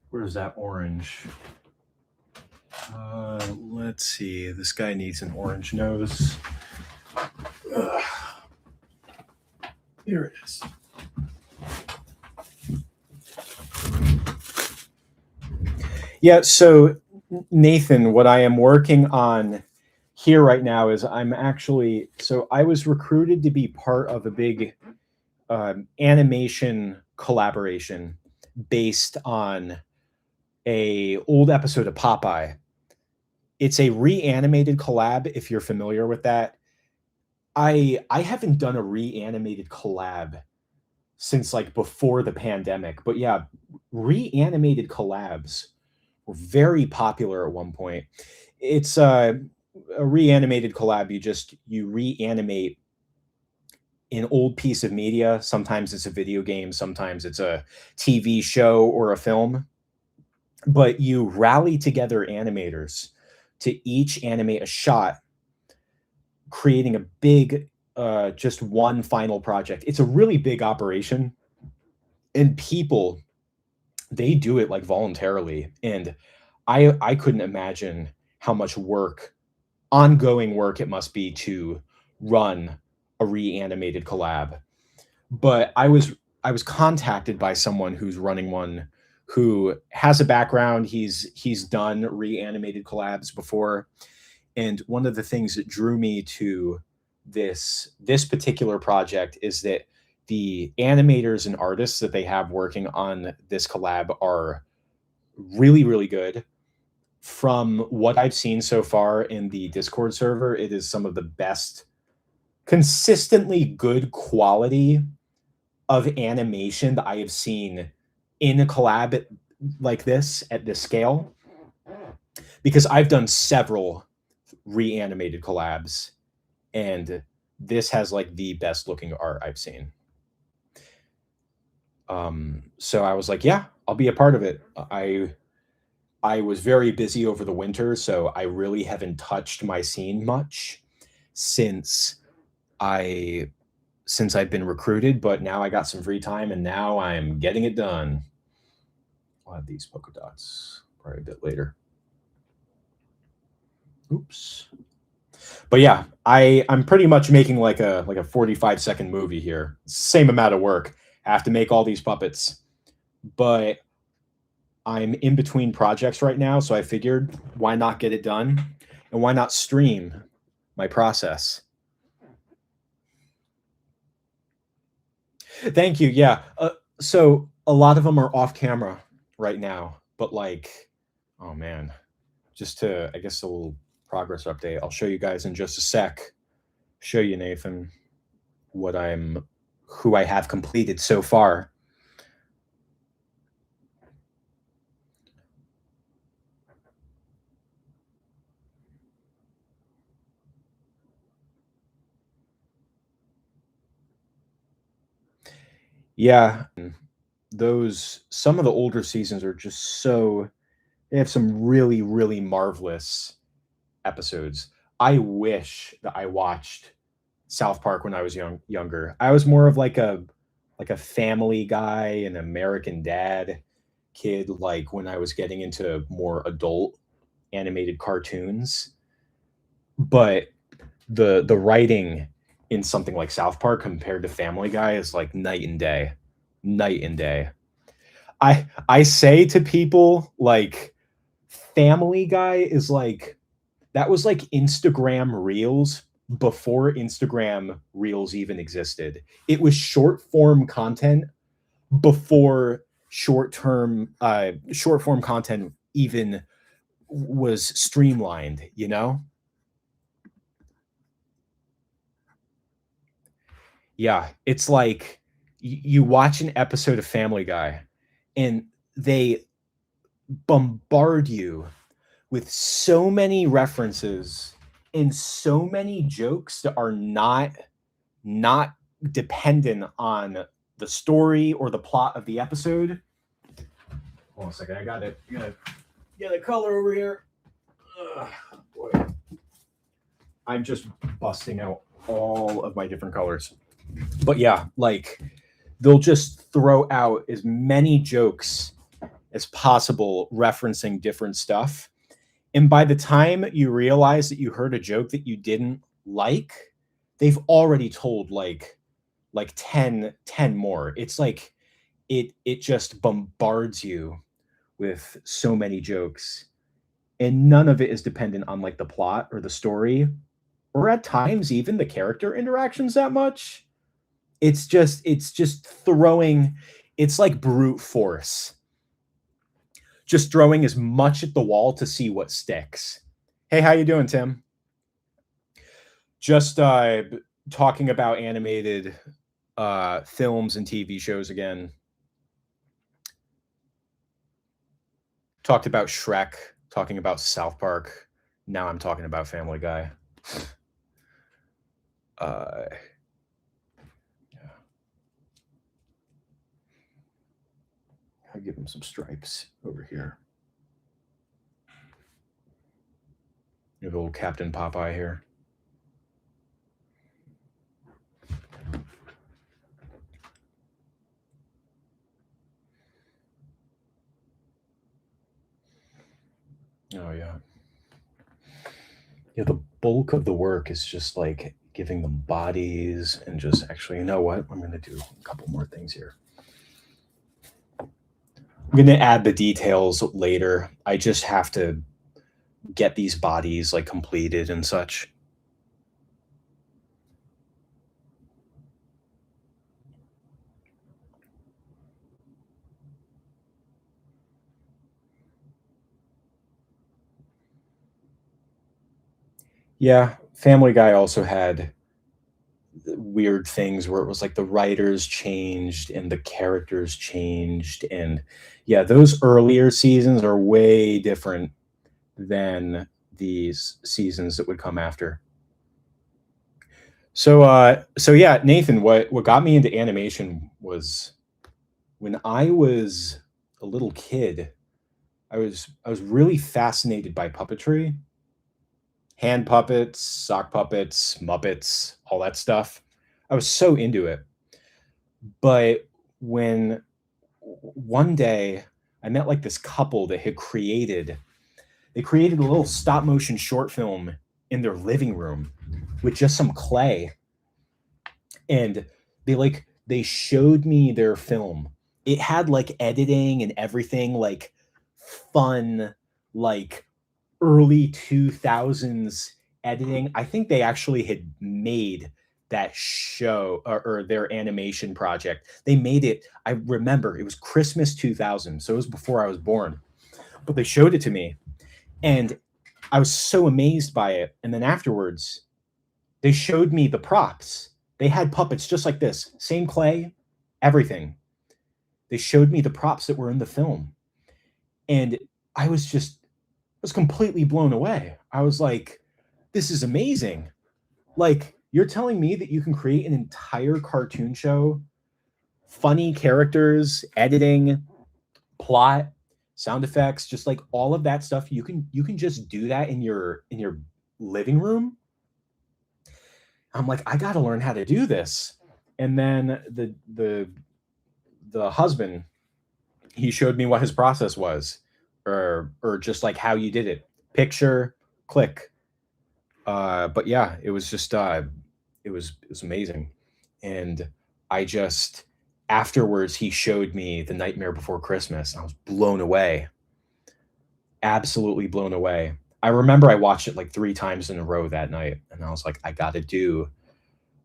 Where's that orange? Let's see. This guy needs an orange nose. Ugh. Here it is. Yeah, so Nathan, what I am working on here right now is I was recruited to be part of a big animation collaboration based on a old episode of Popeye. It's a reanimated collab, if you're familiar with that. I haven't done a reanimated collab since before the pandemic, but yeah, reanimated collabs were very popular at one point. It's a reanimated collab. You reanimate an old piece of media. Sometimes it's a video game, sometimes it's a TV show or a film, but you rally together animators to each animate a shot, creating a big just one final project. It's a really big operation, and people, they do it voluntarily, and I couldn't imagine how much ongoing work it must be to run a reanimated collab. But I was contacted by someone who's running one, who has a background. He's done reanimated collabs before, and one of the things that drew me to this particular project is that the animators and artists that they have working on this collab are really, really good. From what I've seen so far in the Discord server, it is some of the best, consistently good quality of animation that I have seen in a collab like this at this scale. Because I've done several reanimated collabs, and this has the best looking art I've seen. So I was like, yeah, I'll be a part of it. I was very busy over the winter, so I really haven't touched my scene much since I've been recruited, but now I got some free time, and now I'm getting it done. I'll have these polka dots probably a bit later. Oops. But yeah, I'm pretty much making like a 45-second movie here. Same amount of work. I have to make all these puppets. But I'm in between projects right now, so I figured why not get it done and why not stream my process. Thank you. Yeah. So a lot of them are off camera right now, but like, oh man, just to, I guess, a little progress update. I'll show you guys in just a sec. Show you, Nathan, who I have completed so far. Yeah, some of the older seasons are just so, they have some really, really marvelous episodes. I wish that I watched South Park when I was younger. I was more of like a Family Guy and American Dad kid, like when I was getting into more adult animated cartoons. But the writing in something like South Park compared to Family Guy is like night and day. Night and day. I say to people like Family Guy is like, that was like Instagram Reels before Instagram Reels even existed. It was short form content before short form content even was streamlined, you know? Yeah, it's like you watch an episode of Family Guy and they bombard you with so many references and so many jokes that are not dependent on the story or the plot of the episode. Hold on a second, I got it. You gotta get a color over here. Ugh, boy. I'm just busting out all of my different colors. But yeah, like they'll just throw out as many jokes as possible referencing different stuff. And by the time you realize that you heard a joke that you didn't like, they've already told like 10 more. It's like it just bombards you with so many jokes. And none of it is dependent on like the plot or the story, or at times even the character interactions that much. It's just throwing, it's like brute force. Just throwing as much at the wall to see what sticks. Hey, how you doing, Tim? Just talking about animated films and TV shows again. Talked about Shrek, talking about South Park. Now I'm talking about Family Guy. Yeah. I'll give him some stripes over here. You have a little Captain Popeye here. Oh yeah. Yeah, the bulk of the work is just like giving them bodies and just actually, you know what? I'm gonna do a couple more things here. I'm gonna add the details later. I just have to get these bodies like completed and such. Yeah, Family Guy also had weird things where it was like the writers changed and the characters changed, and yeah, those earlier seasons are way different than these seasons that would come after. So yeah, Nathan, what got me into animation was when I was a little kid, I was really fascinated by puppetry, hand puppets, sock puppets, Muppets, all that stuff. I was so into it. But when one day I met like this couple that had they created a little stop motion short film in their living room with just some clay, and they showed me their film. It had like editing and everything, like fun, like early 2000s editing. I think they actually had made that show, or their animation project. They made it, I remember it was Christmas 2000, so it was before I was born. But they showed it to me, and I was so amazed by it. And then afterwards, they showed me the props. They had puppets just like this, same clay, everything. They showed me the props that were in the film, and I was completely blown away. I was like, this is amazing. Like, you're telling me that you can create an entire cartoon show, funny characters, editing, plot, sound effects, just like all of that stuff. You can just do that in your living room. I'm like, I got to learn how to do this. And then the husband, he showed me what his process was, or just like how you did it. Picture, click. But yeah, it was just it was amazing. And I just afterwards he showed me The Nightmare Before Christmas. And I was blown away. Absolutely blown away. I remember I watched it like 3 times in a row that night, and I was like, I gotta do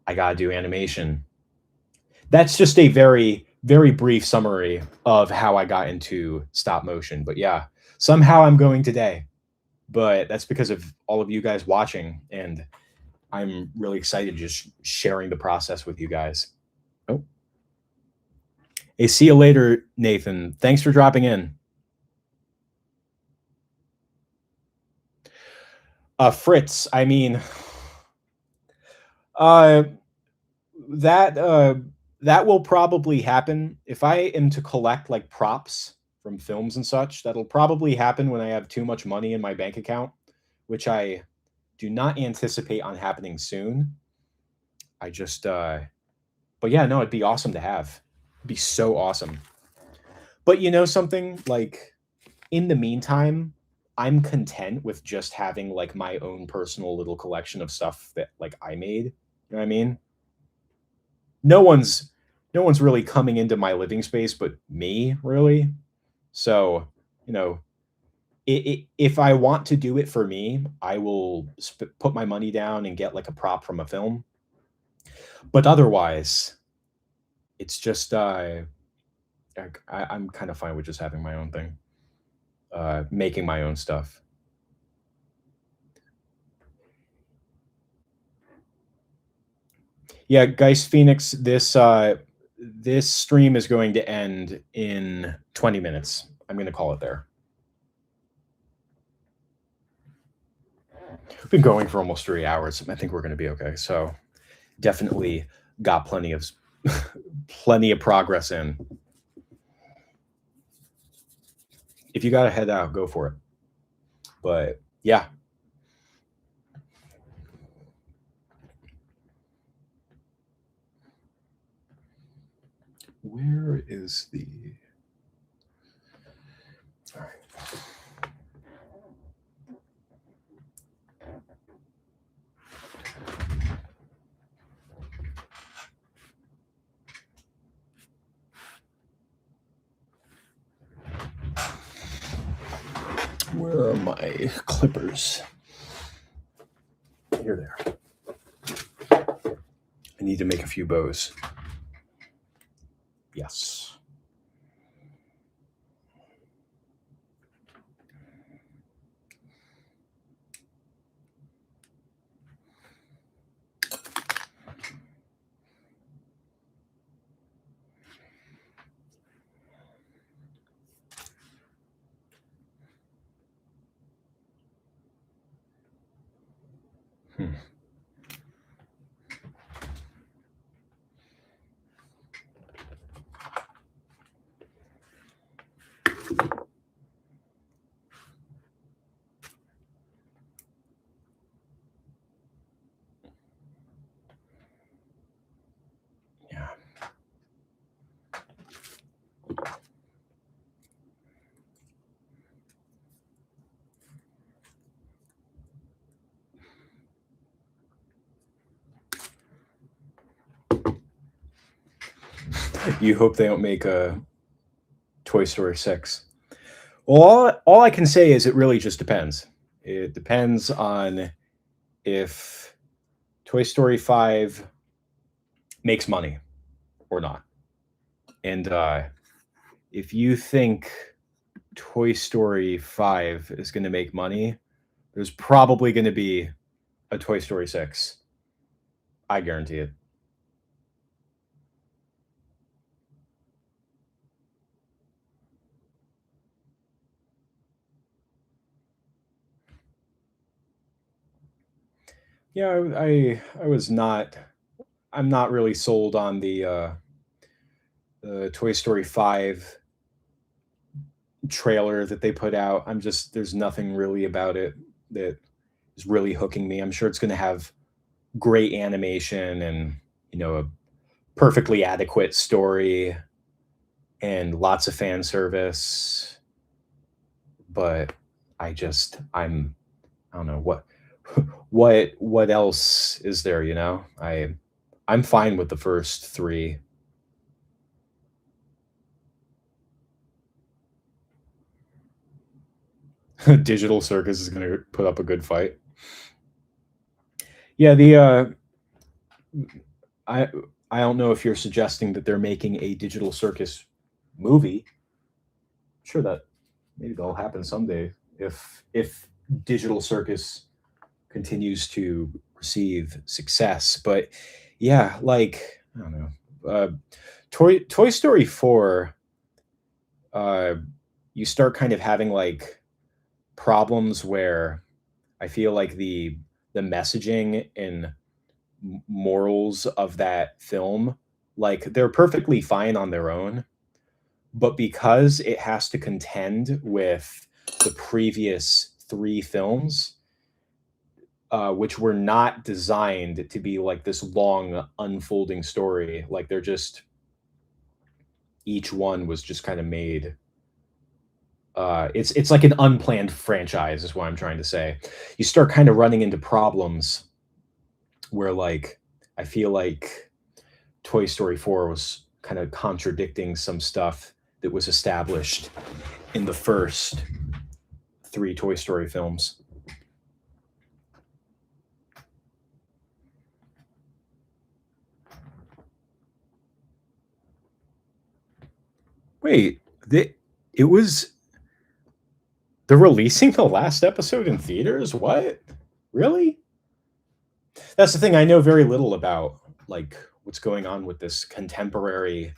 animation. That's just a very, very brief summary of how I got into stop motion. But yeah, somehow I'm going today. But that's because of all of you guys watching, and I'm really excited just sharing the process with you guys. Oh, hey, see you later, Nathan. Thanks for dropping in. Fritz, I mean, uh, that that will probably happen if I am to collect like props from films and such. That'll probably happen when I have too much money in my bank account, which I do not anticipate on happening soon. I just, but yeah, no, it'd be awesome to have. It'd be so awesome. But you know something? Like in the meantime, I'm content with just having like my own personal little collection of stuff that like I made. You know what I mean? No one's no one's really coming into my living space but me, really. So, you know, if I want to do it for me, I will put my money down and get like a prop from a film. But otherwise, it's just I'm kind of fine with just having my own thing, making my own stuff. Yeah, Geist Phoenix, this stream is going to end in 20 minutes. I'm going to call it there. We've been going for almost 3 hours. I think we're going to be okay. So definitely got plenty of plenty of progress in. If you got to head out, go for it. But yeah. Where is the... All right. Where are my clippers? Here they are. I need to make a few bows. Yes. Hmm. Yeah. You hope they don't make a Toy Story 6. All I can say is it really just depends. It depends on if Toy Story 5 makes money or not. And if you think Toy Story 5 is going to make money, there's probably going to be a Toy Story 6. I guarantee it. Yeah, I was not. I'm not really sold on the Toy Story 5 trailer that they put out. I'm just there's nothing really about it that is really hooking me. I'm sure it's going to have great animation and a perfectly adequate story and lots of fan service, but I don't know what else is there, you know? I'm fine with the first 3. Digital Circus is gonna put up a good fight. Yeah, I I don't know if you're suggesting that they're making a Digital Circus movie. Sure that maybe that'll happen someday if Digital Circus continues to receive success. But yeah, like I don't know, Toy Story 4. Uh, you start kind of having like problems where I feel like the messaging and morals of that film, like they're perfectly fine on their own, but because it has to contend with the previous 3 films, which were not designed to be like this long unfolding story. Like they're just each one was just kind of made. It's like an unplanned franchise, is what I'm trying to say. You start kind of running into problems where, like, I feel like Toy Story 4 was kind of contradicting some stuff that was established in the first 3 Toy Story films. Wait, it was they're releasing the last episode in theaters? What? Really? That's the thing, I know very little about, like, what's going on with this contemporary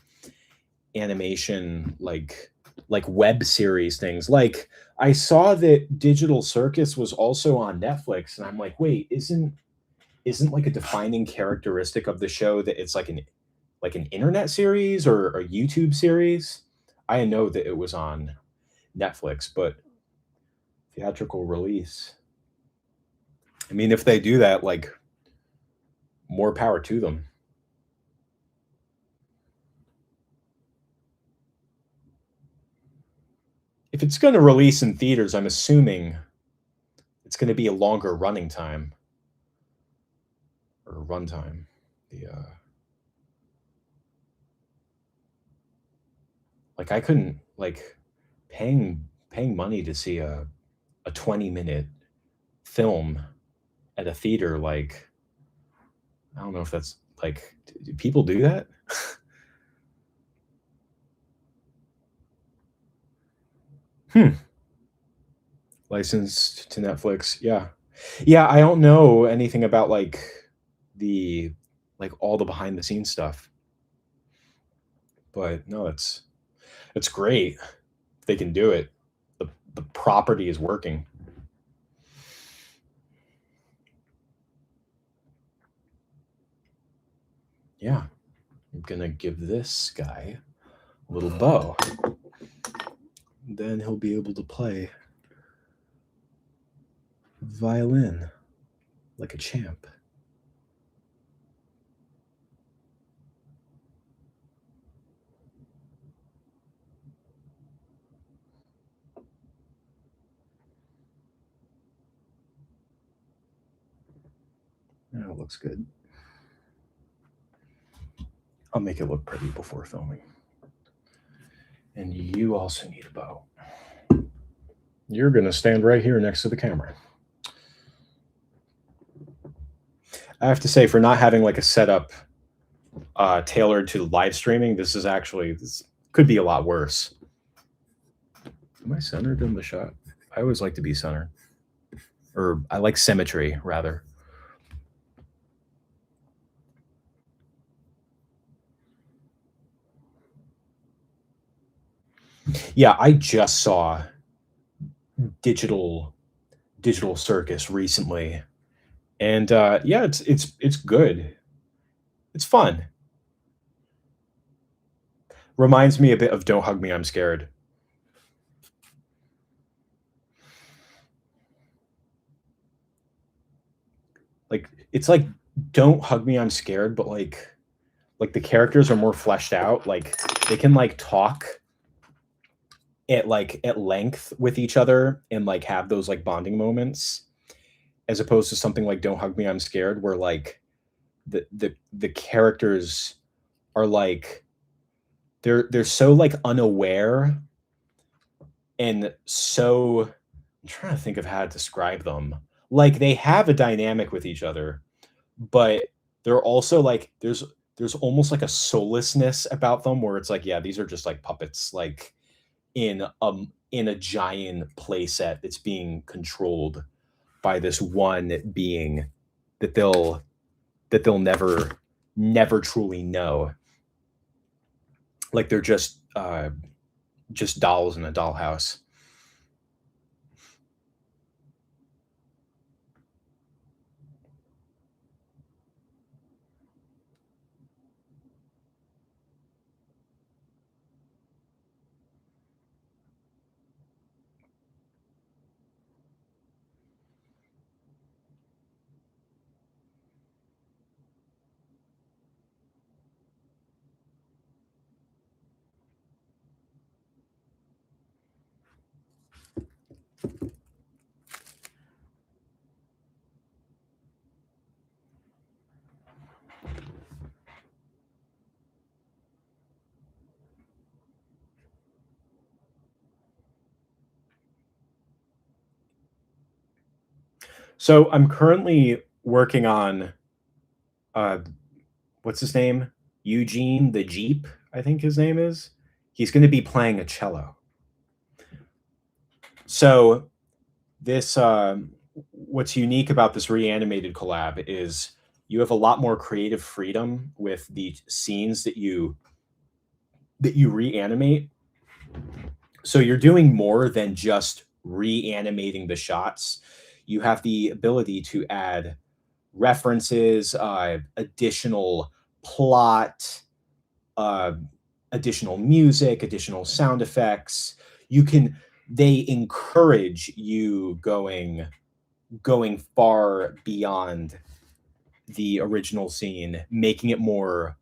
animation, like web series things. Like, I saw that Digital Circus was also on Netflix, and I'm like, "Wait, isn't, like, a defining characteristic of the show that it's like an internet series or a YouTube series?" I know that it was on Netflix, but theatrical release. I mean, if they do that, like, more power to them. If it's gonna release in theaters, I'm assuming it's gonna be a longer running time or runtime. The, like, I couldn't like, paying money to see a 20-minute film at a theater, like, I don't know if that's like, do people do that? Hmm. Licensed to Netflix, yeah. Yeah, I don't know anything about, the all the behind the scenes stuff, but no, it's great if they can do it. The property is working. Yeah, I'm gonna give this guy a little bow. Then he'll be able to play violin like a champ. Yeah, it looks good. I'll make it look pretty before filming. And you also need a bow. You're going to stand right here next to the camera. I have to say, for not having like a setup tailored to live streaming, this could be a lot worse. Am I centered in the shot? I always like to be centered, or I like symmetry rather. Yeah, I just saw digital digital circus recently, and yeah, it's good. It's fun. Reminds me a bit of Don't Hug Me, I'm Scared. Like it's like Don't Hug Me, I'm Scared, but like the characters are more fleshed out. Like they can like talk at length with each other and like have those like bonding moments, as opposed to something like Don't Hug Me, I'm Scared, where like the characters are like they're so like unaware and so I'm trying to think of how to describe them. Like they have a dynamic with each other, but they're also like there's almost like a soullessness about them where it's like, yeah, these are just like puppets, like in a giant playset that's being controlled by this one being that they'll never truly know. Like they're just dolls in a dollhouse. So I'm currently working on uh what's his name? Eugene the Jeep, I think his name is. He's going to be playing a cello. So this what's unique about this reanimated collab is you have a lot more creative freedom with the scenes that you reanimate. So you're doing more than just reanimating the shots. You have the ability to add references, additional plot, uh, additional music, additional sound effects. You can they encourage you going far beyond the original scene, making it more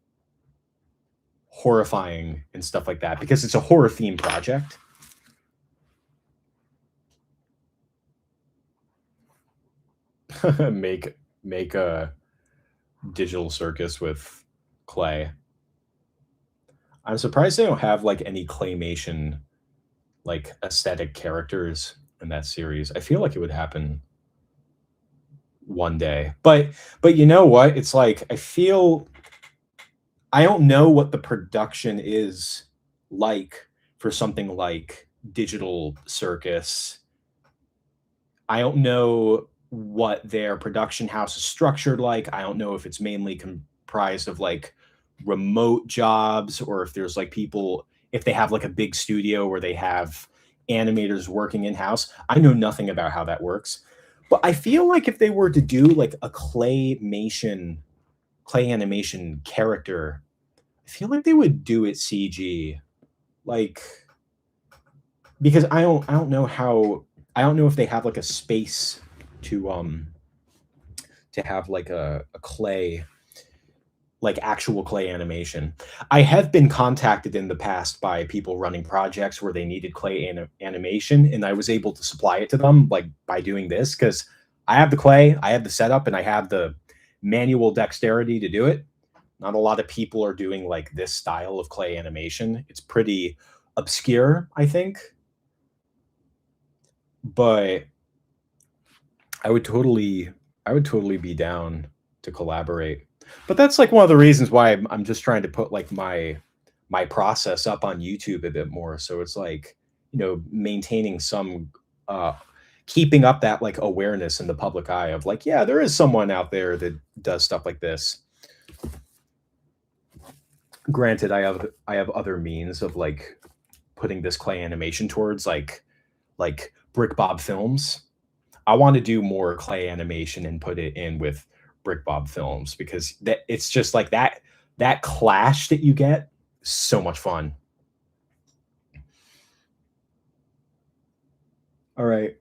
horrifying and stuff like that because it's a horror themed project. Make a digital circus with clay. I'm surprised they don't have like any claymation like aesthetic characters in that series. I feel like it would happen one day. But you know what? It's like I don't know what the production is like for something like Digital Circus. I don't know what their production house is structured like. I don't know if it's mainly comprised of like remote jobs or if there's like people if they have like a big studio where they have animators working in house. I know nothing about how that works. But I feel like if they were to do like a clay animation character, I feel like they would do it CG. Like because I don't know if they have like a space to to have like a clay like actual clay animation. I have been contacted in the past by people running projects where they needed clay animation, and I was able to supply it to them like by doing this because I have the clay, I have the setup, and I have the manual dexterity to do it. Not a lot of people are doing like this style of clay animation. It's pretty obscure, I think. but I would totally be down to collaborate. But that's like one of the reasons why I'm just trying to put like my process up on YouTube a bit more. So it's like, maintaining some uh keeping up that like awareness in the public eye of like, yeah, there is someone out there that does stuff like this. Granted, I have other means of like putting this clay animation towards like Brick Bob Films. I want to do more clay animation and put it in with Brick Bob Films because that it's just like that clash that you get, so much fun. All right.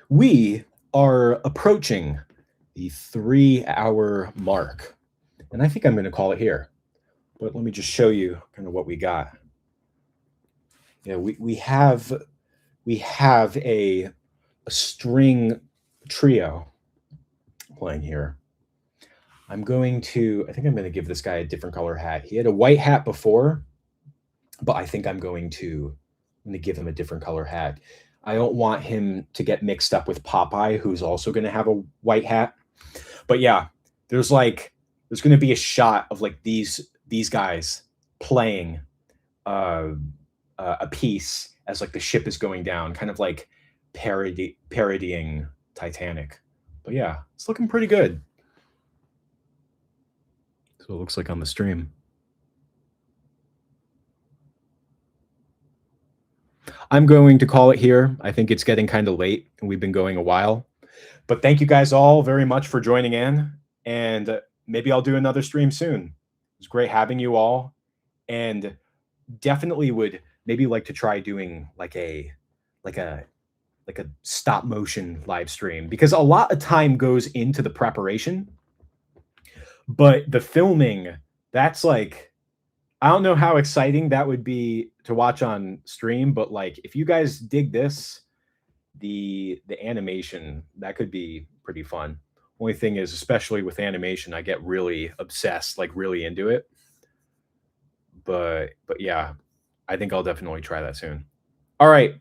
We are approaching the 3-hour mark. And I think I'm going to call it here. But let me just show you kind of what we got. Yeah, we have a string trio playing here. I think I'm going to give this guy a different color hat. He had a white hat before, but I think I'm going to give him a different color hat. I don't want him to get mixed up with Popeye, who's also going to have a white hat. But yeah, there's going to be a shot of like these guys playing uh, a piece as like the ship is going down, kind of like parodying Titanic. But yeah, it's looking pretty good. So it looks like on the stream. I'm going to call it here. I think it's getting kind of late and we've been going a while. But thank you guys all very much for joining in. And maybe I'll do another stream soon. It was great having you all. And definitely would maybe like to try doing like a stop motion live stream because a lot of time goes into the preparation. But the filming, that's like, I don't know how exciting that would be to watch on stream, but like if you guys dig this, the animation, that could be pretty fun. Only thing is, especially with animation, I get really obsessed, like really into it. But yeah, I think I'll definitely try that soon. All right.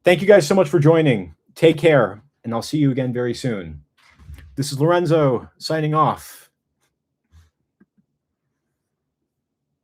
Thank you guys so much for joining. Take care, and I'll see you again very soon. This is Lorenzo signing off.